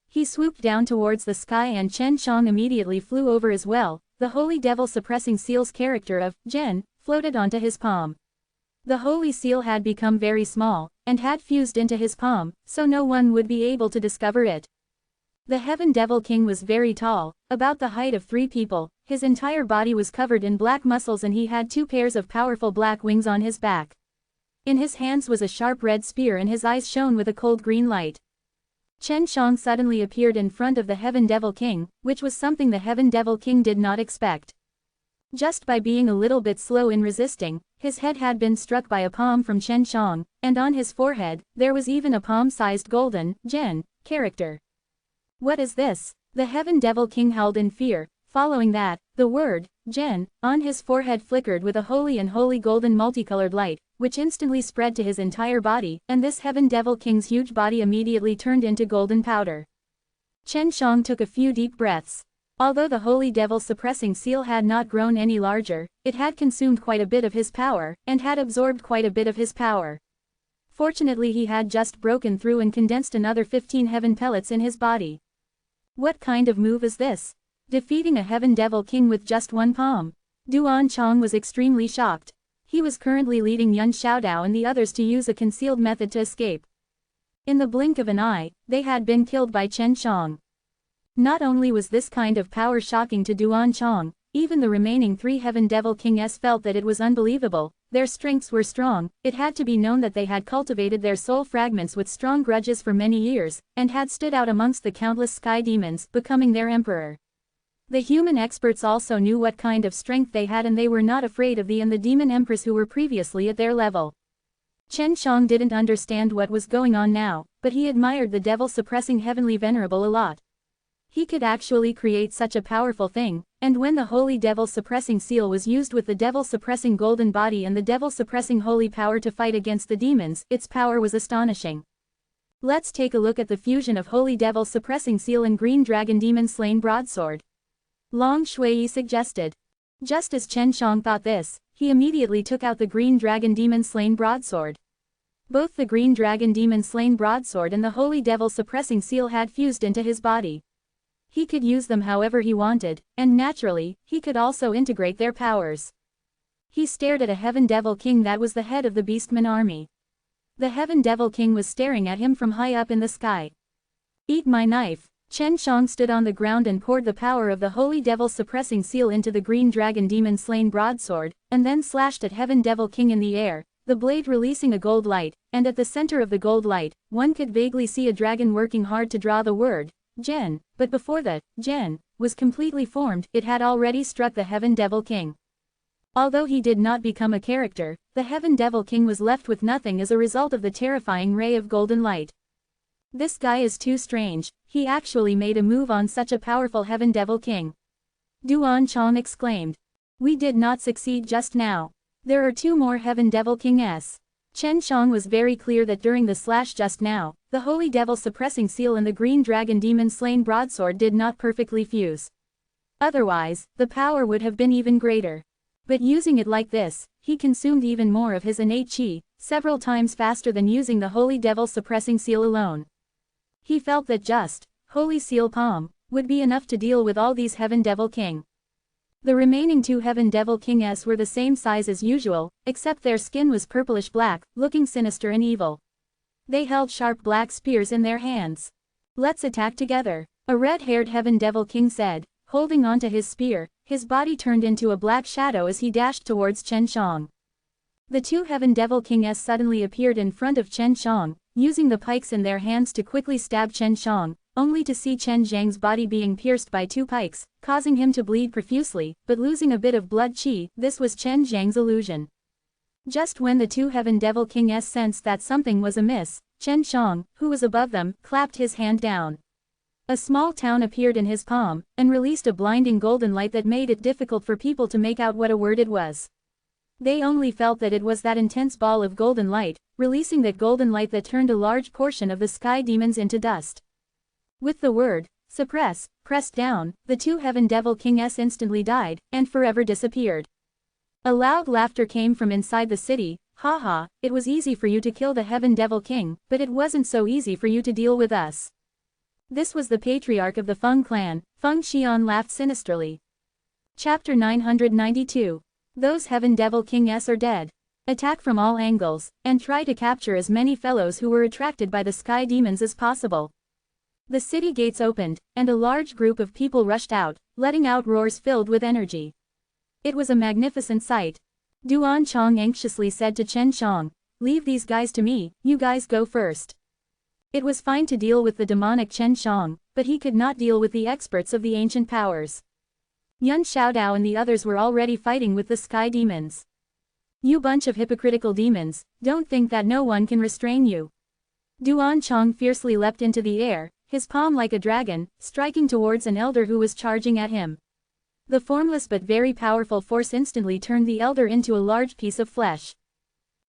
He swooped down towards the sky and Chen Chong immediately flew over as well. The Holy Devil Suppressing Seal's character of Zhen floated onto his palm. The Holy Seal had become very small, and had fused into his palm, so no one would be able to discover it. The Heaven Devil King was very tall, about the height of 3 people, his entire body was covered in black muscles and he had 2 pairs of powerful black wings on his back. In his hands was a sharp red spear and his eyes shone with a cold green light. Chen Chong suddenly appeared in front of the Heaven Devil King, which was something the Heaven Devil King did not expect. Just by being a little bit slow in resisting, his head had been struck by a palm from Chen Chong, and on his forehead, there was even a palm-sized golden, Zhen, character. What is this? The Heaven Devil King howled in fear. Following that, the word, Zhen, on his forehead flickered with a holy golden multicolored light, which instantly spread to his entire body, and this Heaven Devil King's huge body immediately turned into golden powder. Chen Chong took a few deep breaths. Although the Holy Devil Suppressing Seal had not grown any larger, it had consumed quite a bit of his power, and had absorbed quite a bit of his power. Fortunately he had just broken through and condensed another 15 heaven pellets in his body. What kind of move is this? Defeating a Heaven Devil King with just 1 palm. Duan Chong was extremely shocked. He was currently leading Yun Xiaodao and the others to use a concealed method to escape. In the blink of an eye, they had been killed by Chen Chong. Not only was this kind of power shocking to Duan Chong, even the remaining 3 Heaven Devil Kings felt that it was unbelievable. Their strengths were strong, it had to be known that they had cultivated their soul fragments with strong grudges for many years, and had stood out amongst the countless sky demons, becoming their emperor. The human experts also knew what kind of strength they had and they were not afraid of the demon empress who were previously at their level. Chen Chong didn't understand what was going on now, but he admired the devil suppressing heavenly venerable a lot. He could actually create such a powerful thing, and when the Holy Devil Suppressing Seal was used with the Devil Suppressing Golden Body and the Devil Suppressing Holy Power to fight against the demons, its power was astonishing. Let's take a look at the fusion of Holy Devil Suppressing Seal and Green Dragon Demon Slain Broadsword. Long Shui suggested. Just as Chen Chong thought this, he immediately took out the Green Dragon Demon Slain Broadsword. Both the Green Dragon Demon Slain Broadsword and the Holy Devil Suppressing Seal had fused into his body. He could use them however he wanted, and naturally, he could also integrate their powers. He stared at a Heaven Devil King that was the head of the Beastman army. The Heaven Devil King was staring at him from high up in the sky. Eat my knife. Chen Chong stood on the ground and poured the power of the Holy Devil Suppressing Seal into the Green Dragon Demon Slain Broadsword, and then slashed at Heaven Devil King in the air, the blade releasing a gold light, and at the center of the gold light, one could vaguely see a dragon working hard to draw the word, Zhen, but before the Zhen was completely formed, it had already struck the Heaven Devil King. Although he did not become a character, the Heaven Devil King was left with nothing as a result of the terrifying ray of golden light. This guy is too strange, he actually made a move on such a powerful Heaven Devil King. Duan Chong exclaimed. We did not succeed just now. There are 2 more Heaven Devil Kings. Chen Chong was very clear that during the slash just now, the Holy Devil Suppressing Seal and the Green Dragon Demon Slain Broadsword did not perfectly fuse. Otherwise, the power would have been even greater. But using it like this, he consumed even more of his innate chi, several times faster than using the Holy Devil Suppressing Seal alone. He felt that just, Holy Seal Palm, would be enough to deal with all these Heaven Devil King. The remaining 2 Heaven Devil Kings were the same size as usual, except their skin was purplish black, looking sinister and evil. They held sharp black spears in their hands. Let's attack together, a red-haired Heaven Devil King said, holding onto his spear, his body turned into a black shadow as he dashed towards Chen Chong. The 2 Heaven Devil Kings suddenly appeared in front of Chen Chong, using the pikes in their hands to quickly stab Chen Chong, only to see Chen Zhang's body being pierced by 2 pikes, causing him to bleed profusely, but losing a bit of blood chi. This was Chen Zhang's illusion. Just when the 2 Heaven Devil Kings sensed that something was amiss, Chen Chong, who was above them, clapped his hand down. A small town appeared in his palm, and released a blinding golden light that made it difficult for people to make out what a word it was. They only felt that it was that intense ball of golden light, releasing that golden light that turned a large portion of the sky demons into dust. With the word, suppress, pressed down, the 2 Heaven Devil Kings instantly died, and forever disappeared. A loud laughter came from inside the city. Haha, it was easy for you to kill the Heaven Devil King, but it wasn't so easy for you to deal with us. This was the patriarch of the Feng clan. Feng Xian laughed sinisterly. Chapter 992. Those Heaven Devil Kings are dead. Attack from all angles, and try to capture as many fellows who were attracted by the sky demons as possible. The city gates opened, and a large group of people rushed out, letting out roars filled with energy. It was a magnificent sight. Duan Chong anxiously said to Chen Shang, "Leave these guys to me, you guys go first." It was fine to deal with the demonic Chen Shang, but he could not deal with the experts of the ancient powers. Yun Xiaodao and the others were already fighting with the sky demons. "You bunch of hypocritical demons, don't think that no one can restrain you." Duan Chong fiercely leapt into the air, his palm like a dragon, striking towards an elder who was charging at him. The formless but very powerful force instantly turned the elder into a large piece of flesh.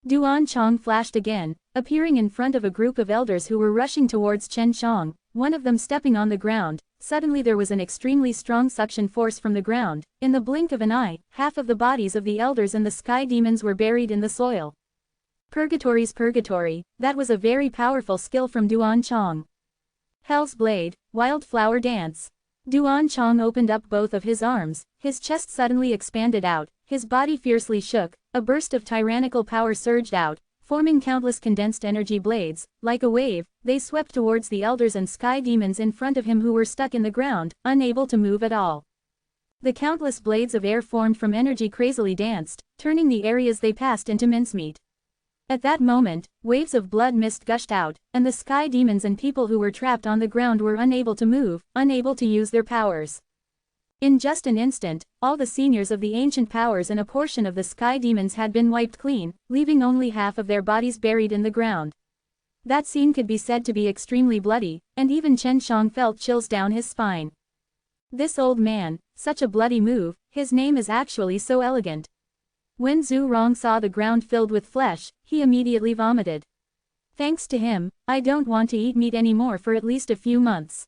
Duan Chong flashed again, appearing in front of a group of elders who were rushing towards Chen Shang, one of them stepping on the ground. Suddenly there was an extremely strong suction force from the ground. In the blink of an eye, half of the bodies of the elders and the sky demons were buried in the soil. Purgatory's purgatory, that was a very powerful skill from Duan Chong. Hell's Blade, Wildflower Dance. Duan Chong opened up both of his arms, his chest suddenly expanded out, his body fiercely shook, a burst of tyrannical power surged out, forming countless condensed energy blades. Like a wave, they swept towards the elders and sky demons in front of him who were stuck in the ground, unable to move at all. The countless blades of air formed from energy crazily danced, turning the areas they passed into mincemeat. At that moment, waves of blood mist gushed out, and the sky demons and people who were trapped on the ground were unable to move, unable to use their powers. In just an instant, all the seniors of the ancient powers and a portion of the sky demons had been wiped clean, leaving only half of their bodies buried in the ground. That scene could be said to be extremely bloody, and even Chen Shang felt chills down his spine. This old man, such a bloody move, his name is actually so elegant. When Zhu Rong saw the ground filled with flesh, he immediately vomited. Thanks to him, I don't want to eat meat anymore for at least a few months.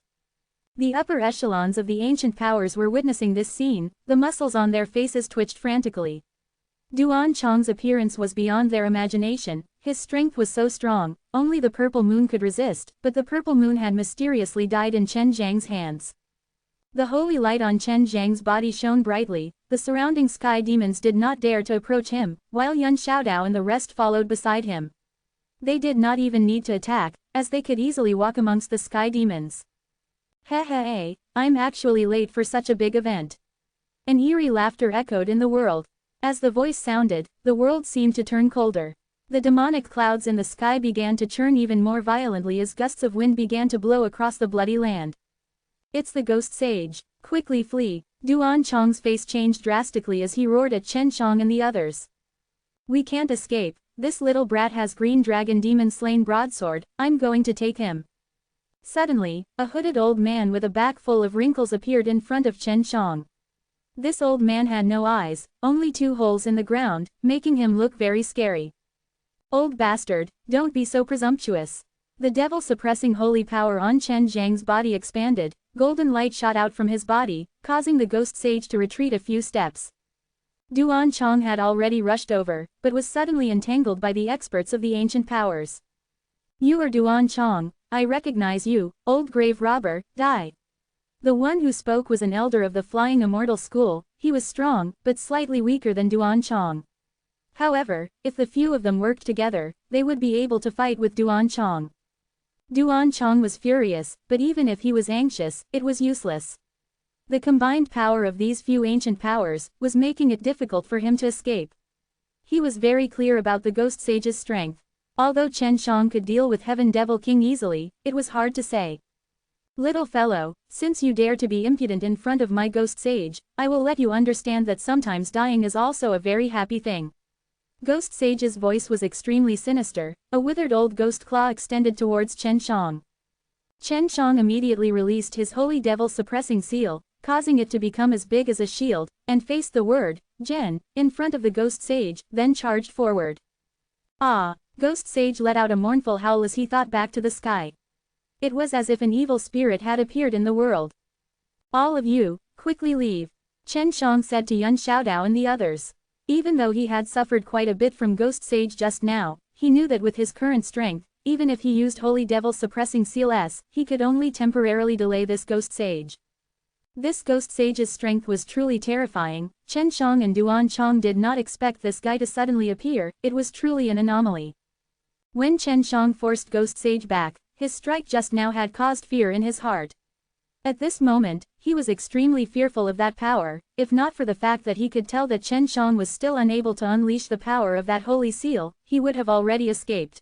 The upper echelons of the ancient powers were witnessing this scene, the muscles on their faces twitched frantically. Duan Chong's appearance was beyond their imagination, his strength was so strong, only the purple moon could resist, but the purple moon had mysteriously died in Chen Zhang's hands. The holy light on Chen Zhang's body shone brightly, the surrounding sky demons did not dare to approach him, while Yun Xiaodao and the rest followed beside him. They did not even need to attack, as they could easily walk amongst the sky demons. Hey, I'm actually late for such a big event. An eerie laughter echoed in the world. As the voice sounded, the world seemed to turn colder. The demonic clouds in the sky began to churn even more violently as gusts of wind began to blow across the bloody land. It's the ghost sage. Quickly flee. Duan Chong's face changed drastically as he roared at Chen Shang and the others. We can't escape. This little brat has green dragon demon slain broadsword, I'm going to take him. Suddenly, a hooded old man with a back full of wrinkles appeared in front of Chen Shang. This old man had no eyes, only 2 holes in the ground, making him look very scary. Old bastard, don't be so presumptuous. The devil suppressing holy power on Chen Zhang's body expanded, golden light shot out from his body, causing the ghost sage to retreat a few steps. Duan Chong had already rushed over, but was suddenly entangled by the experts of the ancient powers. You are Duan Chong, I recognize you, old grave robber, die. The one who spoke was an elder of the Flying Immortal school, he was strong, but slightly weaker than Duan Chong. However, if the few of them worked together, they would be able to fight with Duan Chong. Duan Chong was furious, but even if he was anxious, it was useless. The combined power of these few ancient powers was making it difficult for him to escape. He was very clear about the ghost sage's strength. Although Chen Shang could deal with Heaven Devil King easily, it was hard to say. Little fellow, since you dare to be impudent in front of my ghost sage, I will let you understand that sometimes dying is also a very happy thing. Ghost Sage's voice was extremely sinister, a withered old ghost claw extended towards Chen Shang. Chen Shang immediately released his holy devil suppressing seal, causing it to become as big as a shield, and faced the word, Zhen, in front of the ghost sage, then charged forward. Ah! Ghost Sage let out a mournful howl as he thought back to the sky. It was as if an evil spirit had appeared in the world. All of you, quickly leave, Chen Shang said to Yun Xiaodao and the others. Even though he had suffered quite a bit from Ghost Sage just now, he knew that with his current strength, even if he used Holy Devil Suppressing Seal S, he could only temporarily delay this Ghost Sage. This Ghost Sage's strength was truly terrifying. Chen Shang and Duan Chong did not expect this guy to suddenly appear, it was truly an anomaly. When Chen Shang forced Ghost Sage back, his strike just now had caused fear in his heart. At this moment, he was extremely fearful of that power, if not for the fact that he could tell that Chen Shang was still unable to unleash the power of that holy seal, he would have already escaped.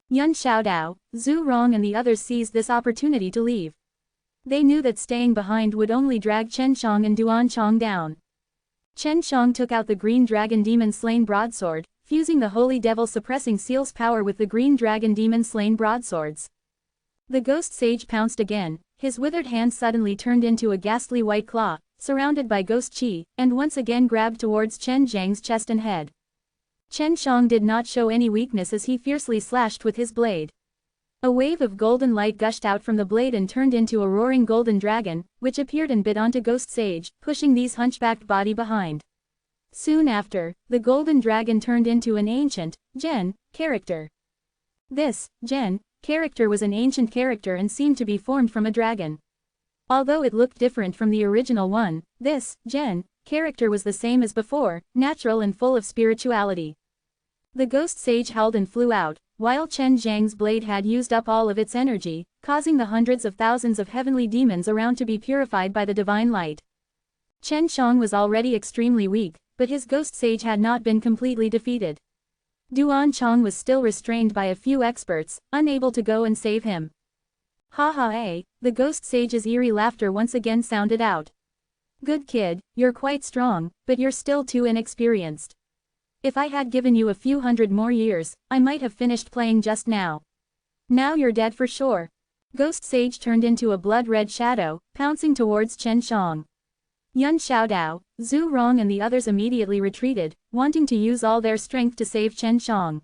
Yun Xiaodao, Zhu Rong and the others seized this opportunity to leave. They knew that staying behind would only drag Chen Shang and Duan Chong down. Chen Shang took out the Green Dragon Demon Slain Broadsword, fusing the Holy Devil Suppressing Seal's power with the Green Dragon Demon Slain Broadswords. The Ghost Sage pounced again, his withered hand suddenly turned into a ghastly white claw, surrounded by Ghost Qi, and once again grabbed towards Chen Zhang's chest and head. Chen Shang did not show any weakness as he fiercely slashed with his blade. A wave of golden light gushed out from the blade and turned into a roaring golden dragon, which appeared and bit onto Ghost Sage, pushing these hunchbacked body behind. Soon after, the golden dragon turned into an ancient, Gen, character. This, Gen, character was an ancient character and seemed to be formed from a dragon. Although it looked different from the original one, this, Gen, character was the same as before, natural and full of spirituality. The Ghost Sage howled and flew out, while Chen Zhang's blade had used up all of its energy, causing the hundreds of thousands of heavenly demons around to be purified by the divine light. Chen Shang was already extremely weak, but his Ghost Sage had not been completely defeated. Duan Chong was still restrained by a few experts, unable to go and save him. Ha ha the Ghost Sage's eerie laughter once again sounded out. Good kid, you're quite strong, but you're still too inexperienced. If I had given you a few hundred more years, I might have finished playing just now. Now you're dead for sure. Ghost Sage turned into a blood-red shadow, pouncing towards Chen Shang. Yun Xiaodao, Zhu Rong and the others immediately retreated, wanting to use all their strength to save Chen Shang.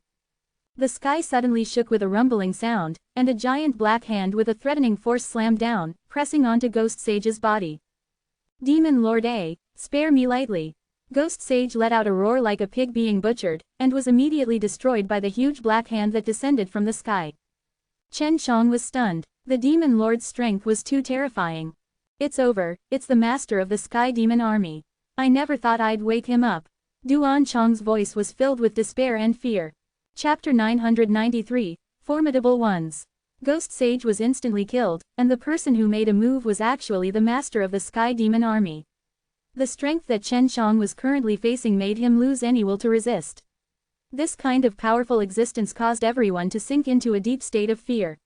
The sky suddenly shook with a rumbling sound, and a giant black hand with a threatening force slammed down, pressing onto Ghost Sage's body. Demon Lord A, spare me lightly. Ghost Sage let out a roar like a pig being butchered, and was immediately destroyed by the huge black hand that descended from the sky. Chen Shang was stunned. The Demon Lord's strength was too terrifying. It's over, it's the master of the Sky Demon Army. I never thought I'd wake him up. Duan Chong's voice was filled with despair and fear. Chapter 993, Formidable Ones. Ghost Sage was instantly killed, and the person who made a move was actually the master of the Sky Demon Army. The strength that Chen Shang was currently facing made him lose any will to resist. This kind of powerful existence caused everyone to sink into a deep state of fear.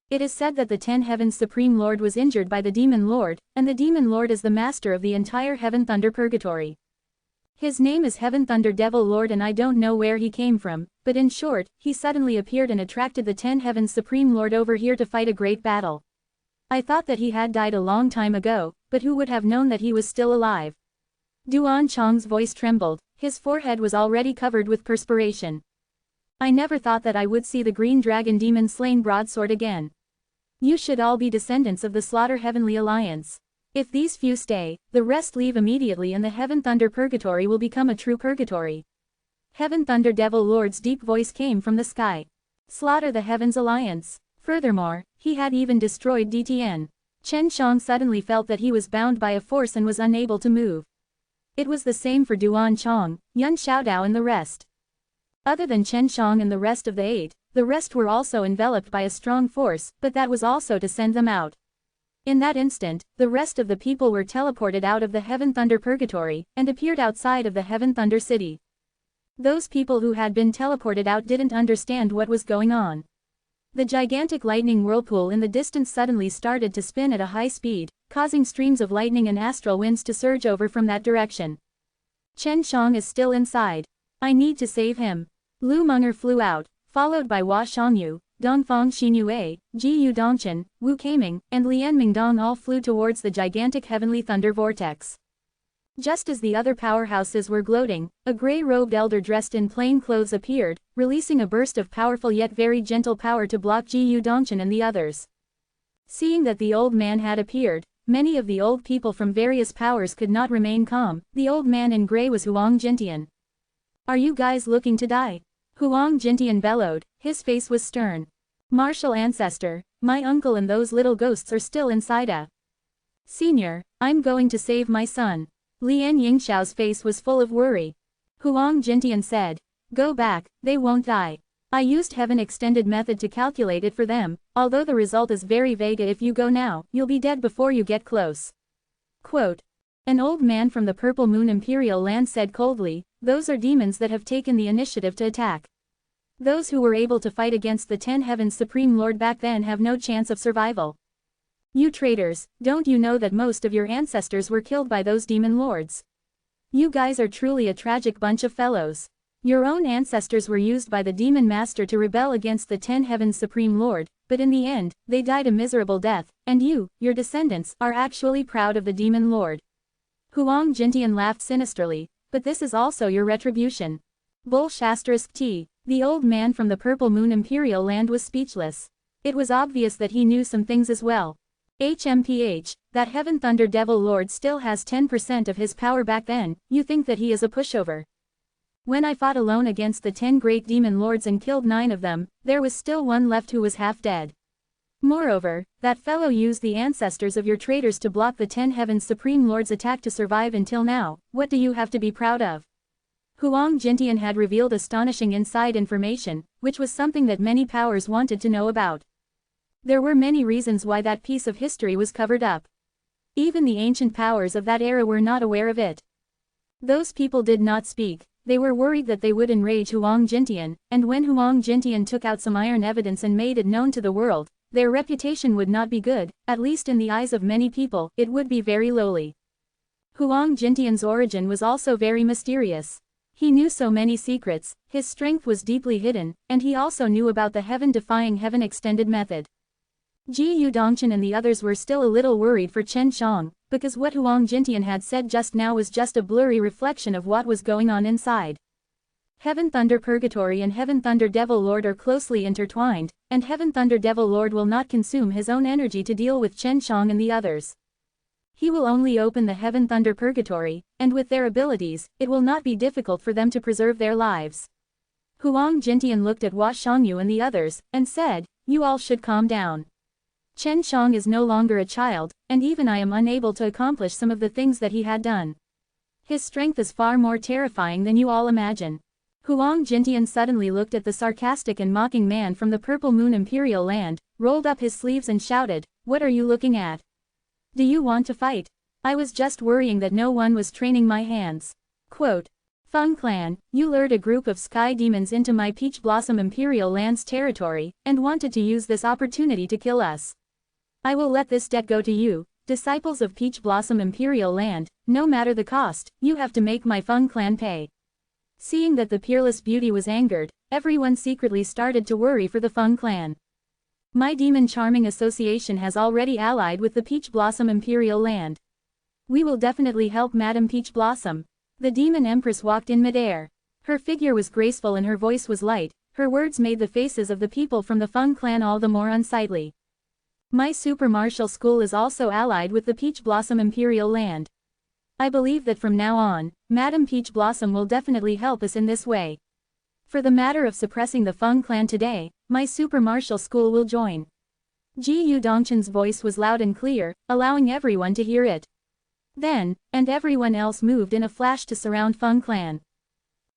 It is said that the Ten Heavens Supreme Lord was injured by the Demon Lord, and the Demon Lord is the master of the entire Heaven Thunder Purgatory. His name is Heaven Thunder Devil Lord and I don't know where he came from, but in short, he suddenly appeared and attracted the Ten Heavens Supreme Lord over here to fight a great battle. I thought that he had died a long time ago, but who would have known that he was still alive? Duan Chong's voice trembled, his forehead was already covered with perspiration. I never thought that I would see the Green Dragon Demon Slain Broadsword again. You should all be descendants of the Slaughter Heavenly Alliance. If these few stay, the rest leave immediately and the Heaven Thunder Purgatory will become a true purgatory. Heaven Thunder Devil Lord's deep voice came from the sky. Slaughter the Heavens Alliance. Furthermore, he had even destroyed DTN. Chen Shang suddenly felt that he was bound by a force and was unable to move. It was the same for Duan Chong, Yun Xiaodao and the rest. Other than Chen Shang and the rest of the 8, the rest were also enveloped by a strong force, but that was also to send them out. In that instant, the rest of the people were teleported out of the Heaven Thunder Purgatory, and appeared outside of the Heaven Thunder City. Those people who had been teleported out didn't understand what was going on. The gigantic lightning whirlpool in the distance suddenly started to spin at a high speed, causing streams of lightning and astral winds to surge over from that direction. Chen Shang is still inside. I need to save him. Lu Meng'er flew out, followed by Hua Shangyu, Dongfang Xinyue, Ji Yudongchen, Wu Keiming, and Lian Mingdong all flew towards the gigantic heavenly thunder vortex. Just as the other powerhouses were gloating, a gray-robed elder dressed in plain clothes appeared, releasing a burst of powerful yet very gentle power to block Ji Yudongchen and the others. Seeing that the old man had appeared, many of the old people from various powers could not remain calm. The old man in gray was Huang Jintian. Are you guys looking to die? Huang Jintian bellowed, his face was stern. Martial ancestor, my uncle and those little ghosts are still inside a. Senior, I'm going to save my son. Lian Yingxiao's face was full of worry. Huang Jintian said, go back, they won't die. I used heaven extended method to calculate it for them, although the result is very vague. If you go now, you'll be dead before you get close. Quote. An old man from the Purple Moon Imperial Land said coldly, those are demons that have taken the initiative to attack. Those who were able to fight against the 10 Heavens Supreme Lord back then have no chance of survival. You traitors, don't you know that most of your ancestors were killed by those demon lords? You guys are truly a tragic bunch of fellows. Your own ancestors were used by the demon master to rebel against the 10 Heavens Supreme Lord, but in the end, they died a miserable death, and you, your descendants, are actually proud of the demon lord. Huang Jintian laughed sinisterly, but this is also your retribution. Bull****. The old man from the Purple Moon Imperial Land was speechless. It was obvious that he knew some things as well. HMPH, that Heaven Thunder Devil Lord still has 10% of his power back then. You think that he is a pushover. When I fought alone against the 10 great demon lords and killed 9 of them, there was still one left who was half dead. Moreover, that fellow used the ancestors of your traitors to block the 10 Heavens Supreme Lord's attack to survive until now. What do you have to be proud of? Huang Jintian had revealed astonishing inside information, which was something that many powers wanted to know about. There were many reasons why that piece of history was covered up. Even the ancient powers of that era were not aware of it. Those people did not speak. They were worried that they would enrage Huang Jintian, and when Huang Jintian took out some iron evidence and made it known to the world, their reputation would not be good, at least in the eyes of many people, it would be very lowly. Huang Jintian's origin was also very mysterious. He knew so many secrets, his strength was deeply hidden, and he also knew about the heaven-defying heaven extended method. Ji Yudongchen and the others were still a little worried for Chen Shang, because what Huang Jintian had said just now was just a blurry reflection of what was going on inside. Heaven Thunder Purgatory and Heaven Thunder Devil Lord are closely intertwined, and Heaven Thunder Devil Lord will not consume his own energy to deal with Chen Shang and the others. He will only open the Heaven Thunder Purgatory, and with their abilities, it will not be difficult for them to preserve their lives. Huang Jintian looked at Hua Shangyu and the others, and said, you all should calm down. Chen Shang is no longer a child, and even I am unable to accomplish some of the things that he had done. His strength is far more terrifying than you all imagine. Huang Jintian suddenly looked at the sarcastic and mocking man from the Purple Moon Imperial Land, rolled up his sleeves and shouted, what are you looking at? Do you want to fight? I was just worrying that no one was training my hands. Quote. Feng Clan, you lured a group of sky demons into my Peach Blossom Imperial Land's territory, and wanted to use this opportunity to kill us. I will let this debt go to you, disciples of Peach Blossom Imperial Land, no matter the cost, you have to make my Feng Clan pay. Seeing that the peerless beauty was angered, everyone secretly started to worry for the Feng Clan. My Demon Charming Association has already allied with the Peach Blossom Imperial Land. We will definitely help Madame Peach Blossom. The Demon Empress walked in midair. Her figure was graceful and her voice was light, her words made the faces of the people from the Feng Clan all the more unsightly. My super martial school is also allied with the Peach Blossom Imperial Land. I believe that from now on, Madame Peach Blossom will definitely help us in this way. For the matter of suppressing the Feng Clan today, my super martial school will join. Ji Yudongchen's voice was loud and clear, allowing everyone to hear it. Then, and everyone else moved in a flash to surround Feng Clan.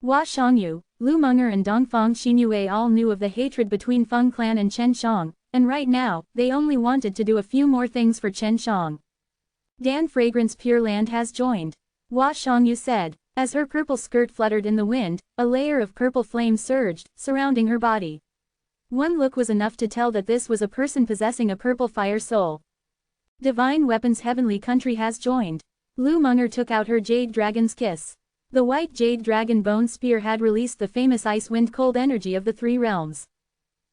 Hua Shangyu, Lu Menger and Dongfang Xinyue all knew of the hatred between Feng Clan and Chen Shang, and right now, they only wanted to do a few more things for Chen Shang. Dan Fragrance Pure Land has joined. Hua Shangyu said, as her purple skirt fluttered in the wind, a layer of purple flame surged, surrounding her body. One look was enough to tell that this was a person possessing a purple fire soul. Divine Weapons Heavenly Country has joined. Lu Menger took out her Jade Dragon's Kiss. The white Jade Dragon Bone Spear had released the famous Ice Wind Cold energy of the 3 realms.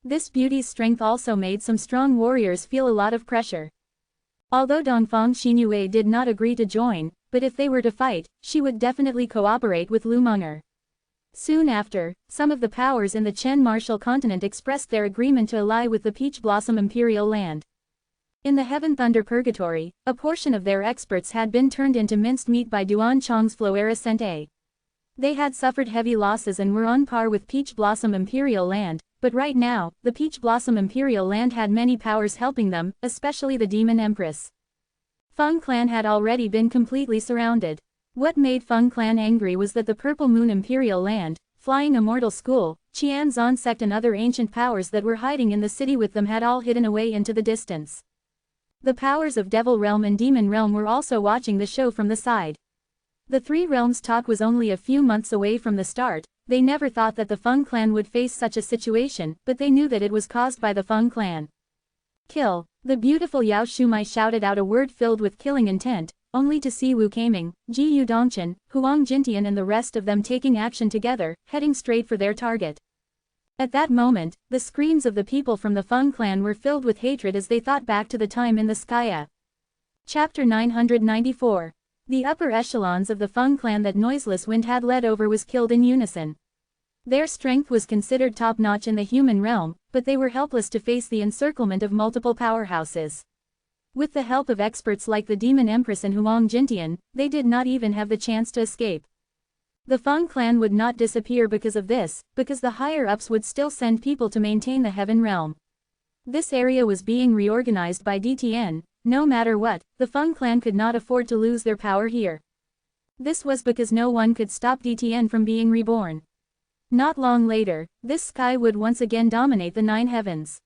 This beauty's strength also made some strong warriors feel a lot of pressure. Although Dongfang Xinyue did not agree to join, but if they were to fight, she would definitely cooperate with Lu Menger. Soon after, some of the powers in the Chen Martial Continent expressed their agreement to ally with the Peach Blossom Imperial Land. In the Heaven Thunder Purgatory, a portion of their experts had been turned into minced meat by Duan Chong's Floera Sente. They had suffered heavy losses and were on par with Peach Blossom Imperial Land, but right now, the Peach Blossom Imperial Land had many powers helping them, especially the Demon Empress. Feng Clan had already been completely surrounded. What made Feng Clan angry was that the Purple Moon Imperial Land, Flying Immortal School, Qianzan Sect and other ancient powers that were hiding in the city with them had all hidden away into the distance. The powers of Devil Realm and Demon Realm were also watching the show from the side. The Three Realms talk was only a few months away from the start. They never thought that the Feng Clan would face such a situation, but they knew that it was caused by the Feng Clan. Kill! The beautiful Yao Shumai shouted out a word filled with killing intent, only to see Wu Kaming, Ji Yu Dongchen, Huang Jintian and the rest of them taking action together, heading straight for their target. At that moment, the screams of the people from the Feng Clan were filled with hatred as they thought back to the time in the Skya. Chapter 994. The upper echelons of the Feng Clan that Noiseless Wind had led over was killed in unison. Their strength was considered top-notch in the human realm, but they were helpless to face the encirclement of multiple powerhouses. With the help of experts like the Demon Empress and Huang Jintian, they did not even have the chance to escape. The Feng Clan would not disappear because of this, because the higher-ups would still send people to maintain the Heaven Realm. This area was being reorganized by DTN. No matter what, the Feng Clan could not afford to lose their power here. This was because no one could stop DTN from being reborn. Not long later, this sky would once again dominate the 9 heavens.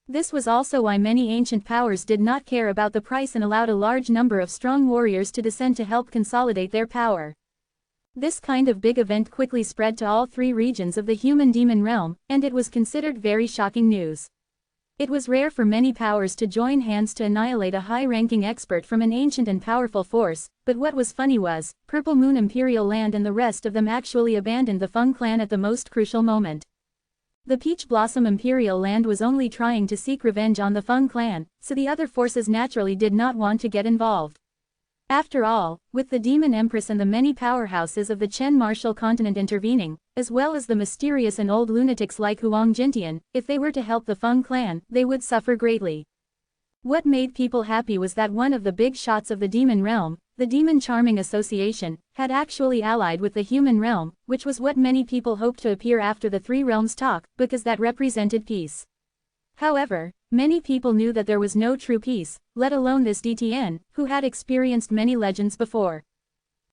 This was also why many ancient powers did not care about the price and allowed a large number of strong warriors to descend to help consolidate their power. This kind of big event quickly spread to all 3 regions of the human-demon realm, and it was considered very shocking news. It was rare for many powers to join hands to annihilate a high-ranking expert from an ancient and powerful force, but what was funny was, Purple Moon Imperial Land and the rest of them actually abandoned the Feng Clan at the most crucial moment. The Peach Blossom Imperial Land was only trying to seek revenge on the Feng Clan, so the other forces naturally did not want to get involved. After all, with the Demon Empress and the many powerhouses of the Chen Martial Continent intervening, as well as the mysterious and old lunatics like Huang Jintian, if they were to help the Feng Clan, they would suffer greatly. What made people happy was that one of the big shots of the Demon Realm, the Demon Charming Association, had actually allied with the human realm, which was what many people hoped to appear after the Three Realms talk, because that represented peace. However, many people knew that there was no true peace, let alone this DTN, who had experienced many legends before.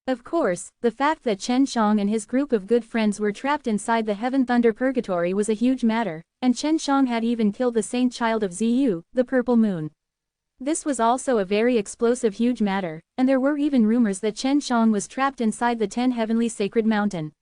Of course, the fact that Chen Shang and his group of good friends were trapped inside the Heaven Thunder Purgatory was a huge matter, and Chen Shang had even killed the saint child of Ziyu, the Purple Moon. This was also a very explosive huge matter, and there were even rumors that Chen Shang was trapped inside the 10 Heavenly Sacred Mountain.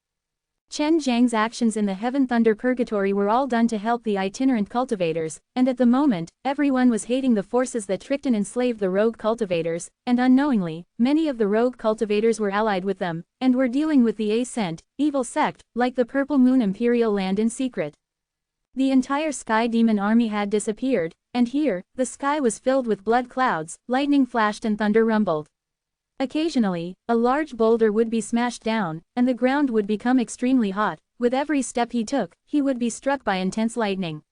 Chen Zhang's actions in the Heaven Thunder Purgatory were all done to help the itinerant cultivators, and at the moment, everyone was hating the forces that tricked and enslaved the rogue cultivators, and unknowingly, many of the rogue cultivators were allied with them, and were dealing with the Ascent, evil sect, like the Purple Moon Imperial Land in secret. The entire Sky Demon army had disappeared, and here, the sky was filled with blood clouds, lightning flashed and thunder rumbled. Occasionally, a large boulder would be smashed down, and the ground would become extremely hot. With every step he took, he would be struck by intense lightning.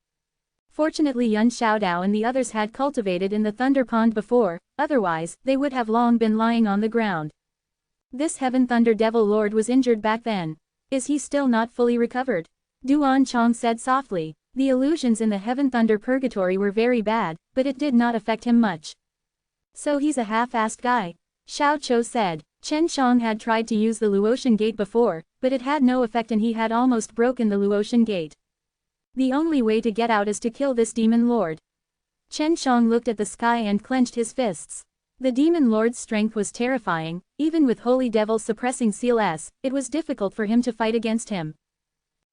Fortunately Yun Xiaodao and the others had cultivated in the Thunder Pond before, otherwise, they would have long been lying on the ground. This Heaven Thunder Devil Lord was injured back then. Is he still not fully recovered? Duan Chong said softly. The illusions in the Heaven Thunder Purgatory were very bad, but it did not affect him much. So he's a half-assed guy. Xiao Chou said. Chen Shang had tried to use the Luotian Gate before, but it had no effect and he had almost broken the Luotian Gate. The only way to get out is to kill this demon lord. Chen Shang looked at the sky and clenched his fists. The demon lord's strength was terrifying, even with Holy Devil suppressing Seal S, it was difficult for him to fight against him.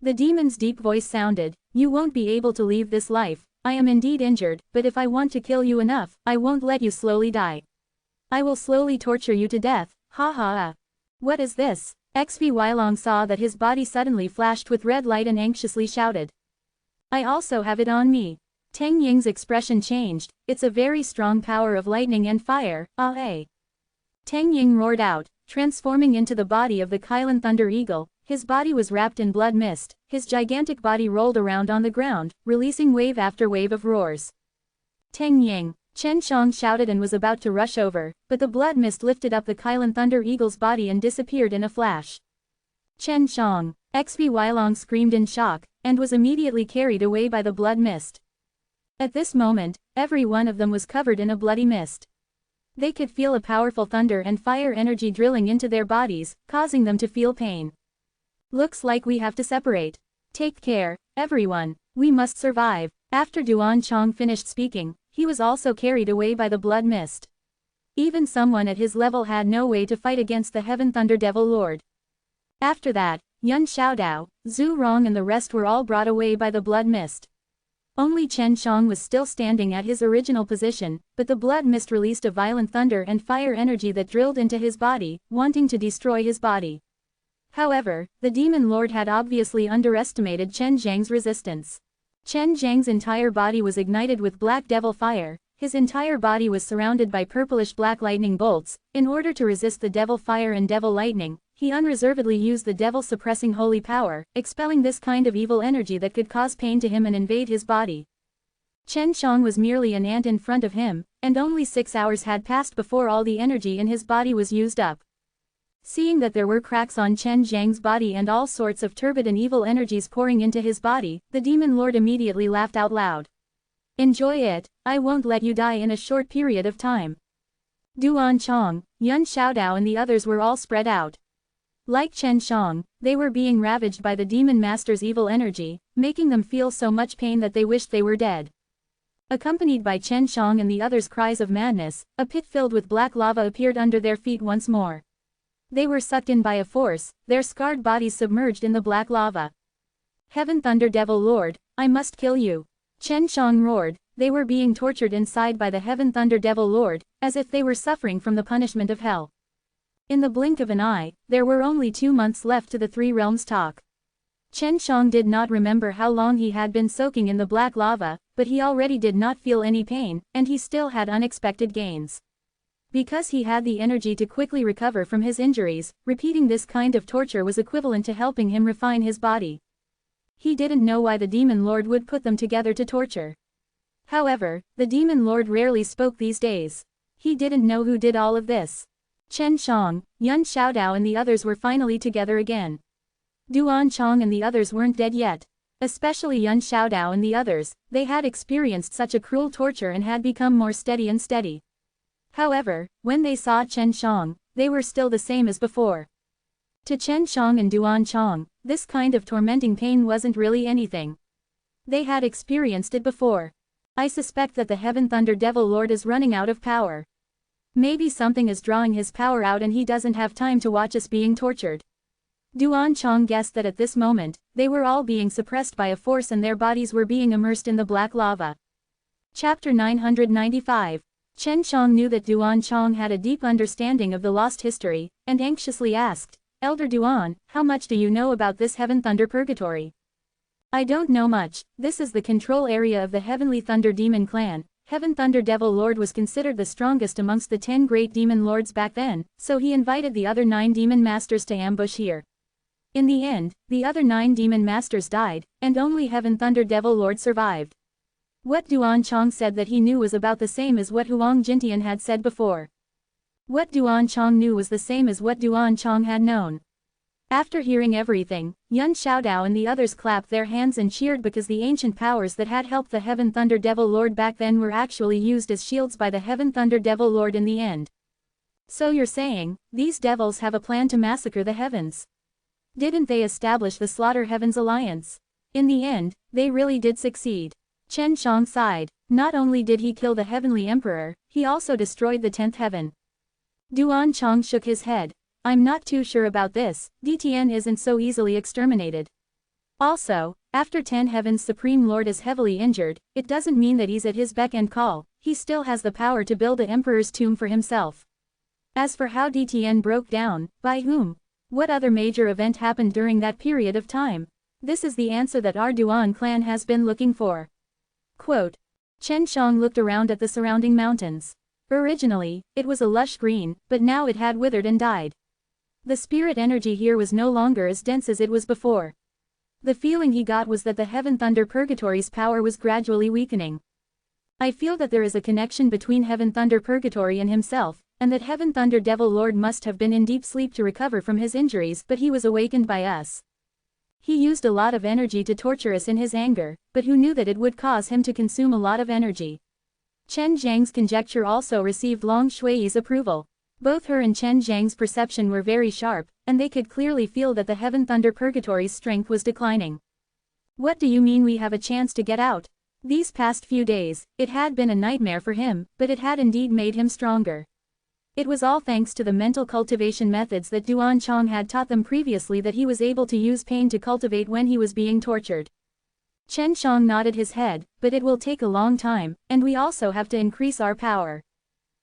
The demon's deep voice sounded, "You won't be able to leave this life. I am indeed injured, but if I want to kill you enough, I won't let you slowly die. I will slowly torture you to death, ha ha ha." What is this? XV Weilong saw that his body suddenly flashed with red light and anxiously shouted. I also have it on me. Teng Ying's expression changed, it's a very strong power of lightning and fire, ah eh. Teng Ying roared out, transforming into the body of the Kylin Thunder Eagle. His body was wrapped in blood mist, his gigantic body rolled around on the ground, releasing wave after wave of roars. Teng Ying. Chen Shang shouted and was about to rush over, but the blood mist lifted up the Kylin Thunder Eagle's body and disappeared in a flash. Chen Shang, Xv Weilong screamed in shock, and was immediately carried away by the blood mist. At this moment, every one of them was covered in a bloody mist. They could feel a powerful thunder and fire energy drilling into their bodies, causing them to feel pain. Looks like we have to separate. Take care, everyone, we must survive. After Duan Chong finished speaking, he was also carried away by the blood mist. Even someone at his level had no way to fight against the Heaven Thunder Devil Lord. After that, Yun Xiaodao, Zhu Rong and the rest were all brought away by the blood mist. Only Chen Shang was still standing at his original position, but the blood mist released a violent thunder and fire energy that drilled into his body, wanting to destroy his body. However, the Demon Lord had obviously underestimated Chen Zhang's resistance. Chen Zhang's entire body was ignited with black devil fire, his entire body was surrounded by purplish black lightning bolts. In order to resist the devil fire and devil lightning, he unreservedly used the devil-suppressing holy power, expelling this kind of evil energy that could cause pain to him and invade his body. Chen Shang was merely an ant in front of him, and only 6 hours had passed before all the energy in his body was used up. Seeing that there were cracks on Chen Zhang's body and all sorts of turbid and evil energies pouring into his body, the Demon Lord immediately laughed out loud. Enjoy it, I won't let you die in a short period of time. Duan Chong, Yun Xiaodao and the others were all spread out. Like Chen Shang, they were being ravaged by the Demon Master's evil energy, making them feel so much pain that they wished they were dead. Accompanied by Chen Shang and the others' cries of madness, a pit filled with black lava appeared under their feet once more. They were sucked in by a force, their scarred bodies submerged in the black lava. Heaven Thunder Devil Lord, I must kill you. Chen Shang roared. They were being tortured inside by the Heaven Thunder Devil Lord, as if they were suffering from the punishment of hell. In the blink of an eye, there were only 2 months left to the Three Realms talk. Chen Shang did not remember how long he had been soaking in the black lava, but he already did not feel any pain, and he still had unexpected gains. Because he had the energy to quickly recover from his injuries, repeating this kind of torture was equivalent to helping him refine his body. He didn't know why the Demon Lord would put them together to torture. However, the Demon Lord rarely spoke these days. He didn't know who did all of this. Chen Shang, Yun Xiaodao and the others were finally together again. Duan Chong and the others weren't dead yet. Especially Yun Xiaodao and the others, they had experienced such a cruel torture and had become more steady and steady. However, when they saw Chen Shang, they were still the same as before. To Chen Shang and Duan Chong, this kind of tormenting pain wasn't really anything. They had experienced it before. I suspect that the Heaven Thunder Devil Lord is running out of power. Maybe something is drawing his power out and he doesn't have time to watch us being tortured. Duan Chong guessed that at this moment, they were all being suppressed by a force and their bodies were being immersed in the black lava. Chapter 995. Chen Shang knew that Duan Chong had a deep understanding of the lost history, and anxiously asked, Elder Duan, how much do you know about this Heaven Thunder Purgatory? I don't know much. This is the control area of the Heavenly Thunder Demon Clan. Heaven Thunder Devil Lord was considered the strongest amongst the 10 great demon lords back then, so he invited the other 9 demon masters to ambush here. In the end, the other 9 demon masters died, and only Heaven Thunder Devil Lord survived. What Duan Chong said that he knew was about the same as what Huang Jintian had said before. What Duan Chong knew was the same as what Duan Chong had known. After hearing everything, Yun Xiaodao and the others clapped their hands and cheered because the ancient powers that had helped the Heaven Thunder Devil Lord back then were actually used as shields by the Heaven Thunder Devil Lord in the end. So you're saying, these devils have a plan to massacre the heavens? Didn't they establish the Slaughter Heavens Alliance? In the end, they really did succeed. Chen Shang sighed. Not only did he kill the Heavenly Emperor, he also destroyed the 10th heaven. Duan Chong shook his head. I'm not too sure about this, DTN isn't so easily exterminated. Also, after 10 Heaven's Supreme Lord is heavily injured, it doesn't mean that he's at his beck and call, he still has the power to build the Emperor's tomb for himself. As for how DTN broke down, by whom? What other major event happened during that period of time? This is the answer that our Duan clan has been looking for. Quote. Chen Shang looked around at the surrounding mountains. Originally, it was a lush green, but now it had withered and died. The spirit energy here was no longer as dense as it was before. The feeling he got was that the Heaven Thunder Purgatory's power was gradually weakening. I feel that there is a connection between Heaven Thunder Purgatory and himself, and that Heaven Thunder Devil Lord must have been in deep sleep to recover from his injuries, but he was awakened by us. He used a lot of energy to torture us in his anger, but who knew that it would cause him to consume a lot of energy? Chen Zhang's conjecture also received Long Shui's approval. Both her and Chen Zhang's perception were very sharp, and they could clearly feel that the Heaven Thunder Purgatory's strength was declining. What do you mean we have a chance to get out? These past few days, it had been a nightmare for him, but it had indeed made him stronger. It was all thanks to the mental cultivation methods that Duan Chong had taught them previously that he was able to use pain to cultivate when he was being tortured. Chen Shang nodded his head, but it will take a long time, and we also have to increase our power.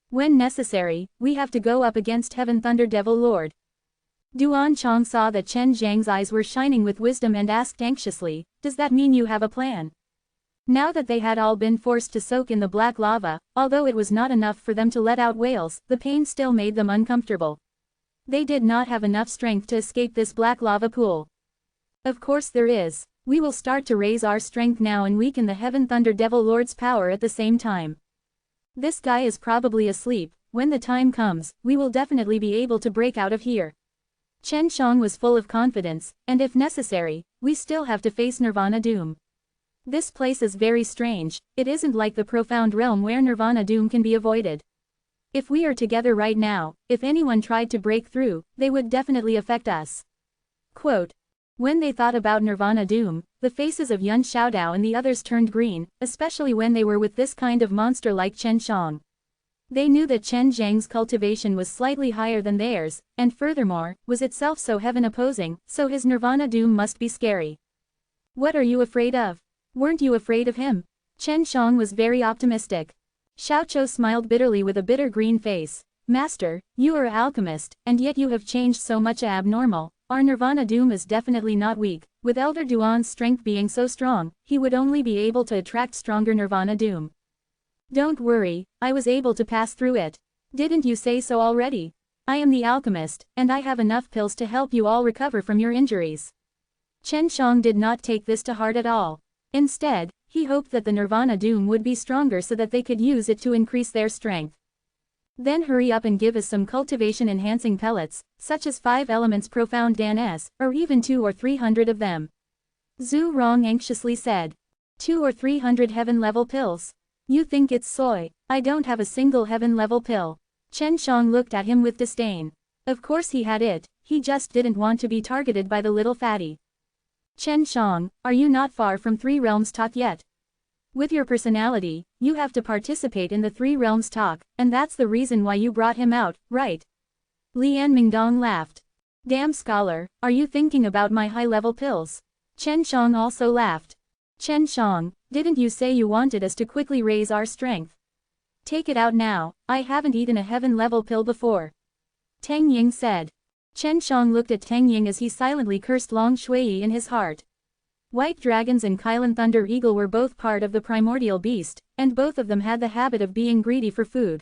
When necessary, we have to go up against Heaven Thunder Devil Lord. Duan Chong saw that Chen Zhang's eyes were shining with wisdom and asked anxiously, "Does that mean you have a plan?" Now that they had all been forced to soak in the black lava, although it was not enough for them to let out wails, the pain still made them uncomfortable. They did not have enough strength to escape this black lava pool. Of course there is. We will start to raise our strength now and weaken the Heaven Thunder Devil Lord's power at the same time. This guy is probably asleep. When the time comes, we will definitely be able to break out of here. Chen Shang was full of confidence, and if necessary, we still have to face Nirvana Doom. This place is very strange. It isn't like the profound realm where Nirvana Doom can be avoided. If we are together right now, if anyone tried to break through, they would definitely affect us. Quote. When they thought about Nirvana Doom, the faces of Yun Xiaodao and the others turned green, especially when they were with this kind of monster like Chen Shang. They knew that Chen Zhang's cultivation was slightly higher than theirs, and furthermore, was itself so heaven-opposing, so his Nirvana Doom must be scary. What are you afraid of? Weren't you afraid of him? Chen Shang was very optimistic. Xiao Chou smiled bitterly with a bitter green face. Master, you are an alchemist, and yet you have changed so much abnormal. Our Nirvana Doom is definitely not weak. With Elder Duan's strength being so strong, he would only be able to attract stronger Nirvana Doom. Don't worry, I was able to pass through it. Didn't you say so already? I am the alchemist, and I have enough pills to help you all recover from your injuries. Chen Shang did not take this to heart at all. Instead, he hoped that the Nirvana Doom would be stronger so that they could use it to increase their strength. Then hurry up and give us some cultivation-enhancing pellets, such as 5 elements profound danes, or even 200 or 300 of them. Zhu Rong anxiously said. 200 or 300 heaven-level pills? You think it's soy? I don't have a single heaven-level pill. Chen Shang looked at him with disdain. Of course he had it, he just didn't want to be targeted by the little fatty. Chen Shang, are you not far from 3 realms talk yet? With your personality, you have to participate in the 3 realms talk, and that's the reason why you brought him out, right? Lian Mingdong laughed. Damn scholar, are you thinking about my high-level pills? Chen Shang also laughed. Chen Shang, didn't you say you wanted us to quickly raise our strength? Take it out now, I haven't eaten a heaven-level pill before. Tang Ying said. Chen Shang looked at Tang Ying as he silently cursed Long Shui in his heart. White dragons and Kylan Thunder Eagle were both part of the primordial beast, and both of them had the habit of being greedy for food.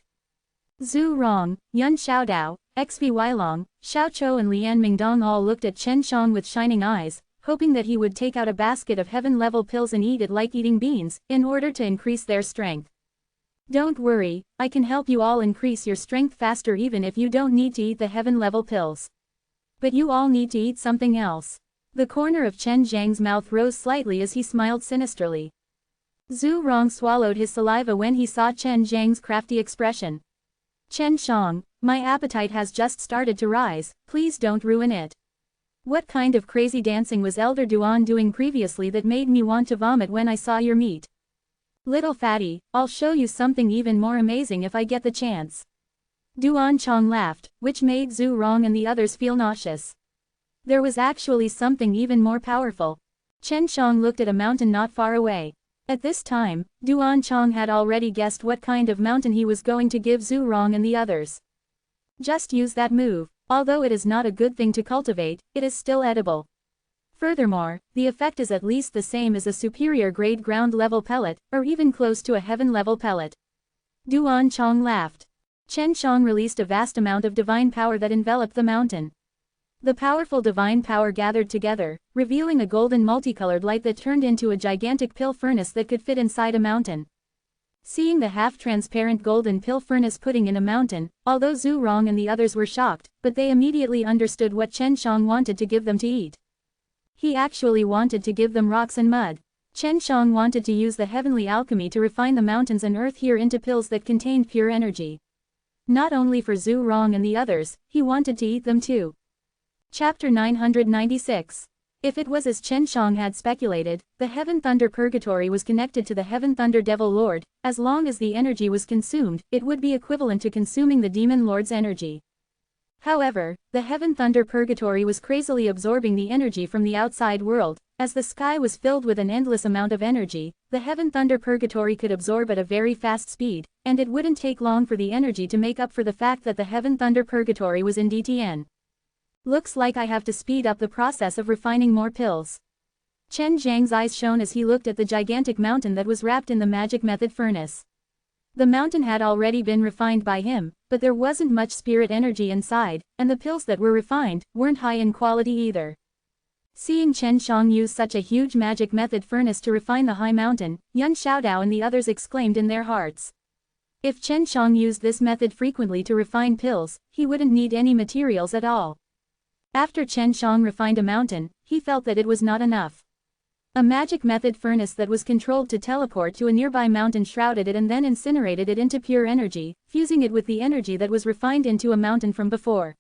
Zhu Rong, Yun Xiaodao, XV Weilong, Xiao Chou and Lian Mingdong all looked at Chen Shang with shining eyes, hoping that he would take out a basket of heaven-level pills and eat it like eating beans, in order to increase their strength. Don't worry, I can help you all increase your strength faster even if you don't need to eat the heaven-level pills. But you all need to eat something else. The corner of Chen Zhang's mouth rose slightly as he smiled sinisterly. Zhu Rong swallowed his saliva when he saw Chen Zhang's crafty expression. Chen Shang, my appetite has just started to rise, please don't ruin it. What kind of crazy dancing was Elder Duan doing previously that made me want to vomit when I saw your meat? Little fatty, I'll show you something even more amazing if I get the chance. Duan Chong laughed, which made Zhu Rong and the others feel nauseous. There was actually something even more powerful. Chen Shang looked at a mountain not far away. At this time, Duan Chong had already guessed what kind of mountain he was going to give Zhu Rong and the others. Just use that move. Although it is not a good thing to cultivate, it is still edible. Furthermore, the effect is at least the same as a superior grade ground-level pellet, or even close to a heaven-level pellet. Duan Chong laughed. Chen Shang released a vast amount of divine power that enveloped the mountain. The powerful divine power gathered together, revealing a golden multicolored light that turned into a gigantic pill furnace that could fit inside a mountain. Seeing the half-transparent golden pill furnace pudding in a mountain, although Zhu Rong and the others were shocked, but they immediately understood what Chen Shang wanted to give them to eat. He actually wanted to give them rocks and mud. Chen Shang wanted to use the heavenly alchemy to refine the mountains and earth here into pills that contained pure energy. Not only for Zhu Rong and the others, he wanted to eat them too. Chapter 996. If it was as Chen Shang had speculated, the Heaven Thunder Purgatory was connected to the Heaven Thunder Devil Lord. As long as the energy was consumed, it would be equivalent to consuming the Demon Lord's energy. However, the Heaven Thunder Purgatory was crazily absorbing the energy from the outside world. As the sky was filled with an endless amount of energy, the Heaven Thunder Purgatory could absorb at a very fast speed, and it wouldn't take long for the energy to make up for the fact that the Heaven Thunder Purgatory was in DTN. Looks like I have to speed up the process of refining more pills. Chen Zhang's eyes shone as he looked at the gigantic mountain that was wrapped in the magic method furnace. The mountain had already been refined by him, but there wasn't much spirit energy inside, and the pills that were refined weren't high in quality either. Seeing Chen Shang use such a huge magic method furnace to refine the high mountain, Yuan Xiaodao and the others exclaimed in their hearts. If Chen Shang used this method frequently to refine pills, he wouldn't need any materials at all. After Chen Shang refined a mountain, he felt that it was not enough. A magic method furnace that was controlled to teleport to a nearby mountain shrouded it and then incinerated it into pure energy, fusing it with the energy that was refined into a mountain from before.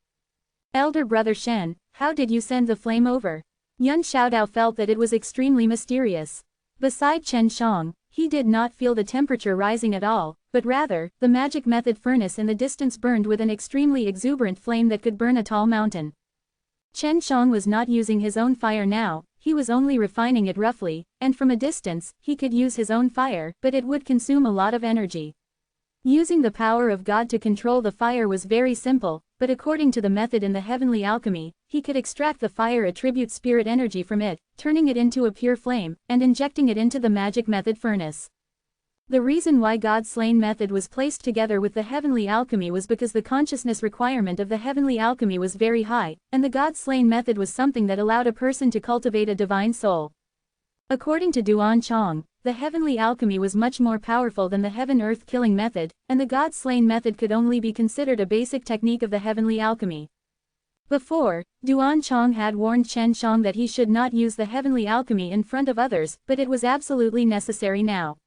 Elder Brother Shen, how did you send the flame over? Yuan Xiaodao felt that it was extremely mysterious. Beside Chen Shang, he did not feel the temperature rising at all, but rather, the magic method furnace in the distance burned with an extremely exuberant flame that could burn a tall mountain. Chen Shang was not using his own fire now, he was only refining it roughly, and from a distance, he could use his own fire, but it would consume a lot of energy. Using the power of God to control the fire was very simple, but according to the method in the heavenly alchemy, he could extract the fire attribute spirit energy from it, turning it into a pure flame, and injecting it into the magic method furnace. The reason why God's slain method was placed together with the heavenly alchemy was because the consciousness requirement of the heavenly alchemy was very high, and the God slain method was something that allowed a person to cultivate a divine soul. According to Duan Chong, the heavenly alchemy was much more powerful than the heaven-earth killing method, and the God slain method could only be considered a basic technique of the heavenly alchemy. Before, Duan Chong had warned Chen Shang that he should not use the heavenly alchemy in front of others, but it was absolutely necessary now.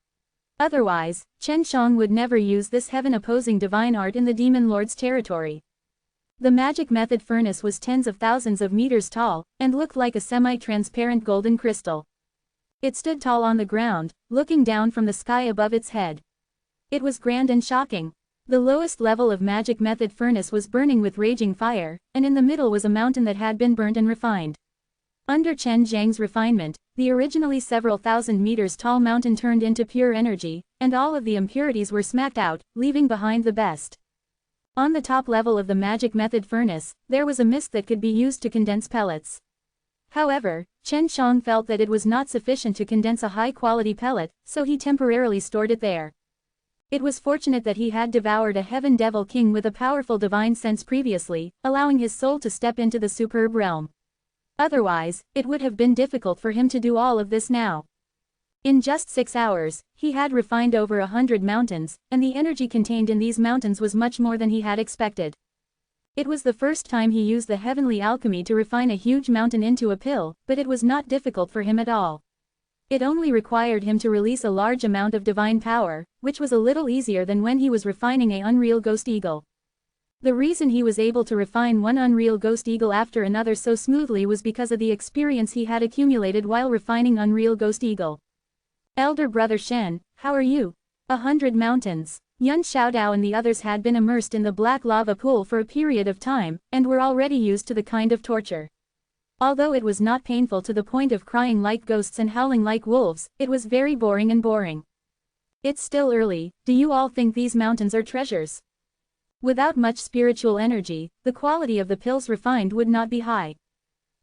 Otherwise, Chen Shang would never use this heaven-opposing divine art in the Demon Lord's territory. The magic method furnace was tens of thousands of meters tall, and looked like a semi-transparent golden crystal. It stood tall on the ground, looking down from the sky above its head. It was grand and shocking. The lowest level of magic method furnace was burning with raging fire, and in the middle was a mountain that had been burnt and refined. Under Chen Zhang's refinement, the originally several thousand meters tall mountain turned into pure energy, and all of the impurities were smacked out, leaving behind the best. On the top level of the magic method furnace, there was a mist that could be used to condense pellets. However, Chen Shang felt that it was not sufficient to condense a high-quality pellet, so he temporarily stored it there. It was fortunate that he had devoured a heaven devil king with a powerful divine sense previously, allowing his soul to step into the superb realm. Otherwise, it would have been difficult for him to do all of this now. In just 6 hours, he had refined over 100 mountains, and the energy contained in these mountains was much more than he had expected. It was the first time he used the heavenly alchemy to refine a huge mountain into a pill, but it was not difficult for him at all. It only required him to release a large amount of divine power, which was a little easier than when he was refining an unreal ghost eagle. The reason he was able to refine one unreal ghost eagle after another so smoothly was because of the experience he had accumulated while refining unreal ghost eagle. Elder Brother Shen, how are you? 100 mountains. Yuan Xiaodao and the others had been immersed in the black lava pool for a period of time, and were already used to the kind of torture. Although it was not painful to the point of crying like ghosts and howling like wolves, it was very boring. It's still early, do you all think these mountains are treasures? Without much spiritual energy, the quality of the pills refined would not be high.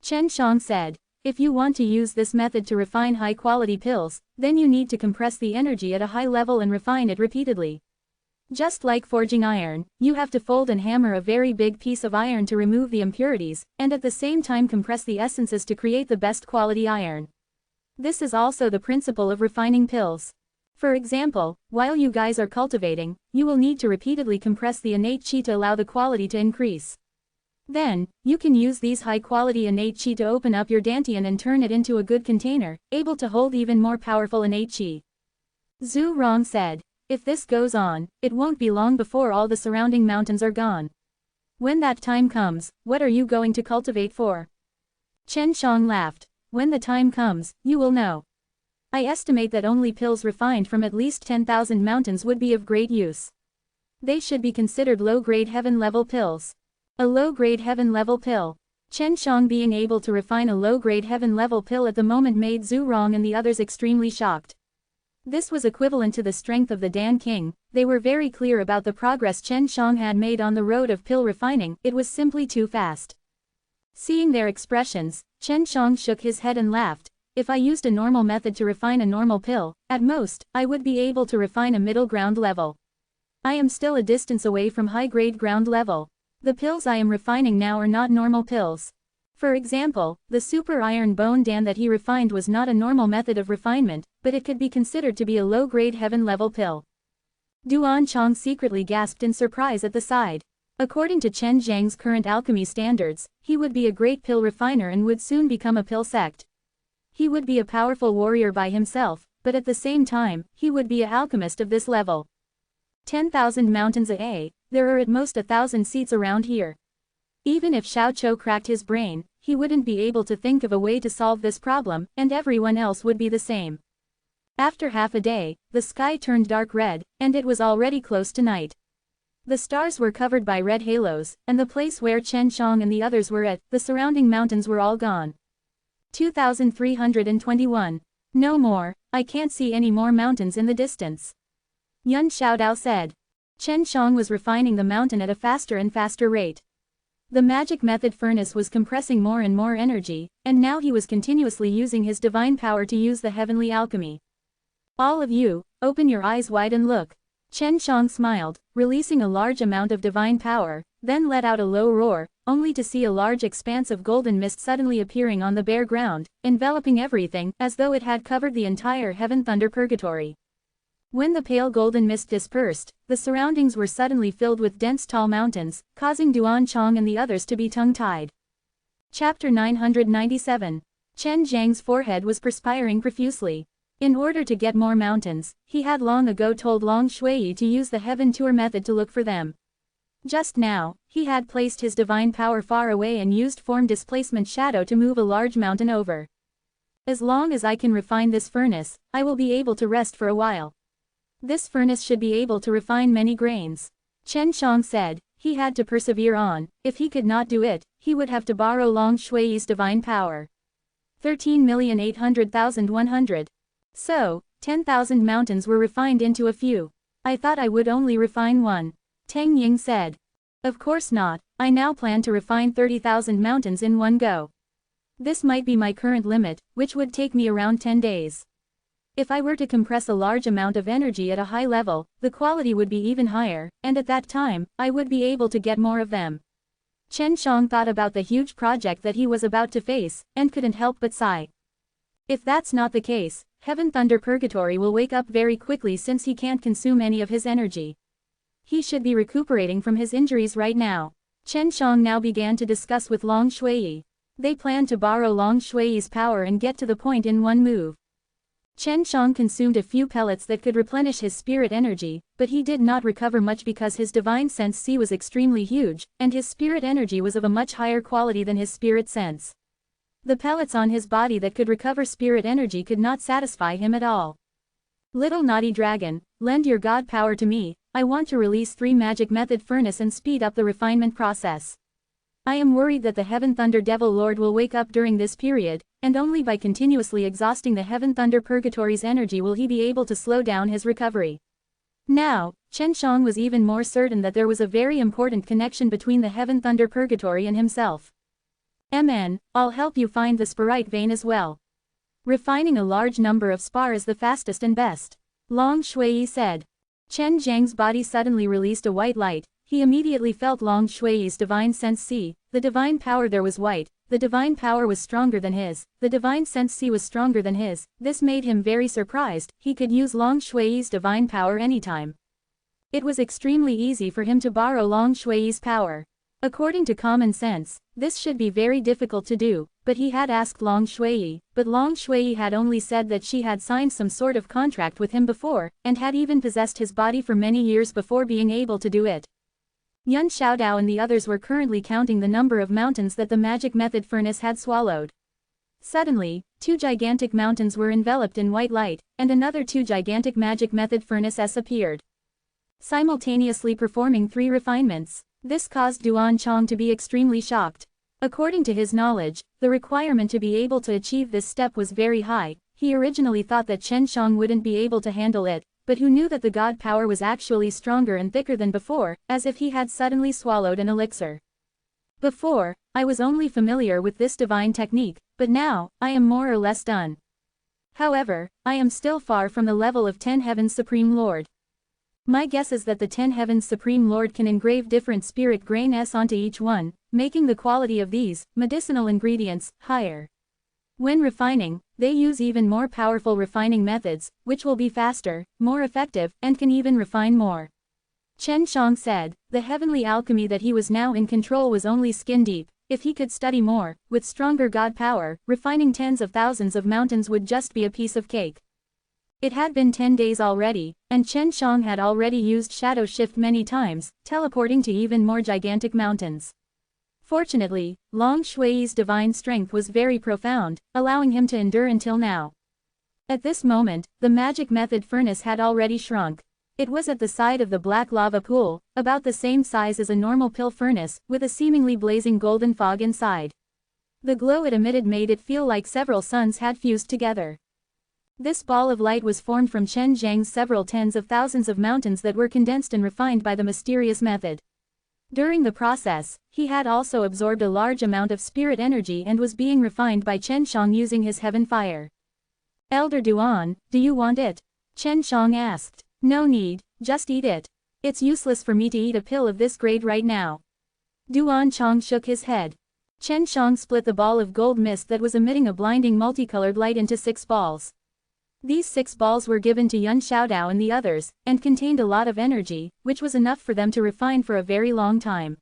Chen Shang said, if you want to use this method to refine high-quality pills, then you need to compress the energy at a high level and refine it repeatedly. Just like forging iron, you have to fold and hammer a very big piece of iron to remove the impurities, and at the same time compress the essences to create the best quality iron. This is also the principle of refining pills. For example, while you guys are cultivating, you will need to repeatedly compress the innate chi to allow the quality to increase. Then, you can use these high-quality innate chi to open up your dantian and turn it into a good container, able to hold even more powerful innate chi. Zhu Rong said. If this goes on, it won't be long before all the surrounding mountains are gone. When that time comes, what are you going to cultivate for? Chen Shang laughed. When the time comes, you will know. I estimate that only pills refined from at least 10,000 mountains would be of great use. They should be considered low-grade heaven-level pills. A low-grade heaven-level pill. Chen Shang being able to refine a low-grade heaven-level pill at the moment made Zhu Rong and the others extremely shocked. This was equivalent to the strength of the Dan King. They were very clear about the progress Chen Shang had made on the road of pill refining, it was simply too fast. Seeing their expressions, Chen Shang shook his head and laughed. If I used a normal method to refine a normal pill, at most, I would be able to refine a middle ground level. I am still a distance away from high-grade ground level. The pills I am refining now are not normal pills. For example, the super iron bone Dan that he refined was not a normal method of refinement, but it could be considered to be a low-grade heaven-level pill. Duan Chong secretly gasped in surprise at the side. According to Chen Zhang's current alchemy standards, he would be a great pill refiner and would soon become a pill sect. He would be a powerful warrior by himself, but at the same time, he would be an alchemist of this level. 10,000 mountains a, there are at most 1,000 seats around here. Even if Xiao Chou cracked his brain, he wouldn't be able to think of a way to solve this problem, and everyone else would be the same. After half a day, the sky turned dark red, and it was already close to night. The stars were covered by red halos, and the place where Chen Shang and the others were at, the surrounding mountains were all gone. 2321. No more, I can't see any more mountains in the distance. Yun Xiaodao said. Chen Shang was refining the mountain at a faster and faster rate. The magic method furnace was compressing more and more energy, and now he was continuously using his divine power to use the heavenly alchemy. All of you, open your eyes wide and look. Chen Shang smiled, releasing a large amount of divine power, then let out a low roar, only to see a large expanse of golden mist suddenly appearing on the bare ground, enveloping everything, as though it had covered the entire heaven thunder purgatory. When the pale golden mist dispersed, the surroundings were suddenly filled with dense tall mountains, causing Duan Chong and the others to be tongue-tied. Chapter 997. Chen Zhang's forehead was perspiring profusely. In order to get more mountains, he had long ago told Long Shuiyi to use the heaven tour method to look for them. Just now, he had placed his divine power far away and used form displacement shadow to move a large mountain over. As long as I can refine this furnace, I will be able to rest for a while. This furnace should be able to refine many grains. Chen Shang said. He had to persevere on. If he could not do it, he would have to borrow Long Shuiyi's divine power. 13,800,100. So, 10,000 mountains were refined into a few. I thought I would only refine one. Tang Ying said. Of course not, I now plan to refine 30,000 mountains in one go. This might be my current limit, which would take me around 10 days. If I were to compress a large amount of energy at a high level, the quality would be even higher, and at that time, I would be able to get more of them. Chen Shang thought about the huge project that he was about to face, and couldn't help but sigh. If that's not the case, Heaven Thunder Purgatory will wake up very quickly since he can't consume any of his energy. He should be recuperating from his injuries right now. Chen Shang now began to discuss with Long Shuiyi. They planned to borrow Long Shuiyi's power and get to the point in one move. Chen Shang consumed a few pellets that could replenish his spirit energy, but he did not recover much because his divine sense C was extremely huge, and his spirit energy was of a much higher quality than his spirit sense. The pellets on his body that could recover spirit energy could not satisfy him at all. Little naughty dragon, lend your god power to me, I want to release 3 magic method furnace and speed up the refinement process. I am worried that the Heaven Thunder Devil Lord will wake up during this period, and only by continuously exhausting the Heaven Thunder Purgatory's energy will he be able to slow down his recovery. Now, Chen Shang was even more certain that there was a very important connection between the Heaven Thunder Purgatory and himself. I'll help you find the Spirite vein as well. Refining a large number of spar is the fastest and best. Long Shuiyi said. Chen Zhang's body suddenly released a white light. He immediately felt Long Shuiyi's divine sense C, the divine power there was white, the divine power was stronger than his, the divine sense was stronger than his. This made him very surprised. He could use Long Shui's divine power anytime. It was extremely easy for him to borrow Long Shui's power. According to common sense, this should be very difficult to do, but he had asked Long Shui, but Long Shui had only said that she had signed some sort of contract with him before, and had even possessed his body for many years before being able to do it. Yuan Xiaodao and the others were currently counting the number of mountains that the magic method furnace had swallowed. Suddenly, 2 gigantic mountains were enveloped in white light, and another 2 gigantic magic method furnaces appeared, simultaneously performing 3 refinements. This caused Duan Chong to be extremely shocked. According to his knowledge, the requirement to be able to achieve this step was very high. He originally thought that Chen Shang wouldn't be able to handle it, but who knew that the god power was actually stronger and thicker than before, as if he had suddenly swallowed an elixir. Before, I was only familiar with this divine technique, but now, I am more or less done. However, I am still far from the level of 10 Heavens Supreme Lord. My guess is that the 10 Heavens Supreme Lord can engrave different spirit grains onto each one, making the quality of these medicinal ingredients higher. When refining, they use even more powerful refining methods, which will be faster, more effective, and can even refine more. Chen Shang said, the heavenly alchemy that he was now in control was only skin deep. If he could study more, with stronger god power, refining tens of thousands of mountains would just be a piece of cake. It had been 10 days already, and Chen Shang had already used Shadow Shift many times, teleporting to even more gigantic mountains. Fortunately, Long Shui's divine strength was very profound, allowing him to endure until now. At this moment, the magic method furnace had already shrunk. It was at the side of the black lava pool, about the same size as a normal pill furnace, with a seemingly blazing golden fog inside. The glow it emitted made it feel like several suns had fused together. This ball of light was formed from Chen Zhang's several tens of thousands of mountains that were condensed and refined by the mysterious method. During the process, he had also absorbed a large amount of spirit energy and was being refined by Chen Shang using his heaven fire. Elder Duan, do you want it? Chen Shang asked. No need, just eat it. It's useless for me to eat a pill of this grade right now. Duan Chong shook his head. Chen Shang split the ball of gold mist that was emitting a blinding multicolored light into 6 balls. These 6 balls were given to Yuan Xiaodao and the others, and contained a lot of energy, which was enough for them to refine for a very long time.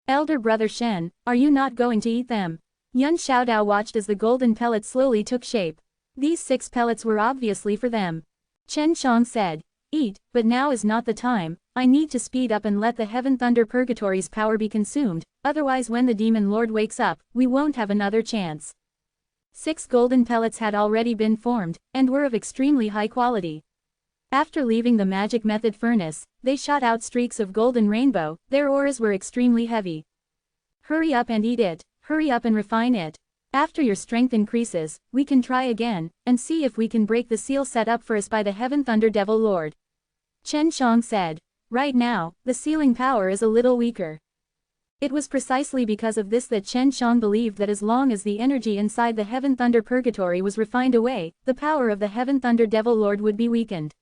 Elder brother Shen, are you not going to eat them? Yuan Xiaodao watched as the golden pellets slowly took shape. These 6 pellets were obviously for them. Chen Shang said, eat, but now is not the time. I need to speed up and let the Heaven Thunder Purgatory's power be consumed, otherwise when the Demon Lord wakes up, we won't have another chance. 6 golden pellets had already been formed, and were of extremely high quality. After leaving the magic method furnace, they shot out streaks of golden rainbow. Their auras were extremely heavy. Hurry up and eat it, hurry up and refine it. After your strength increases, we can try again, and see if we can break the seal set up for us by the Heaven Thunder Devil Lord. Chen Shang said. Right now, the sealing power is a little weaker. It was precisely because of this that Chen Shang believed that as long as the energy inside the Heaven Thunder Purgatory was refined away, the power of the Heaven Thunder Devil Lord would be weakened.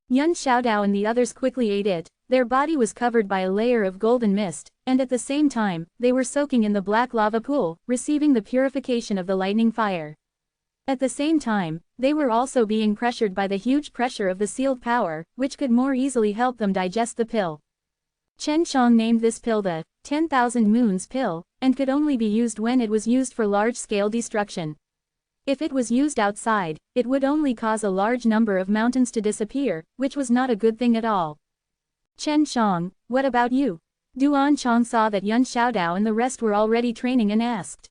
Yuan Xiaodao and the others quickly ate it. Their body was covered by a layer of golden mist, and at the same time, they were soaking in the black lava pool, receiving the purification of the lightning fire. At the same time, they were also being pressured by the huge pressure of the sealed power, which could more easily help them digest the pill. Chen Shang named this pill the 10,000 Moons pill, and could only be used when it was used for large-scale destruction. If it was used outside, it would only cause a large number of mountains to disappear, which was not a good thing at all. Chen Shang, what about you? Duan Chong saw that Yuan Xiaodao and the rest were already training and asked.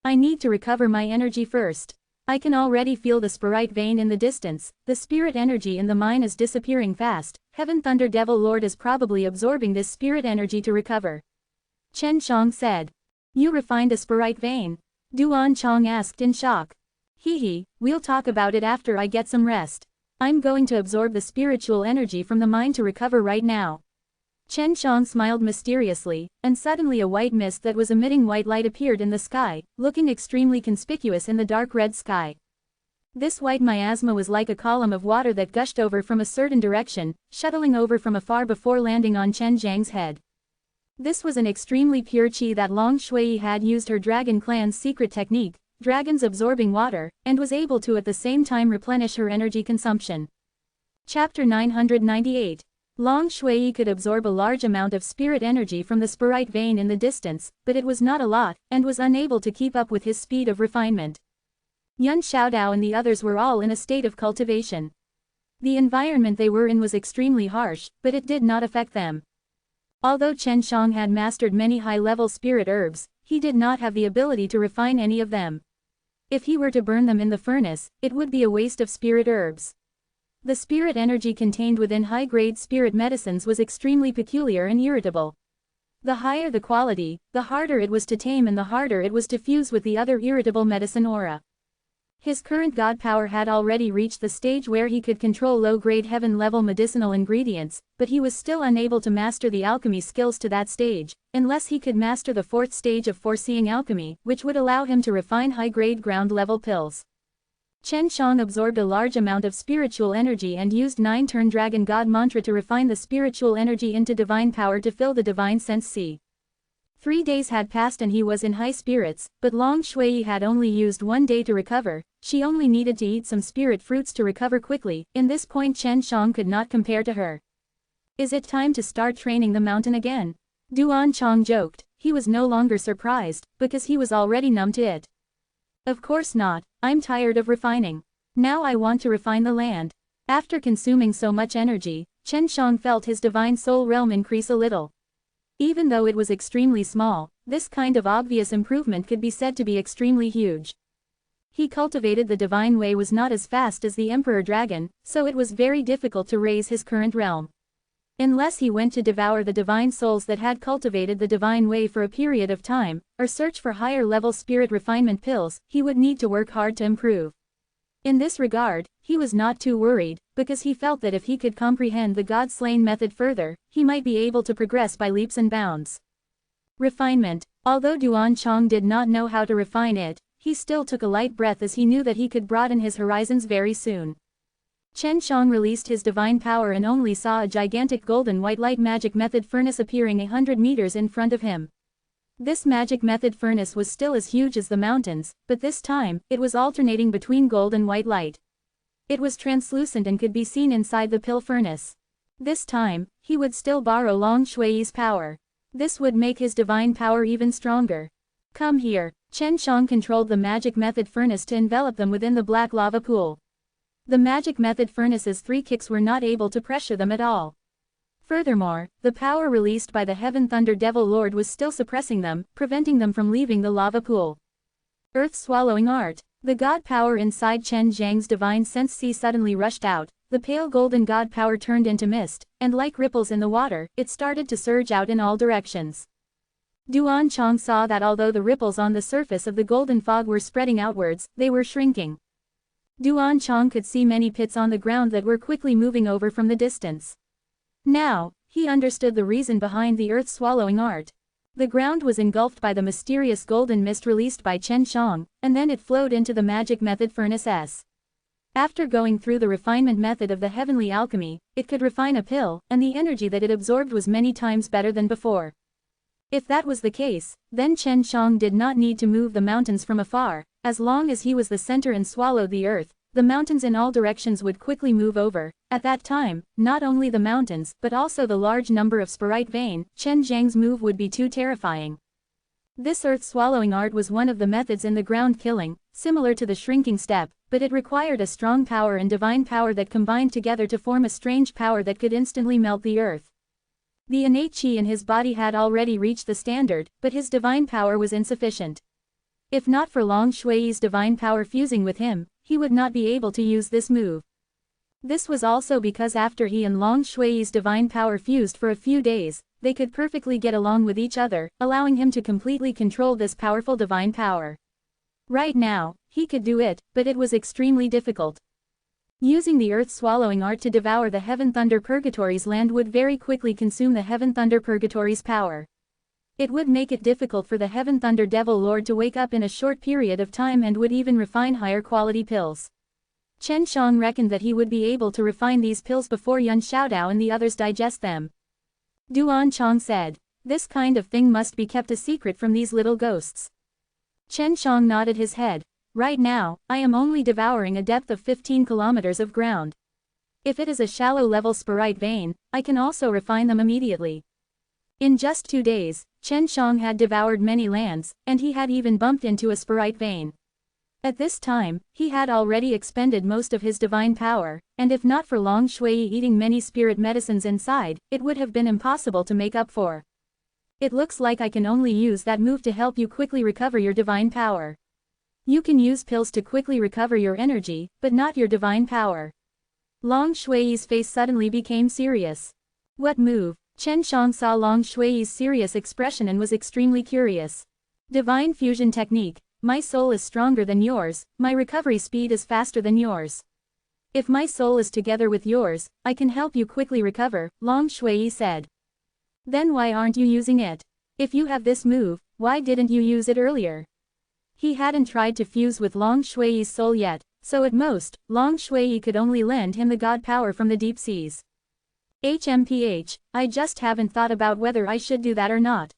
I need to recover my energy first. I can already feel the spirit vein in the distance. The spirit energy in the mine is disappearing fast. Heaven Thunder Devil Lord is probably absorbing this spirit energy to recover. Chen Shang said. You refined a spirit vein? Duan Chong asked in shock. Hee, we'll talk about it after I get some rest. I'm going to absorb the spiritual energy from the mine to recover right now. Chen Shang smiled mysteriously, and suddenly a white mist that was emitting white light appeared in the sky, looking extremely conspicuous in the dark red sky. This white miasma was like a column of water that gushed over from a certain direction, shuttling over from afar before landing on Chen Zhang's head. This was an extremely pure qi that Long Shui had used her dragon clan's secret technique, dragons absorbing water, and was able to at the same time replenish her energy consumption. Chapter 998. Long Shui could absorb a large amount of spirit energy from the spirite vein in the distance, but it was not a lot, and was unable to keep up with his speed of refinement. Yun Xiaodao and the others were all in a state of cultivation. The environment they were in was extremely harsh, but it did not affect them. Although Chen Shang had mastered many high-level spirit herbs, he did not have the ability to refine any of them. If he were to burn them in the furnace, it would be a waste of spirit herbs. The spirit energy contained within high-grade spirit medicines was extremely peculiar and irritable. The higher the quality, the harder it was to tame and the harder it was to fuse with the other irritable medicine aura. His current god power had already reached the stage where he could control low-grade heaven-level medicinal ingredients, but he was still unable to master the alchemy skills to that stage, unless he could master the fourth stage of foreseeing alchemy, which would allow him to refine high-grade ground-level pills. Chen Shang absorbed a large amount of spiritual energy and used 9-turn dragon god mantra to refine the spiritual energy into divine power to fill the divine sense sea. 3 days had passed and he was in high spirits, but Long Shui had only used 1 day to recover. She only needed to eat some spirit fruits to recover quickly. In this point Chen Shang could not compare to her. Is it time to start training the mountain again? Duan Chong joked. He was no longer surprised, because he was already numb to it. Of course not, I'm tired of refining. Now I want to refine the land. After consuming so much energy, Chen Shang felt his divine soul realm increase a little. Even though it was extremely small, this kind of obvious improvement could be said to be extremely huge. He cultivated the divine way was not as fast as the Emperor Dragon, so it was very difficult to raise his current realm. Unless he went to devour the divine souls that had cultivated the divine way for a period of time, or search for higher-level spirit refinement pills, he would need to work hard to improve. In this regard, he was not too worried, because he felt that if he could comprehend the God-slain method further, he might be able to progress by leaps and bounds. Refinement. Although Duan Chong did not know how to refine it, he still took a light breath as he knew that he could broaden his horizons very soon. Chen Shang released his divine power and only saw a gigantic golden white light magic method furnace appearing 100 meters in front of him. This magic method furnace was still as huge as the mountains, but this time, it was alternating between gold and white light. It was translucent and could be seen inside the pill furnace. This time, he would still borrow Long Shui's power. This would make his divine power even stronger. Come here. Chen Shang controlled the magic method furnace to envelop them within the black lava pool. The magic method furnace's 3 kicks were not able to pressure them at all. Furthermore, the power released by the Heaven Thunder Devil Lord was still suppressing them, preventing them from leaving the lava pool. Earth-swallowing art. The god power inside Chen Zhang's divine sense sea suddenly rushed out, the pale golden god power turned into mist, and like ripples in the water, it started to surge out in all directions. Duan Chong saw that although the ripples on the surface of the golden fog were spreading outwards, they were shrinking. Duan Chong could see many pits on the ground that were quickly moving over from the distance. Now, he understood the reason behind the earth-swallowing art. The ground was engulfed by the mysterious golden mist released by Chen Shang, and then it flowed into the magic method furnace S. After going through the refinement method of the heavenly alchemy, it could refine a pill, and the energy that it absorbed was many times better than before. If that was the case, then Chen Shang did not need to move the mountains from afar. As long as he was the center and swallowed the earth, the mountains in all directions would quickly move over. At that time, not only the mountains, but also the large number of spirite vein, Chen Zhang's move would be too terrifying. This earth-swallowing art was one of the methods in the ground killing, similar to the shrinking step, but it required a strong power and divine power that combined together to form a strange power that could instantly melt the earth. The innate qi in his body had already reached the standard, but his divine power was insufficient. If not for Long Shui's divine power fusing with him, he would not be able to use this move. This was also because after he and Long Shui's divine power fused for a few days, they could perfectly get along with each other, allowing him to completely control this powerful divine power. Right now, he could do it, but it was extremely difficult. Using the earth-swallowing art to devour the Heaven Thunder Purgatory's land would very quickly consume the Heaven Thunder Purgatory's power. It would make it difficult for the Heaven Thunder Devil Lord to wake up in a short period of time and would even refine higher quality pills. Chen Shang reckoned that he would be able to refine these pills before Yun Xiaodao and the others digest them. Duan Chong said, This kind of thing must be kept a secret from these little ghosts. Chen Shang nodded his head. Right now, I am only devouring a depth of 15 kilometers of ground. If it is a shallow-level sporite vein, I can also refine them immediately. In just 2 days, Chen Shang had devoured many lands, and he had even bumped into a sporite vein. At this time, he had already expended most of his divine power, and if not for Long Shui eating many spirit medicines inside, it would have been impossible to make up for. It looks like I can only use that move to help you quickly recover your divine power. You can use pills to quickly recover your energy, but not your divine power. Long Shui's face suddenly became serious. What move? Chen Shang saw Long Shui's serious expression and was extremely curious. Divine fusion technique. My soul is stronger than yours, my recovery speed is faster than yours. If my soul is together with yours, I can help you quickly recover, Long Shui said. Then why aren't you using it? If you have this move, why didn't you use it earlier? He hadn't tried to fuse with Long Shui's soul yet, so at most, Long Shui could only lend him the god power from the deep seas. HMPH, I just haven't thought about whether I should do that or not.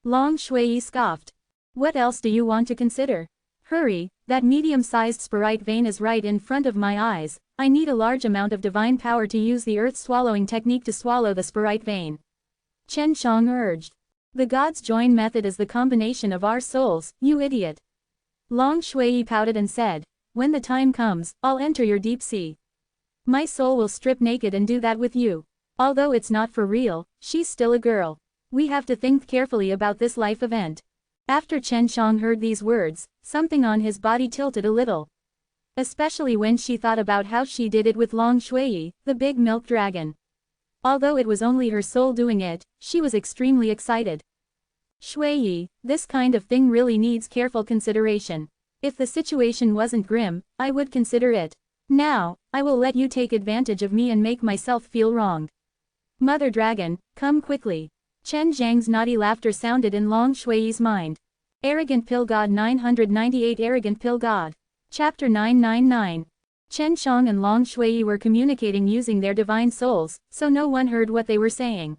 Long Shui scoffed. What else do you want to consider? Hurry, that medium-sized sporite vein is right in front of my eyes. I need a large amount of divine power to use the earth-swallowing technique to swallow the sporite vein. Chen Shang urged. The gods join method is the combination of our souls, you idiot. Long Shui pouted and said, when the time comes, I'll enter your deep sea. My soul will strip naked and do that with you. Although it's not for real, she's still a girl. We have to think carefully about this life event. After Chen Shang heard these words, something on his body tilted a little. Especially when she thought about how she did it with Long Shui, the big milk dragon. Although it was only her soul doing it, she was extremely excited. Shui, this kind of thing really needs careful consideration. If the situation wasn't grim, I would consider it. Now, I will let you take advantage of me and make myself feel wrong. Mother Dragon, come quickly. Chen Zhang's naughty laughter sounded in Long Shui's mind. Arrogant Pill God 998 Arrogant Pill God. Chapter 999. Chen Shang and Long Shui were communicating using their divine souls, so no one heard what they were saying.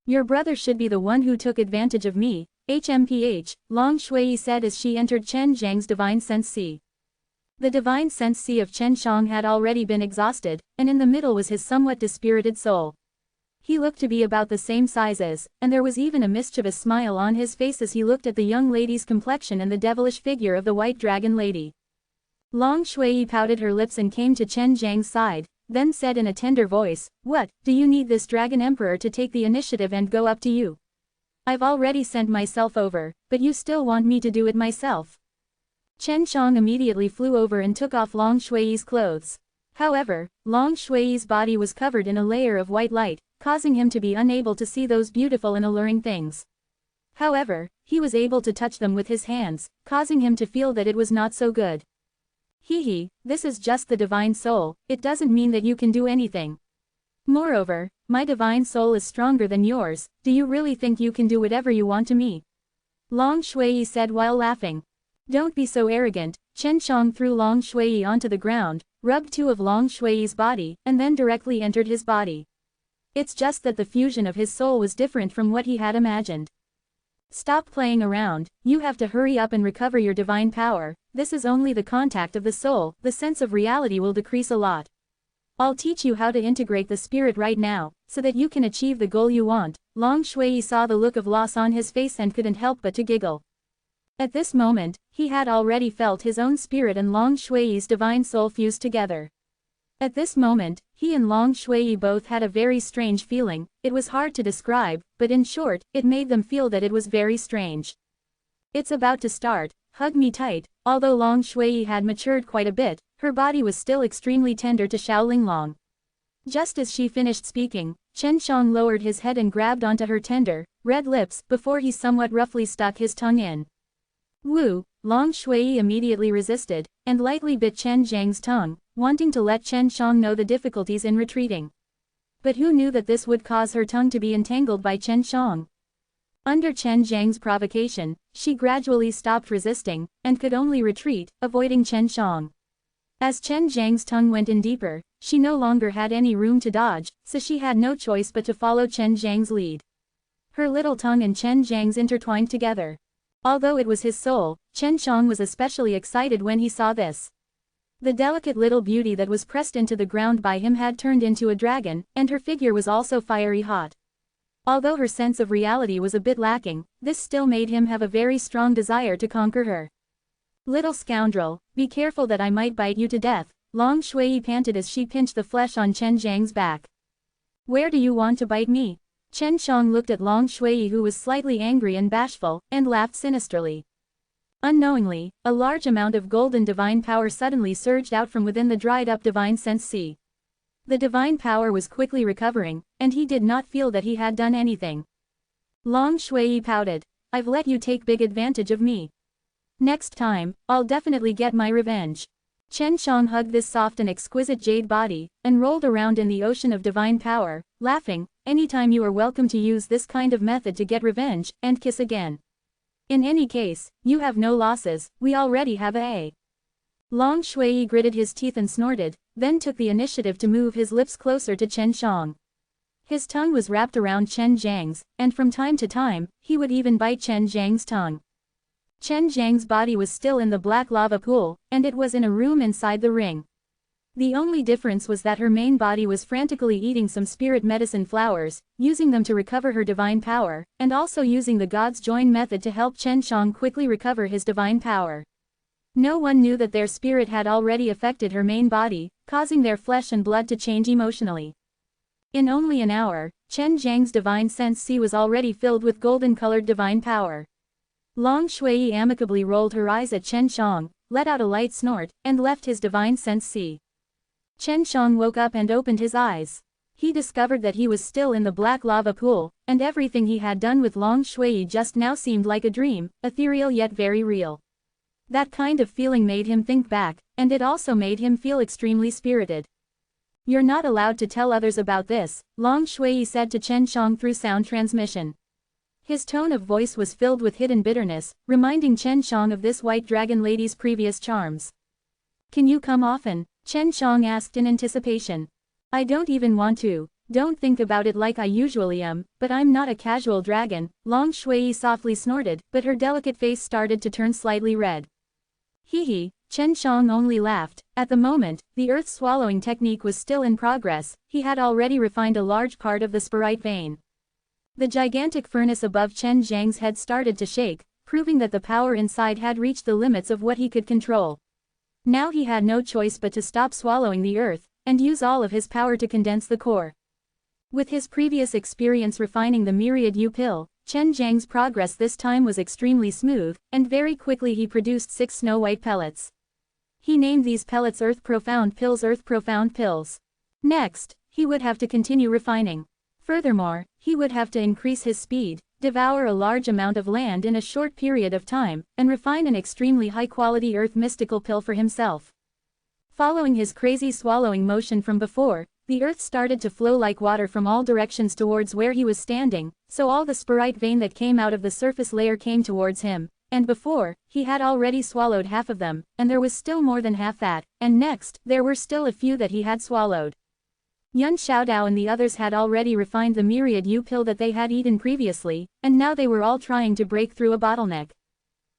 Your brother should be the one who took advantage of me, HMPH, Long Shui said as she entered Chen Zhang's divine sense sea. The divine sense sea of Chen Shang had already been exhausted, and in the middle was his somewhat dispirited soul. He looked to be about the same size as, and there was even a mischievous smile on his face as he looked at the young lady's complexion and the devilish figure of the white dragon lady. Long Shui pouted her lips and came to Chen Zhang's side, then said in a tender voice, what, do you need this dragon emperor to take the initiative and go up to you? I've already sent myself over, but you still want me to do it myself. Chen Shang immediately flew over and took off Long Shui's clothes. However, Long Shui's body was covered in a layer of white light, causing him to be unable to see those beautiful and alluring things. However, he was able to touch them with his hands, causing him to feel that it was not so good. Hee, this is just the divine soul, it doesn't mean that you can do anything. Moreover, my divine soul is stronger than yours, do you really think you can do whatever you want to me? Long Shui said while laughing. Don't be so arrogant. Chen Shang threw Long Shui onto the ground, rubbed two of Long Shui's body, and then directly entered his body. It's just that the fusion of his soul was different from what he had imagined. Stop playing around, you have to hurry up and recover your divine power, this is only the contact of the soul, the sense of reality will decrease a lot. I'll teach you how to integrate the spirit right now, so that you can achieve the goal you want. Long Shui saw the look of loss on his face and couldn't help but to giggle. At this moment, he had already felt his own spirit and Long Shui's divine soul fused together. At this moment, he and Long Shui both had a very strange feeling, it was hard to describe, but in short, it made them feel that it was very strange. It's about to start, hug me tight. Although Long Shui had matured quite a bit, her body was still extremely tender to Xiaolinglong. Just as she finished speaking, Chen Shang lowered his head and grabbed onto her tender, red lips before he somewhat roughly stuck his tongue in. Woo! Long Shui immediately resisted, and lightly bit Chen Zhang's tongue, wanting to let Chen Shang know the difficulties in retreating. But who knew that this would cause her tongue to be entangled by Chen Shang? Under Chen Zhang's provocation, she gradually stopped resisting, and could only retreat, avoiding Chen Shang. As Chen Zhang's tongue went in deeper, she no longer had any room to dodge, so she had no choice but to follow Chen Zhang's lead. Her little tongue and Chen Zhang's intertwined together. Although it was his soul, Chen Shang was especially excited when he saw this. The delicate little beauty that was pressed into the ground by him had turned into a dragon, and her figure was also fiery hot. Although her sense of reality was a bit lacking, this still made him have a very strong desire to conquer her. Little scoundrel, be careful that I might bite you to death, Long Shui panted as she pinched the flesh on Chen Zhang's back. Where do you want to bite me? Chen Shang looked at Long Shui, who was slightly angry and bashful, and laughed sinisterly. Unknowingly, a large amount of golden divine power suddenly surged out from within the dried-up divine sense sea. The divine power was quickly recovering, and he did not feel that he had done anything. Long Shui pouted. I've let you take big advantage of me. Next time, I'll definitely get my revenge. Chen Shang hugged this soft and exquisite jade body, and rolled around in the ocean of divine power, laughing. Anytime you are welcome to use this kind of method to get revenge, and kiss again. In any case, you have no losses, we already have a. Long Shui gritted his teeth and snorted, then took the initiative to move his lips closer to Chen Shang. His tongue was wrapped around Chen Zhang's, and from time to time, he would even bite Chen Zhang's tongue. Chen Zhang's body was still in the black lava pool, and it was in a room inside the ring. The only difference was that her main body was frantically eating some spirit medicine flowers, using them to recover her divine power, and also using the God's Join method to help Chen Shang quickly recover his divine power. No one knew that their spirit had already affected her main body, causing their flesh and blood to change emotionally. In only an hour, Chen Zhang's divine sense sea was already filled with golden-colored divine power. Long Shui amicably rolled her eyes at Chen Shang, let out a light snort, and left his divine sense sea. Chen Shang woke up and opened his eyes. He discovered that he was still in the black lava pool, and everything he had done with Long Shui just now seemed like a dream, ethereal yet very real. That kind of feeling made him think back, and it also made him feel extremely spirited. You're not allowed to tell others about this, Long Shui said to Chen Shang through sound transmission. His tone of voice was filled with hidden bitterness, reminding Chen Shang of this white dragon lady's previous charms. Can you come often? Chen Shang asked in anticipation. I don't even want to. Don't think about it like I usually am, but I'm not a casual dragon, Long Shui softly snorted, but her delicate face started to turn slightly red. Hee, Chen Shang only laughed. At the moment, the earth swallowing technique was still in progress, he had already refined a large part of the spirite vein. The gigantic furnace above Chen Zhang's head started to shake, proving that the power inside had reached the limits of what he could control. Now he had no choice but to stop swallowing the earth, and use all of his power to condense the core. With his previous experience refining the myriad U pill, Chen Zhang's progress this time was extremely smooth, and very quickly he produced 6 snow-white pellets. He named these pellets Earth Profound Pills. Next, he would have to continue refining. Furthermore, he would have to increase his speed, devour a large amount of land in a short period of time, and refine an extremely high-quality earth mystical pill for himself. Following his crazy swallowing motion from before, the earth started to flow like water from all directions towards where he was standing, so all the spirite vein that came out of the surface layer came towards him, and before, he had already swallowed half of them, and there was still more than half that, and next, there were still a few that he had swallowed. Yun Xiaodao and the others had already refined the myriad U pill that they had eaten previously, and now they were all trying to break through a bottleneck.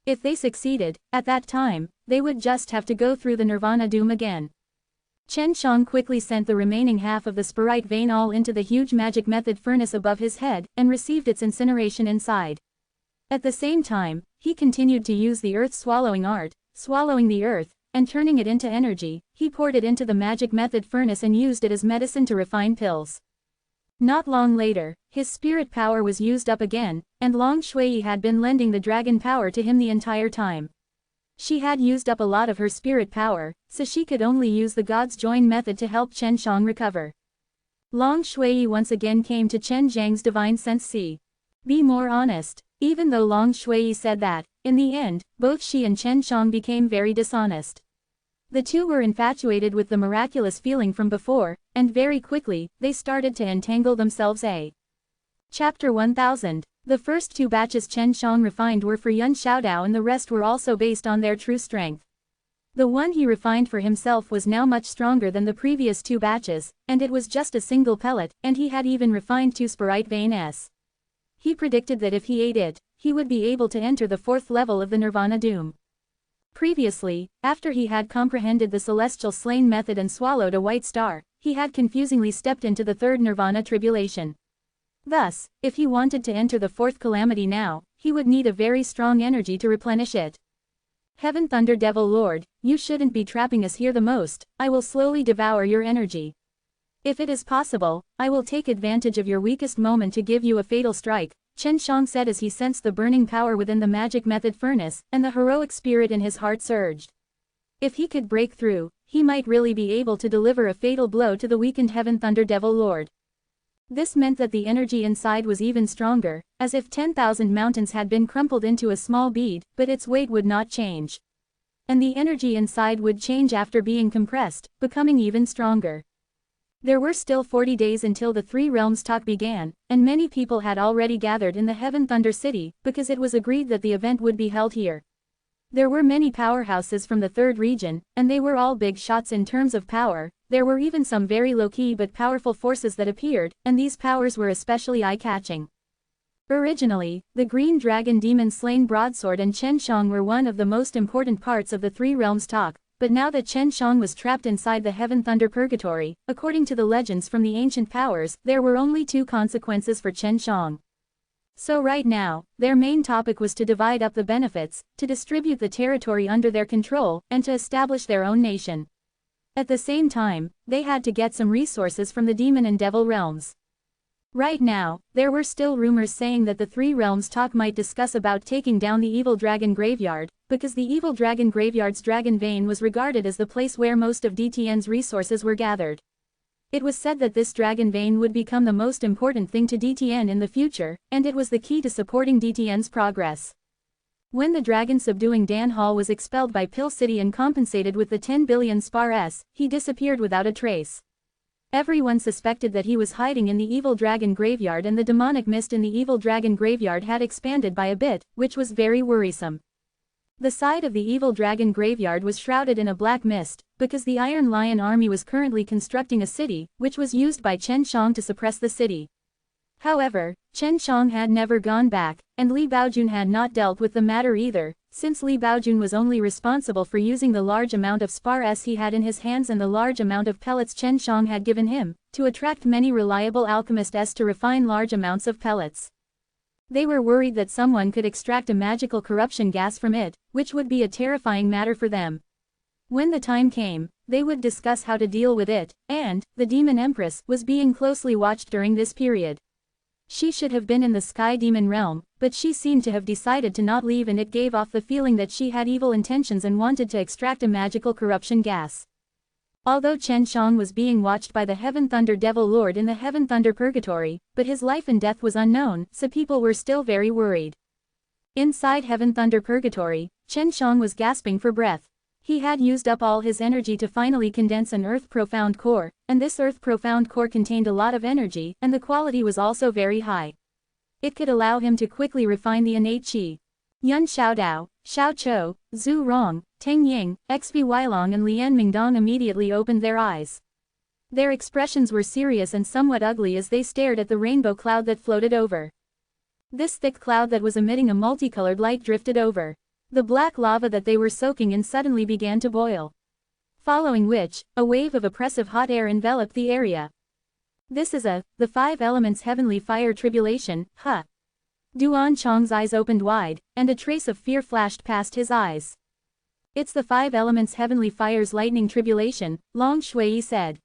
If they succeeded, at that time, they would just have to go through the Nirvana doom again. Chen Shang quickly sent the remaining half of the spirite vein all into the huge magic method furnace above his head, and received its incineration inside. At the same time, he continued to use the earth-swallowing art, swallowing the earth, and turning it into energy. He poured it into the magic method furnace and used it as medicine to refine pills. Not long later, his spirit power was used up again, and Long Shui had been lending the dragon power to him the entire time. She had used up a lot of her spirit power, so she could only use the God's Join method to help Chen Shang recover. Long Shui once again came to Chen Zhang's divine sense sea. Be more honest. Even though Long Shui said that, in the end, both she and Chen Shang became very dishonest. The two were infatuated with the miraculous feeling from before, and very quickly, they started to entangle themselves. Chapter 1000. The first 2 batches Chen Shang refined were for Yun Xiaodao, and the rest were also based on their true strength. The one he refined for himself was now much stronger than the previous 2 batches, and it was just a single pellet, and he had even refined 2 spirite veins. He predicted that if he ate it, he would be able to enter the 4th level of the Nirvana Doom. Previously, after he had comprehended the celestial slain method and swallowed a white star, he had confusingly stepped into the 3rd Nirvana tribulation. Thus, if he wanted to enter the 4th calamity now, he would need a very strong energy to replenish it. Heaven Thunder Devil Lord, you shouldn't be trapping us here the most, I will slowly devour your energy. If it is possible, I will take advantage of your weakest moment to give you a fatal strike, Chen Shang said as he sensed the burning power within the magic method furnace, and the heroic spirit in his heart surged. If he could break through, he might really be able to deliver a fatal blow to the weakened Heaven Thunder Devil Lord. This meant that the energy inside was even stronger, as if 10,000 mountains had been crumpled into a small bead, but its weight would not change. And the energy inside would change after being compressed, becoming even stronger. There were still 40 days until the Three Realms talk began, and many people had already gathered in the Heaven Thunder City, because it was agreed that the event would be held here. There were many powerhouses from the 3rd region, and they were all big shots in terms of power. There were even some very low-key but powerful forces that appeared, and these powers were especially eye-catching. Originally, the Green Dragon Demon Slain Broadsword and Chen Shang were one of the most important parts of the Three Realms talk. But now that Chen Shang was trapped inside the Heaven Thunder Purgatory, according to the legends from the ancient powers, there were only 2 consequences for Chen Shang. So right now, their main topic was to divide up the benefits, to distribute the territory under their control, and to establish their own nation. At the same time, they had to get some resources from the demon and devil realms. Right now, there were still rumors saying that the Three Realms talk might discuss about taking down the Evil Dragon Graveyard, because the Evil Dragon Graveyard's Dragon Vein was regarded as the place where most of DTN's resources were gathered. It was said that this Dragon Vein would become the most important thing to DTN in the future, and it was the key to supporting DTN's progress. When the dragon subduing Dan Hall was expelled by Pill City and compensated with the 10 billion spar S, he disappeared without a trace. Everyone suspected that he was hiding in the Evil Dragon Graveyard, and the demonic mist in the Evil Dragon Graveyard had expanded by a bit, which was very worrisome. The side of the Evil Dragon Graveyard was shrouded in a black mist, because the Iron Lion Army was currently constructing a city, which was used by Chen Shang to suppress the city. However, Chen Shang had never gone back, and Li Baojun had not dealt with the matter either, since Li Baojun was only responsible for using the large amount of spar S he had in his hands and the large amount of pellets Chen Shang had given him, to attract many reliable alchemists to refine large amounts of pellets. They were worried that someone could extract a magical corruption gas from it, which would be a terrifying matter for them. When the time came, they would discuss how to deal with it, and the Demon Empress was being closely watched during this period. She should have been in the Sky Demon realm, but she seemed to have decided to not leave, and it gave off the feeling that she had evil intentions and wanted to extract a magical corruption gas. Although Chen Shang was being watched by the Heaven Thunder Devil Lord in the Heaven Thunder Purgatory, but his life and death was unknown, so people were still very worried. Inside Heaven Thunder Purgatory, Chen Shang was gasping for breath. He had used up all his energy to finally condense an Earth Profound Core, and this Earth Profound Core contained a lot of energy, and the quality was also very high. It could allow him to quickly refine the innate qi. Yun Xiaodao, Xiao Chou, Zhu Rong, Teng Ying, XV Weilong and Lian Mingdong immediately opened their eyes. Their expressions were serious and somewhat ugly as they stared at the rainbow cloud that floated over. This thick cloud that was emitting a multicolored light drifted over. The black lava that they were soaking in suddenly began to boil. Following which, a wave of oppressive hot air enveloped the area. This is the 5 elements heavenly fire tribulation, huh? Duan Chong's eyes opened wide, and a trace of fear flashed past his eyes. It's the 5 elements heavenly fire's lightning tribulation, Long Shui said.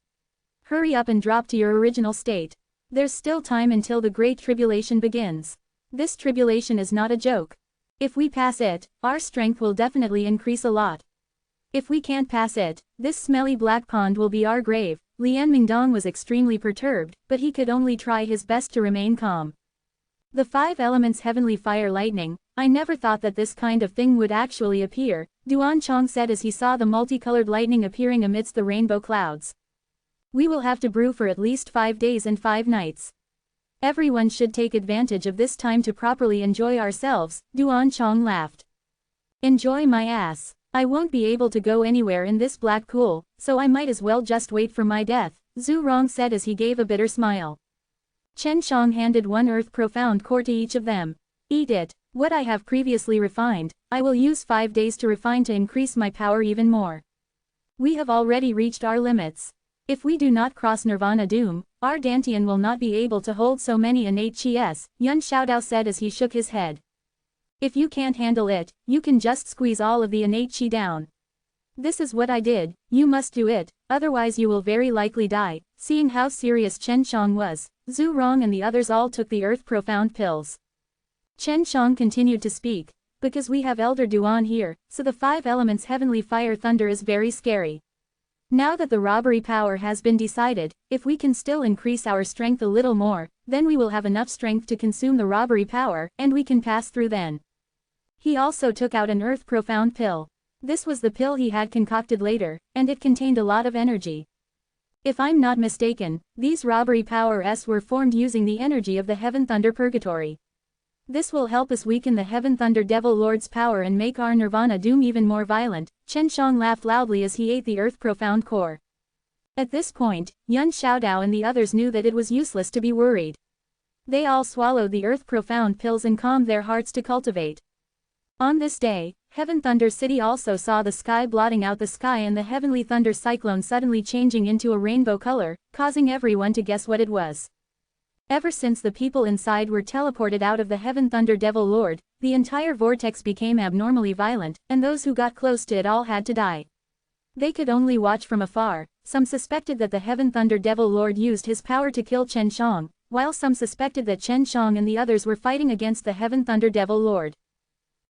Hurry up and drop to your original state. There's still time until the great tribulation begins. This tribulation is not a joke. If we pass it, our strength will definitely increase a lot. If we can't pass it, this smelly black pond will be our grave. Lian Mingdong was extremely perturbed, but he could only try his best to remain calm. The 5 elements heavenly fire lightning, I never thought that this kind of thing would actually appear, Duan Chong said as he saw the multicolored lightning appearing amidst the rainbow clouds. We will have to brew for at least 5 days and 5 nights. Everyone should take advantage of this time to properly enjoy ourselves, Duan Chong laughed. Enjoy my ass. I won't be able to go anywhere in this black pool, so I might as well just wait for my death, Zhu Rong said as he gave a bitter smile. Chen Shang handed one earth profound core to each of them. Eat it. What I have previously refined, I will use 5 days to refine to increase my power even more. We have already reached our limits. If we do not cross Nirvana doom, our Dantian will not be able to hold so many innate Qis, Yun Xiaodao said as he shook his head. If you can't handle it, you can just squeeze all of the innate Qi down. This is what I did, you must do it, otherwise you will very likely die. Seeing how serious Chen Shang was, Zhu Rong and the others all took the earth profound pills. Chen Shang continued to speak, because we have Elder Duan here, so the 5 elements heavenly fire thunder is very scary. Now that the robbery power has been decided, if we can still increase our strength a little more, then we will have enough strength to consume the robbery power, and we can pass through then. He also took out an earth profound pill. This was the pill he had concocted later, and it contained a lot of energy. If I'm not mistaken, these robbery powers were formed using the energy of the Heaven Thunder Purgatory. This will help us weaken the Heaven Thunder Devil Lord's power and make our Nirvana doom even more violent. Chen Shang laughed loudly as he ate the earth profound core. At this point, Yun Xiaodao and the others knew that it was useless to be worried. They all swallowed the earth profound pills and calmed their hearts to cultivate. On this day, Heaven Thunder City also saw the sky blotting out the sky and the heavenly thunder cyclone suddenly changing into a rainbow color, causing everyone to guess what it was. Ever since the people inside were teleported out of the Heaven Thunder Devil Lord, the entire vortex became abnormally violent, and those who got close to it all had to die. They could only watch from afar. Some suspected that the Heaven Thunder Devil Lord used his power to kill Chen Shang, while some suspected that Chen Shang and the others were fighting against the Heaven Thunder Devil Lord.